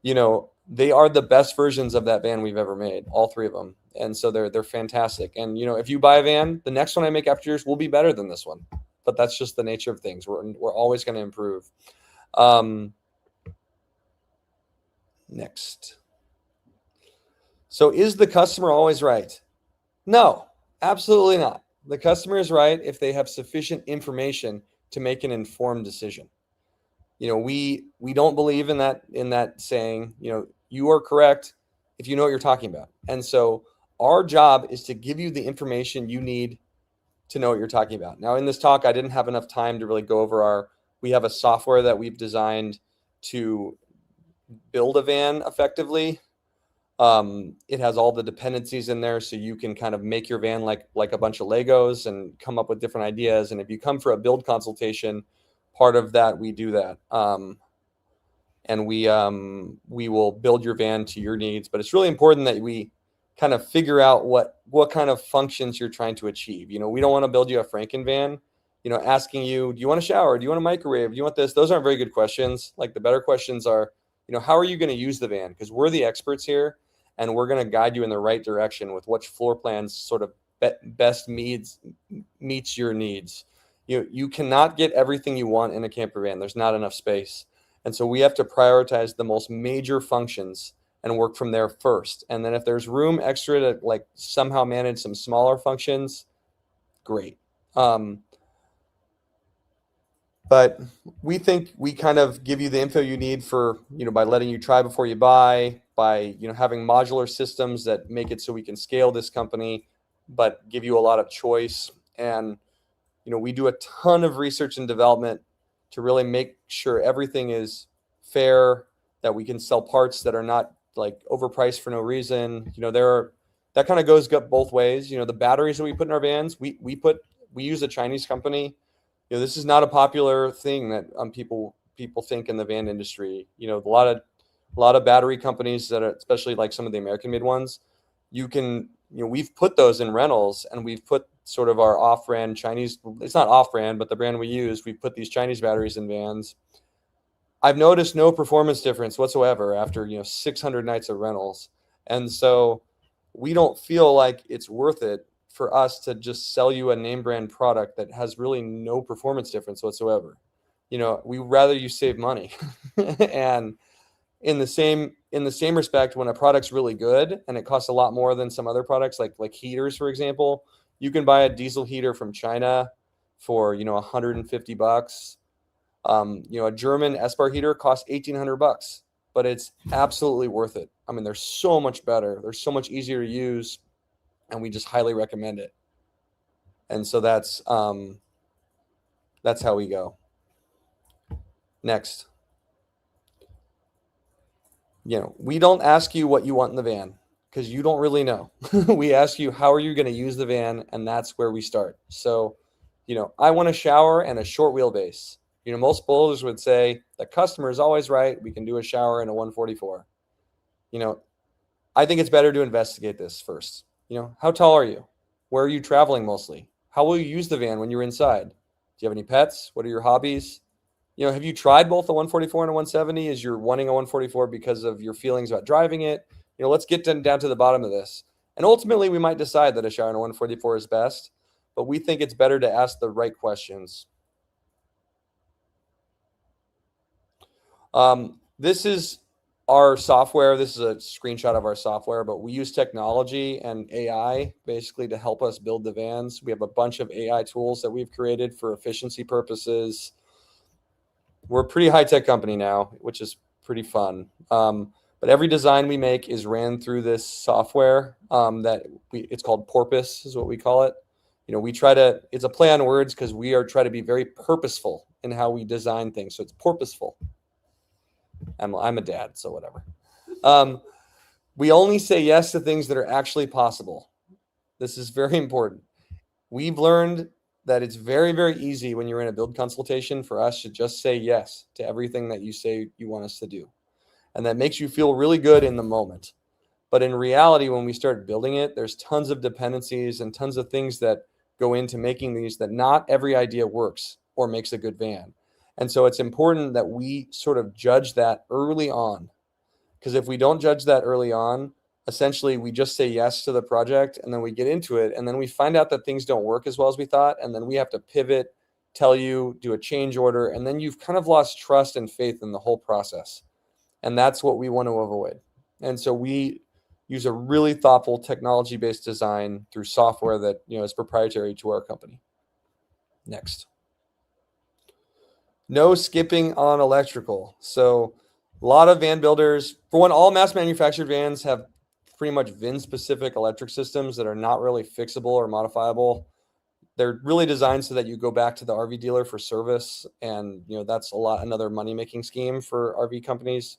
you know, they are the best versions of that van we've ever made, all 3 of them. And so they're fantastic. And, you know, if you buy a van, the next one I make after yours will be better than this one. But that's just the nature of things. We're always going to improve. Next. So is the customer always right? No, absolutely not. The customer is right if they have sufficient information to make an informed decision. You know, we don't believe in that saying, you know, you are correct if you know what you're talking about. And so our job is to give you the information you need to know what you're talking about. Now, in this talk, I didn't have enough time to really go over we have a software that we've designed to build a van effectively. It has all the dependencies in there, so you can kind of make your van like a bunch of Legos and come up with different ideas. And if you come for a build consultation, part of that, we do that. And we will build your van to your needs. But it's really important that we kind of figure out what kind of functions you're trying to achieve. You know, we don't want to build you a Franken van, you know, asking you, do you want a shower? Do you want a microwave? Do you want this? Those aren't very good questions. Like, the better questions are, you know, how are you going to use the van? Because we're the experts here, and we're going to guide you in the right direction with which floor plans sort of best meets your needs. You cannot get everything you want in a camper van. There's not enough space. And so we have to prioritize the most major functions and work from there first. And then if there's room extra to like somehow manage some smaller functions, great. But we think we kind of give you the info you need for, by letting you try before you buy, by, having modular systems that make it so we can scale this company, but give you a lot of choice. And, we do a ton of research and development to really make sure everything is fair, that we can sell parts that are not like overpriced for no reason. That kind of goes both ways. The batteries that we put in our vans, we use a Chinese company. This is not a popular thing that people think in the van industry. A lot of battery companies that are, especially like some of the American made ones, we've put those in rentals, and we've put sort of our off-brand Chinese, it's not off-brand, but the brand we use, we put these Chinese batteries in vans. I've noticed no performance difference whatsoever after 600 nights of rentals. And so we don't feel like it's worth it for us to just sell you a name brand product that has really no performance difference whatsoever. We rather you save money. And in the same respect, when a product's really good and it costs a lot more than some other products, like heaters, for example, you can buy a diesel heater from China for $150. A German S-bar heater costs $1,800, but it's absolutely worth it. I mean, they're so much better. They're so much easier to use, and we just highly recommend it. And so that's how we go. Next. We don't ask you what you want in the van because you don't really know. We ask you, how are you going to use the van? And that's where we start. So, I want a shower and a short wheelbase. Most builders would say the customer is always right. We can do a shower and a 144. I think it's better to investigate this first. How tall are you? Where are you traveling mostly? How will you use the van when you're inside? Do you have any pets? What are your hobbies? Have you tried both a 144 and a 170? Is you're wanting a 144 because of your feelings about driving it? Let's get down to the bottom of this. And ultimately, we might decide that a shower in a 144 is best, but we think it's better to ask the right questions. This is our software. This is a screenshot of our software, but we use technology and AI basically to help us build the vans. We have a bunch of AI tools that we've created for efficiency purposes. We're a pretty high-tech company now, which is pretty fun. But every design we make is ran through this software it's called Porpoise is what we call it. It's a play on words because we are trying to be very purposeful in how we design things. So it's purposeful. I'm a dad, so whatever. We only say yes to things that are actually possible. This is very important. We've learned that it's very, very easy when you're in a build consultation for us to just say yes to everything that you say you want us to do. And that makes you feel really good in the moment. But in reality, when we start building it, there's tons of dependencies and tons of things that go into making these, that not every idea works or makes a good van. And so it's important that we sort of judge that early on. Because if we don't judge that early on, essentially we just say yes to the project and then we get into it and then we find out that things don't work as well as we thought. And then we have to pivot, tell you, do a change order. And then you've kind of lost trust and faith in the whole process. And that's what we want to avoid. And so we use a really thoughtful technology-based design through software that is proprietary to our company. Next. No skipping on electrical. So a lot of van builders, for one, all mass manufactured vans have pretty much VIN-specific electric systems that are not really fixable or modifiable. They're really designed so that you go back to the RV dealer for service. And, that's another money-making scheme for RV companies.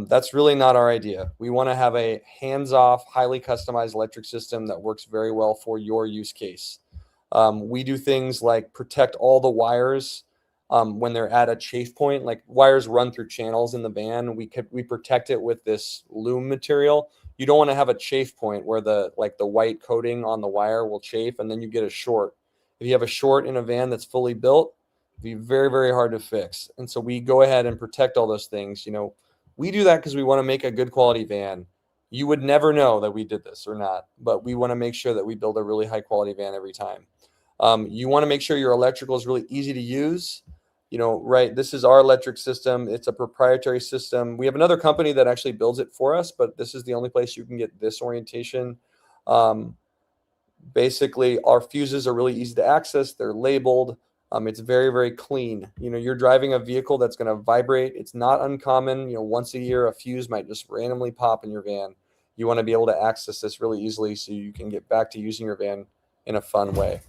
That's really not our idea. We want to have a hands-off, highly customized electric system that works very well for your use case. We do things like protect all the wires when they're at a chafe point, like wires run through channels in the van. We protect it with this loom material. You don't want to have a chafe point where the white coating on the wire will chafe and then you get a short. If you have a short in a van that's fully built, it'd be very, very hard to fix. And so we go ahead and protect all those things. We do that because we want to make a good quality van. You would never know that we did this or not, but we want to make sure that we build a really high quality van every time. You want to make sure your electrical is really easy to use. Right, this is our electric system. It's a proprietary system. We have another company that actually builds it for us, but this is the only place you can get this orientation. Basically, our fuses are really easy to access. They're labeled. It's very, very clean. You're driving a vehicle that's going to vibrate. It's not uncommon. Once a year, a fuse might just randomly pop in your van. You want to be able to access this really easily so you can get back to using your van in a fun way.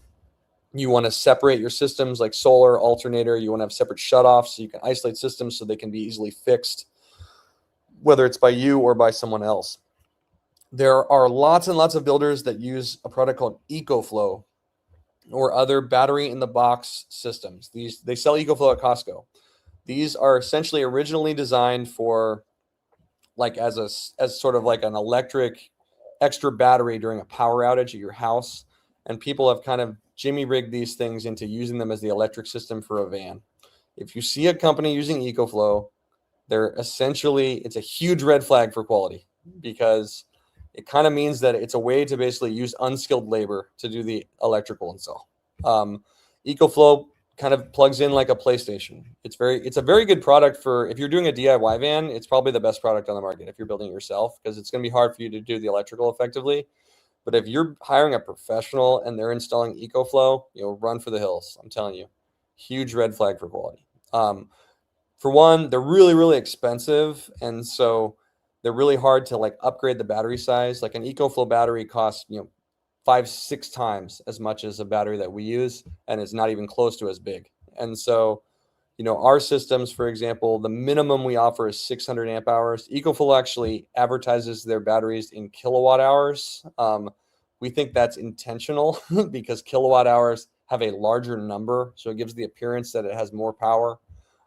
You want to separate your systems like solar, alternator. You want to have separate shutoffs so you can isolate systems so they can be easily fixed, whether it's by you or by someone else. There are lots and lots of builders that use a product called EcoFlow or other battery in the box systems. They sell EcoFlow at Costco. These are essentially originally designed for like as sort of like an electric extra battery during a power outage at your house. And people have kind of jimmy rigged these things into using them as the electric system for a van. If you see a company using EcoFlow, it's a huge red flag for quality, because it kind of means that it's a way to basically use unskilled labor to do the electrical install. EcoFlow kind of plugs in like a PlayStation. It's a very good product for if you're doing a DIY van. It's probably the best product on the market if you're building it yourself, because it's going to be hard for you to do the electrical effectively. But if you're hiring a professional and they're installing EcoFlow, run for the hills. I'm telling you, huge red flag for quality. For one, they're really, really expensive. And so they're really hard to like upgrade the battery size. Like an EcoFlow battery costs, 5-6 times as much as a battery that we use, and it's not even close to as big. And so, our systems, for example, the minimum we offer is 600 amp hours. EcoFlow actually advertises their batteries in kilowatt hours. We think that's intentional because kilowatt hours have a larger number, so it gives the appearance that it has more power.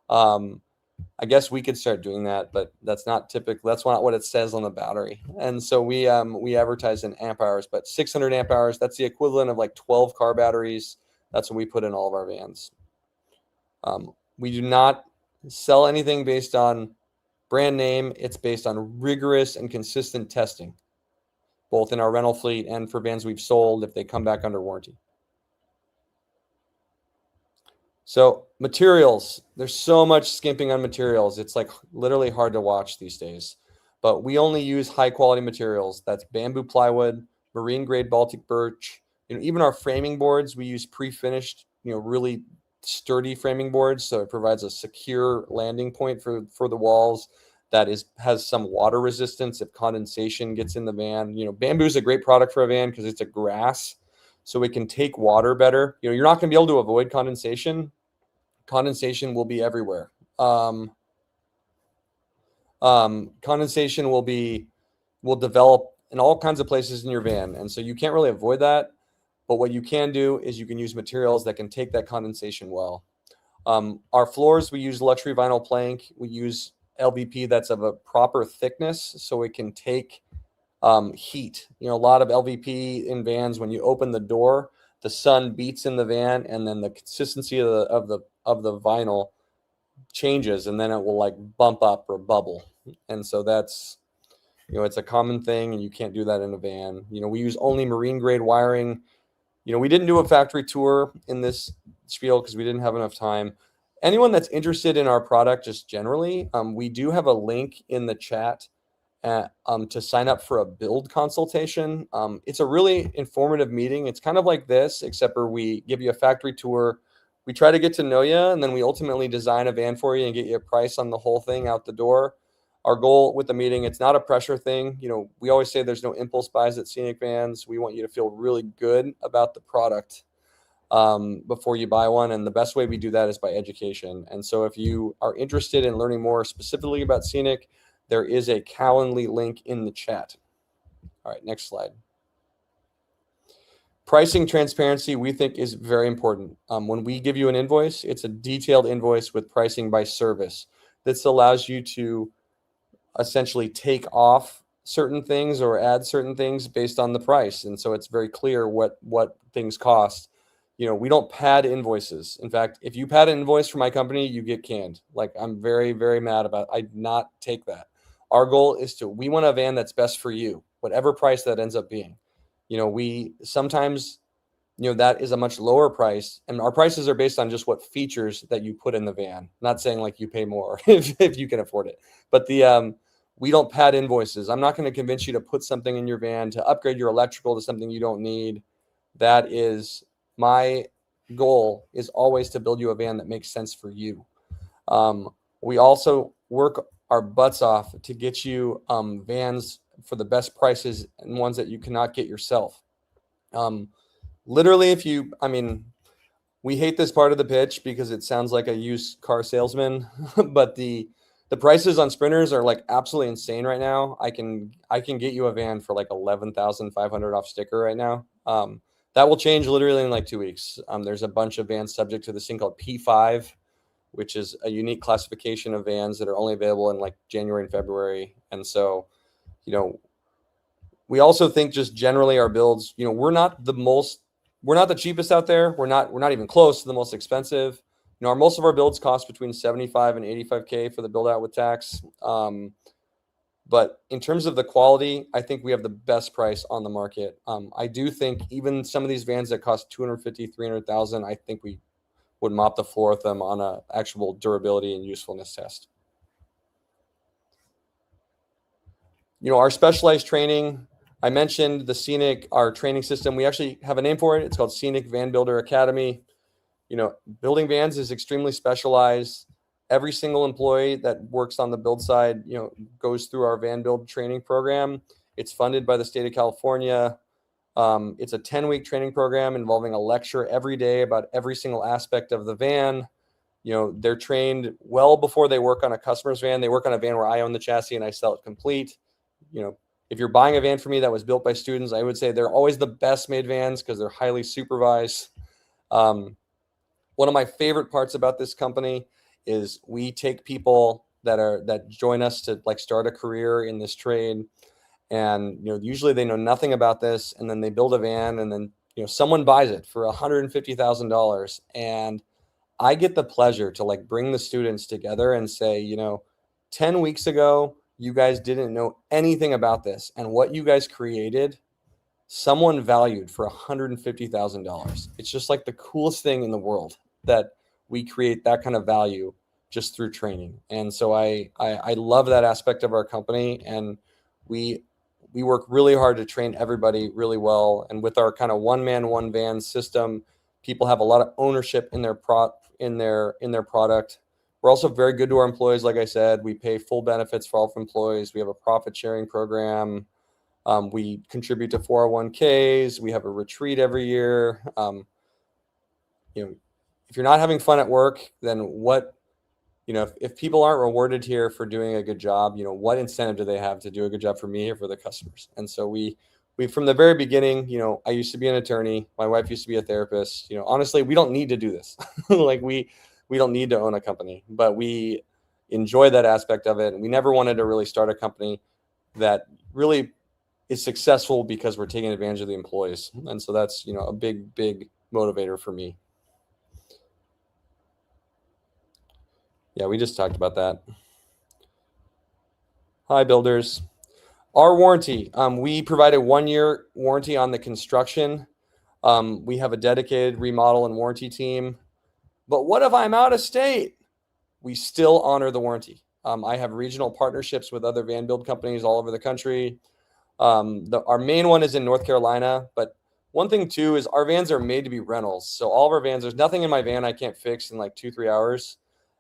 I guess we could start doing that, but that's not typical. That's not what it says on the battery. And so we advertise in amp hours, but 600 amp hours, that's the equivalent of like 12 car batteries. That's what we put in all of our vans. We do not sell anything based on brand name. It's based on rigorous and consistent testing, both in our rental fleet and for vans we've sold if they come back under warranty. So materials, there's so much skimping on materials. It's like literally hard to watch these days, but we only use high quality materials. That's bamboo plywood, marine grade Baltic birch. Even our framing boards, we use pre-finished, really sturdy framing boards. So it provides a secure landing point for the walls that has some water resistance if condensation gets in the van. Bamboo is a great product for a van because it's a grass, so it can take water better. You're not going to be able to avoid condensation. Condensation will be everywhere. Condensation will develop in all kinds of places in your van, and so you can't really avoid that. But what you can do is you can use materials that can take that condensation well. Our floors, we use luxury vinyl plank. We use LVP that's of a proper thickness so it can take heat. A lot of LVP in vans, when you open the door, the sun beats in the van, and then the consistency of the vinyl changes, and then it will like bump up or bubble. And so that's, it's a common thing, and you can't do that in a van. We use only marine grade wiring. We didn't do a factory tour in this spiel because we didn't have enough time. Anyone that's interested in our product, just generally, we do have a link in the chat to sign up for a build consultation. It's a really informative meeting. It's kind of like this, except for we give you a factory tour. We try to get to know you, and then we ultimately design a van for you and get you a price on the whole thing out the door. Our goal with the meeting, it's not a pressure thing. We always say there's no impulse buys at Scenic Vans. We want you to feel really good about the product before you buy one. And the best way we do that is by education. And so if you are interested in learning more specifically about Scenic, there is a Calendly link in the chat. All right, next slide. Pricing transparency, we think, is very important. When we give you an invoice, it's a detailed invoice with pricing by service. This allows you to essentially take off certain things or add certain things based on the price. And so it's very clear what things cost. We don't pad invoices. In fact, if you pad an invoice for my company, you get canned. Like, I'm very, very mad about it. I do not take that. Our goal is we want a van that's best for you, whatever price that ends up being. We sometimes, that is a much lower price, and our prices are based on just what features that you put in the van. Not saying like you pay more if you can afford it, but we don't pad invoices. I'm not going to convince you to put something in your van to upgrade your electrical to something you don't need. That is my goal, is always to build you a van that makes sense for you. We also work our butts off to get you vans for the best prices and ones that you cannot get yourself. Literally, we hate this part of the pitch because it sounds like a used car salesman, but the prices on Sprinters are like absolutely insane right now. I can get you a van for like $11,500 off sticker right now. That will change literally in like 2 weeks. There's a bunch of vans subject to this thing called P5, which is a unique classification of vans that are only available in like January and February. And so, we also think just generally our builds, we're not the cheapest out there. We're not even close to the most expensive. Most of our builds cost between 75 and 85K for the build out with tax. But in terms of the quality, I think we have the best price on the market. I do think even some of these vans that cost 250, 300,000, I think we would mop the floor with them on a actual durability and usefulness test. Our specialized training, I mentioned the Scenic, our training system. We actually have a name for it. It's called Scenic Van Builder Academy. Building vans is extremely specialized. Every single employee that works on the build side, goes through our van build training program. It's funded by the state of California. It's a 10-week training program involving a lecture every day about every single aspect of the van. They're trained well before they work on a customer's van. They work on a van where I own the chassis and I sell it complete. If you're buying a van from me that was built by students, I would say they're always the best made vans because they're highly supervised. One of my favorite parts about this company is we take people that join us to like start a career in this trade. And, usually they know nothing about this, and then they build a van, and then, someone buys it for $150,000. And I get the pleasure to like bring the students together and say, 10 weeks ago, you guys didn't know anything about this, and what you guys created, someone valued for $150,000. It's just like the coolest thing in the world that we create that kind of value just through training. And so I love that aspect of our company, and we work really hard to train everybody really well. And with our kind of one man, one van system, people have a lot of ownership in their product. We're also very good to our employees. Like I said, we pay full benefits for all employees. We have a profit sharing program. We contribute to 401ks. We have a retreat every year. If you're not having fun at work, then what, if people aren't rewarded here for doing a good job, what incentive do they have to do a good job for me or for the customers? And so we from the very beginning, I used to be an attorney. My wife used to be a therapist. Honestly, we don't need to do this. Like we don't need to own a company, but we enjoy that aspect of it. And we never wanted to really start a company that really is successful because we're taking advantage of the employees. And so that's, a big, big motivator for me. Yeah, we just talked about that. Hi, builders. Our warranty, we provide a 1-year warranty on the construction. We have a dedicated remodel and warranty team. But what if I'm out of state? We still honor the warranty. I have regional partnerships with other van build companies all over the country. Our main one is in North Carolina. But one thing, too, is our vans are made to be rentals. So all of our vans, there's nothing in my van I can't fix in like 2-3 hours.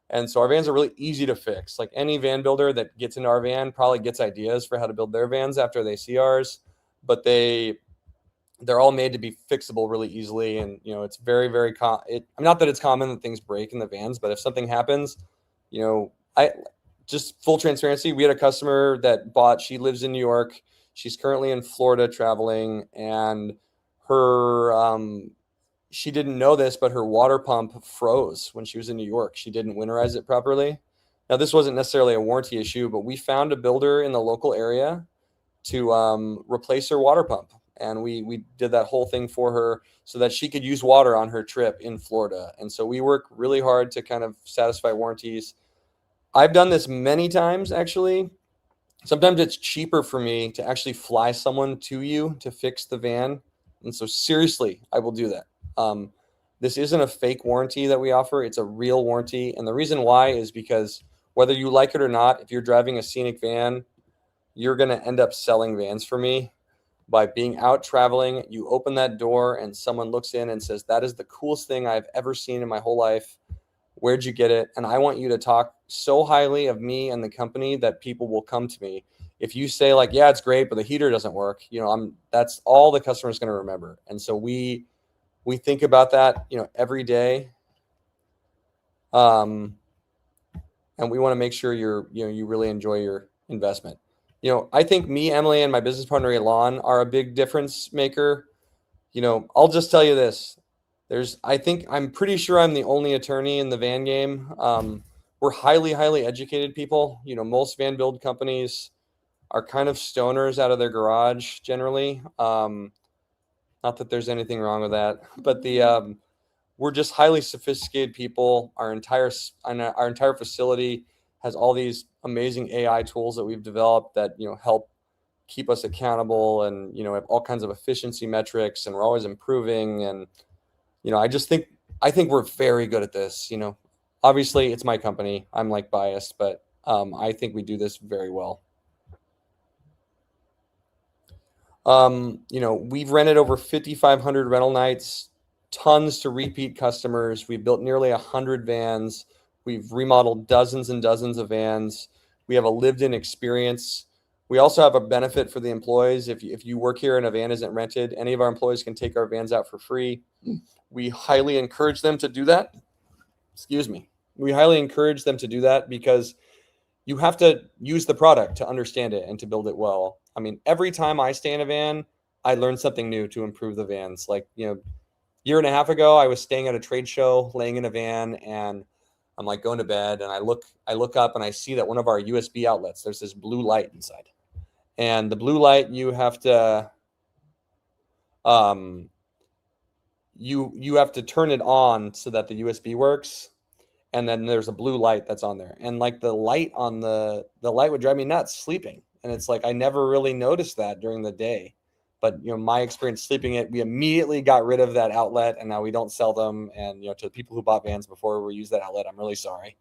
And so our vans are really easy to fix. Like any van builder that gets into our van probably gets ideas for how to build their vans after they see ours, but they're all made to be fixable really easily. And, it's very, very not that it's common that things break in the vans, but if something happens, just full transparency, we had a customer that she lives in New York. She's currently in Florida traveling, and she didn't know this, but her water pump froze when she was in New York. She didn't winterize it properly. Now, this wasn't necessarily a warranty issue, but we found a builder in the local area to replace her water pump. And we did that whole thing for her so that she could use water on her trip in Florida. And so we work really hard to kind of satisfy warranties. I've done this many times, actually. sometimes it's cheaper for me to actually fly someone to you to fix the van. And so seriously, I will do that. This isn't a fake warranty that we offer. It's a real warranty. And the reason why is because whether you like it or not, if you're driving a Scenic van, you're going to end up selling vans for me by being out traveling. You open that door and someone looks in and says, that is the coolest thing I've ever seen in my whole life. Where'd you get it? And I want you to talk so highly of me and the company that people will come to me. If you say like, yeah, it's great, but the heater doesn't work, that's all the customer's going to remember. And so we think about that, every day. And we want to make sure you really enjoy your investment. I think me, Emily, and my business partner, Elon, are a big difference maker. I'll just tell you this. I'm pretty sure I'm the only attorney in the van game. We're highly, highly educated people. Most van build companies are kind of stoners out of their garage generally. Not that there's anything wrong with that, but we're just highly sophisticated people. Our entire facility has all these amazing AI tools that we've developed that help keep us accountable, and have all kinds of efficiency metrics, and we're always improving. And I think we're very good at this. Obviously it's my company. I'm like biased, but I think we do this very well. We've rented over 5,500 rental nights, tons to repeat customers. We've built nearly 100 vans. We've remodeled dozens and dozens of vans. We have a lived-in experience. We also have a benefit for the employees. If you work here and a van isn't rented, any of our employees can take our vans out for free. We highly encourage them to do that. We highly encourage them to do that because you have to use the product to understand it and to build it well. I mean, every time I stay in a van, I learn something new to improve the vans. Like, year and a half ago, I was staying at a trade show, laying in a van, and I'm like going to bed, and I look up and I see that one of our USB outlets, there's this blue light inside. And the blue light, you have to you have to turn it on so that the USB works. And then there's a blue light that's on there. And like the light on the light would drive me nuts sleeping. And it's like I never really noticed that during the day. But my experience sleeping it, we immediately got rid of that outlet, and now we don't sell them. And to the people who bought vans before we use that outlet, I'm really sorry.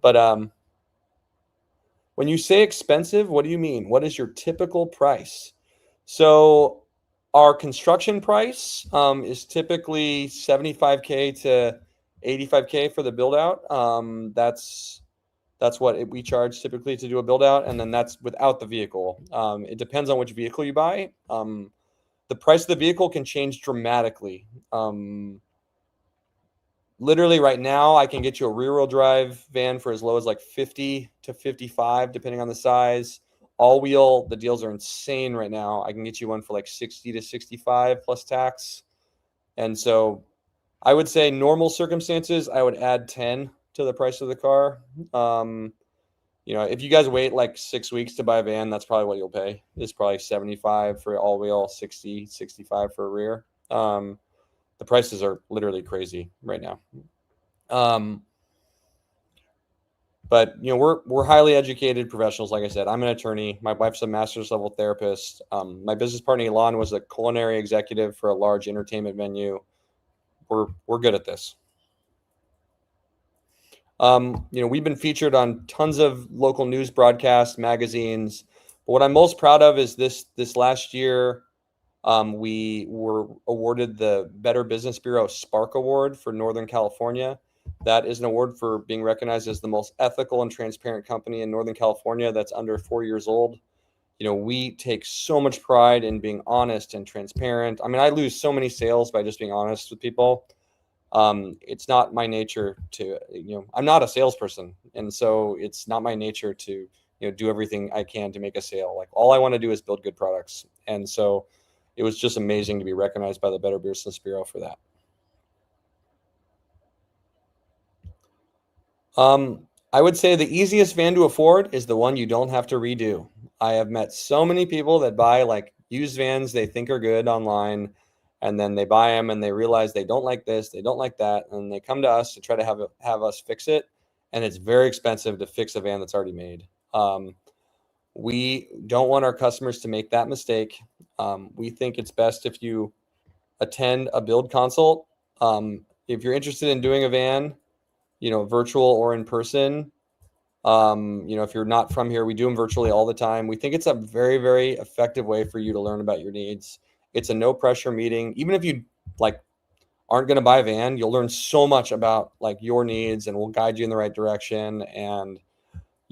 But when you say expensive, what do you mean? What is your typical price? So our construction price is typically $75K to $85K for the build out. That's what we charge typically to do a build out, and then that's without the vehicle. It depends on which vehicle you buy. The price of the vehicle can change dramatically. Literally right now, I can get you a rear-wheel drive van for as low as like 50 to 55, depending on the size. All-wheel, the deals are insane right now. I can get you one for like 60 to 65 plus tax. And so I would say normal circumstances, I would add 10 to the price of the car. If you guys wait like 6 weeks to buy a van, that's probably what you'll pay. It's probably 75 for all wheel, 60, 65 for a rear. The prices are literally crazy right now. But we're highly educated professionals. Like I said, I'm an attorney. My wife's a master's level therapist. My business partner Elon was a culinary executive for a large entertainment venue. We're good at this. We've been featured on tons of local news broadcasts, magazines. But what I'm most proud of is this last year, we were awarded the Better Business Bureau Spark Award for Northern California. That is an award for being recognized as the most ethical and transparent company in Northern California that's under 4 years old. We take so much pride in being honest and transparent. I mean, I lose so many sales by just being honest with people. It's not my nature to, I'm not a salesperson. And so it's not my nature to, do everything I can to make a sale. Like all I want to do is build good products. And so it was just amazing to be recognized by the Better Business Bureau for that. I would say the easiest van to afford is the one you don't have to redo. I have met so many people that buy like used vans they think are good online, and then they buy them and they realize they don't like this, they don't like that, and they come to us to try to have us fix it, and it's very expensive to fix a van that's already made. We don't want our customers to make that mistake. We think it's best if you attend a build consult. If you're interested in doing a van, virtual or in person, if you're not from here, we do them virtually all the time. We think it's a very, very effective way for you to learn about your needs. It's a no pressure meeting. Even if you aren't going to buy a van, you'll learn so much about your needs, and we'll guide you in the right direction. And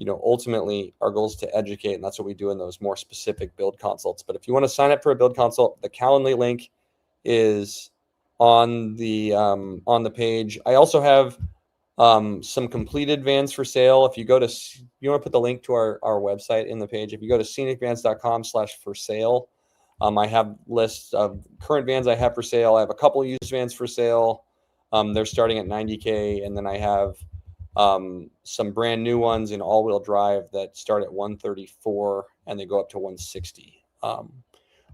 ultimately our goal is to educate, and that's what we do in those more specific build consults. But if you want to sign up for a build consult, the Calendly link is on the page. I also have some completed vans for sale. If you go to, you want to put the link to our website in the page. If you go to scenicvans.com/for sale, I have lists of current vans I have for sale. I have a couple used vans for sale. They're starting at $90K, and then I have some brand new ones in all-wheel drive that start at $134 and they go up to $160.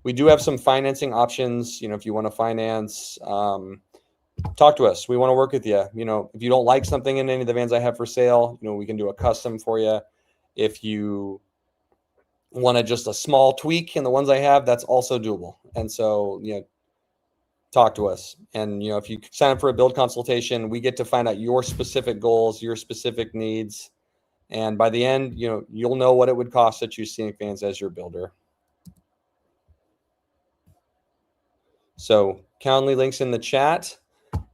We do have some financing options. If you want to finance, talk to us. We want to work with you. If you don't like something in any of the vans I have for sale, we can do a custom for you. If you want just a small tweak in the ones I have, that's also doable. And so, talk to us. And, if you sign up for a build consultation, we get to find out your specific goals, your specific needs. And by the end, you'll know what it would cost to choose Scenic Vans as your builder. So Calendly links in the chat.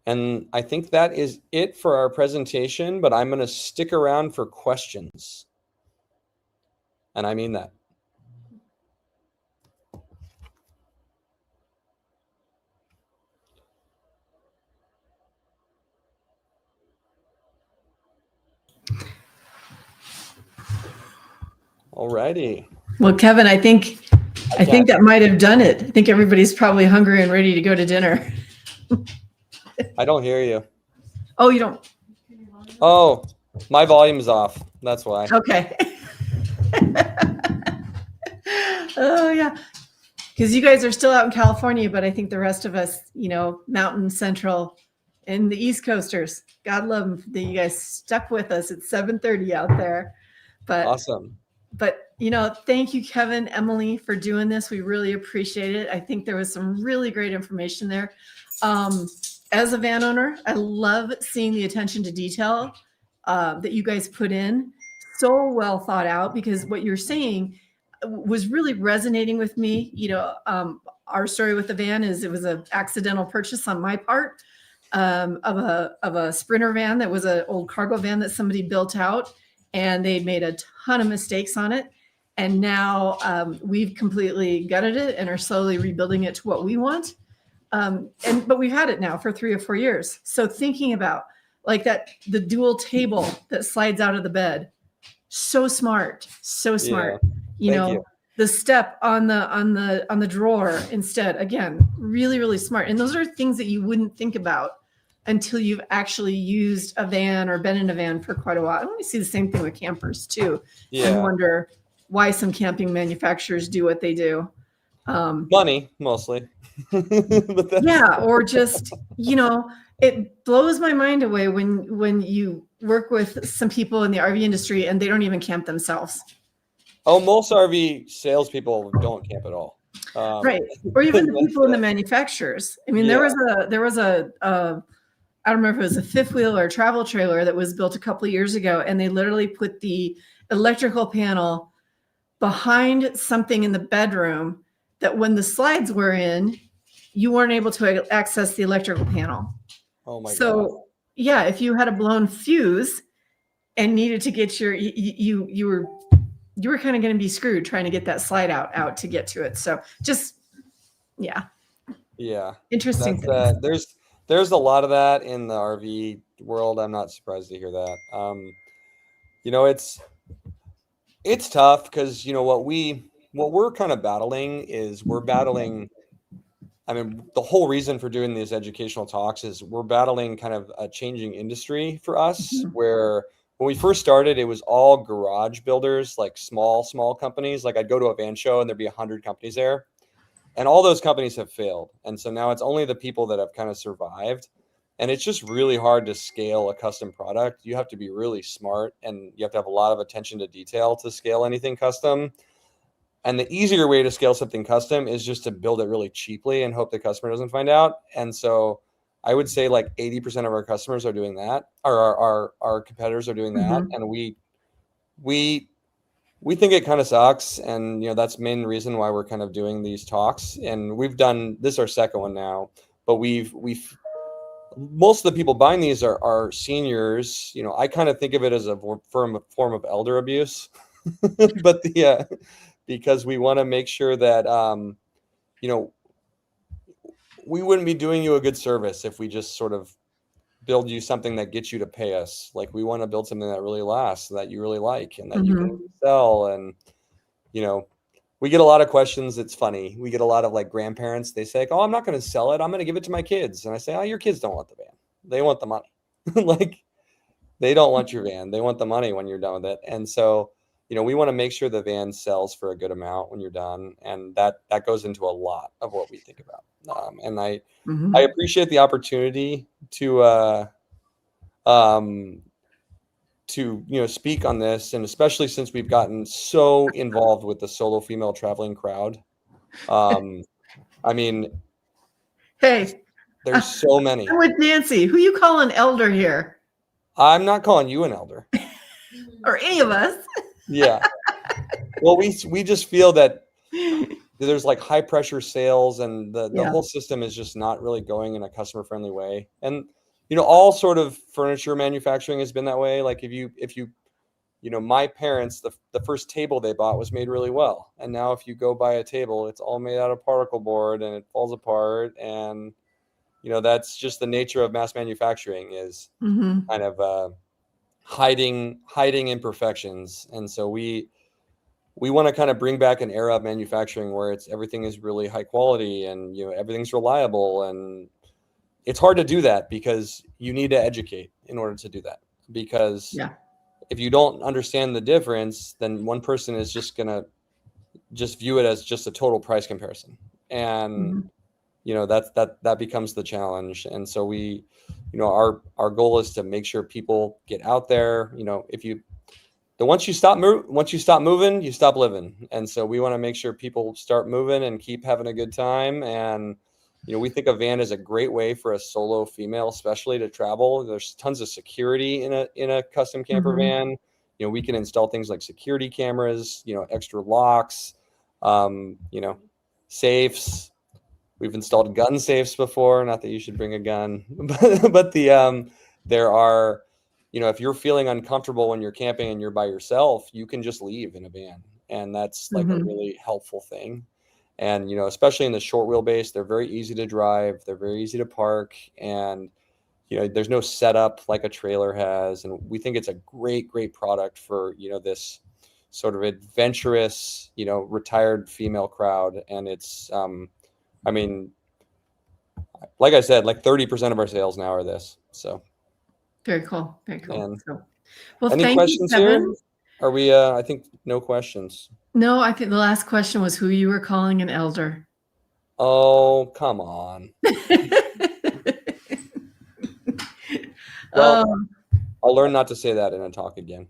And I think that is it for our presentation, but I'm going to stick around for questions. And I mean that. All righty. Well, Kevin, I think that might have done it. I think everybody's probably hungry and ready to go to dinner. I don't hear you. Oh, you don't? Oh, my volume's off. That's why. Okay. Oh, yeah. Because you guys are still out in California, but I think the rest of us, Mountain, Central, and the East Coasters, God love them, that you guys stuck with us. It's 7:30 out there. But awesome. But, thank you, Kevin, Emily, for doing this. We really appreciate it. I think there was some really great information there. As a van owner, I love seeing the attention to detail that you guys put in. So well thought out, because what you're saying was really resonating with me. Our story with the van is it was an accidental purchase on my part of a Sprinter van that was an old cargo van that somebody built out, and they'd made a ton of mistakes on it. And now we've completely gutted it and are slowly rebuilding it to what we want. But we've had it now for 3 or 4 years. So thinking about the dual table that slides out of the bed, so smart, so smart. Yeah. The step on the drawer instead, again, really, really smart. And those are things that you wouldn't think about until you've actually used a van or been in a van for quite a while. I want to see the same thing with campers too. Yeah. And wonder why some camping manufacturers do what they do. Money, mostly. Yeah, or just, it blows my mind away when you work with some people in the RV industry and they don't even camp themselves. Oh, most RV salespeople don't camp at all. Right. Or even the people in the manufacturers. I mean, there was a I don't remember if it was a fifth wheel or a travel trailer that was built a couple of years ago, and they literally put the electrical panel behind something in the bedroom that when the slides were in, you weren't able to access the electrical panel. Oh my God. So yeah, if you had a blown fuse and needed to get you were kind of going to be screwed trying to get that slide out to get to it. So just, yeah. Interesting. There's a lot of that in the RV world. I'm not surprised to hear that. It's tough because, what we're kind of battling is the whole reason for doing these educational talks is we're battling kind of a changing industry for us, where when we first started, it was all garage builders, like small companies. Like I'd go to a van show and there'd be 100 companies there, and all those companies have failed. And so now it's only the people that have kind of survived. And it's just really hard to scale a custom product. You have to be really smart, and you have to have a lot of attention to detail to scale anything custom. And the easier way to scale something custom is just to build it really cheaply and hope the customer doesn't find out. And so I would say like 80% of our customers are doing that, or our competitors are doing that. And we think it kind of sucks. And, you know, that's the main reason why we're kind of doing these talks. And we've done this, our second one now, but we've most of the people buying these are seniors. You know, I kind of think of it as a form of elder abuse, but because we want to make sure that, you know, we wouldn't be doing you a good service if we just sort of build you something that gets you to pay us. Like, we want to build something that really lasts, that you really like, and that you can sell. And, you know, we get a lot of questions. It's funny. We get a lot of like grandparents. They say, oh, I'm not going to sell it. I'm going to give it to my kids. And I say, oh, your kids don't want the van. They want the money. Like, they don't want your van. They want the money when you're done with it. And so, you know, we want to make sure the van sells for a good amount when you're done. And that goes into a lot of what we think about. And I appreciate the opportunity to, you know, speak on this, and especially since we've gotten so involved with the solo female traveling crowd. I mean, hey, there's so many. I'm with Nancy. Who you call an elder here? I'm not calling you an elder. Or any of us. Yeah. Well, we just feel that there's like high pressure sales, and the whole system is just not really going in a customer friendly way. And, you know, all sort of furniture manufacturing has been that way. Like, if you know, my parents, the first table they bought was made really well. And now if you go buy a table, it's all made out of particle board and it falls apart. And, you know, that's just the nature of mass manufacturing, is kind of hiding imperfections. And so we want to kind of bring back an era of manufacturing where everything is really high quality, and, you know, everything's reliable. And it's hard to do that because you need to educate in order to do that. Because if you don't understand the difference, then one person is just going to just view it as just a total price comparison. And, you know, that becomes the challenge. And so we, you know, our goal is to make sure people get out there. You know, once you stop moving, you stop living. And so we want to make sure people start moving and keep having a good time. And, you know, we think a van is a great way for a solo female, especially, to travel. There's tons of security in a custom camper van. You know, we can install things like security cameras, you know, extra locks, you know, safes. We've installed gun safes before. Not that you should bring a gun, but there are, you know, if you're feeling uncomfortable when you're camping and you're by yourself, you can just leave in a van, and that's like a really helpful thing. And, you know, especially in the short wheelbase, they're very easy to drive. They're very easy to park. And, you know, there's no setup like a trailer has. And we think it's a great, great product for, you know, this sort of adventurous, you know, retired female crowd. And it's, I mean, like I said, like 30% of our sales now are this. So. Very cool. Very cool. And well, any questions here? Are we, I think no questions. No, I think the last question was who you were calling an elder. Oh, come on. Well, I'll learn not to say that in a talk again.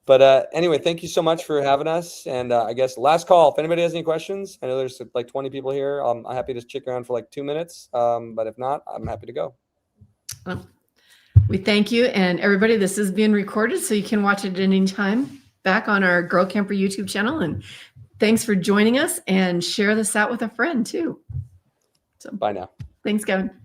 But anyway, thank you so much for having us. And I guess last call, if anybody has any questions. I know there's like 20 people here. I'm happy to stick around for like 2 minutes. But if not, I'm happy to go. Well, we thank you. And everybody, this is being recorded, so you can watch it at any time back on our Girl Camper YouTube channel. And thanks for joining us, and share this out with a friend too. So bye now. Thanks, Kevin.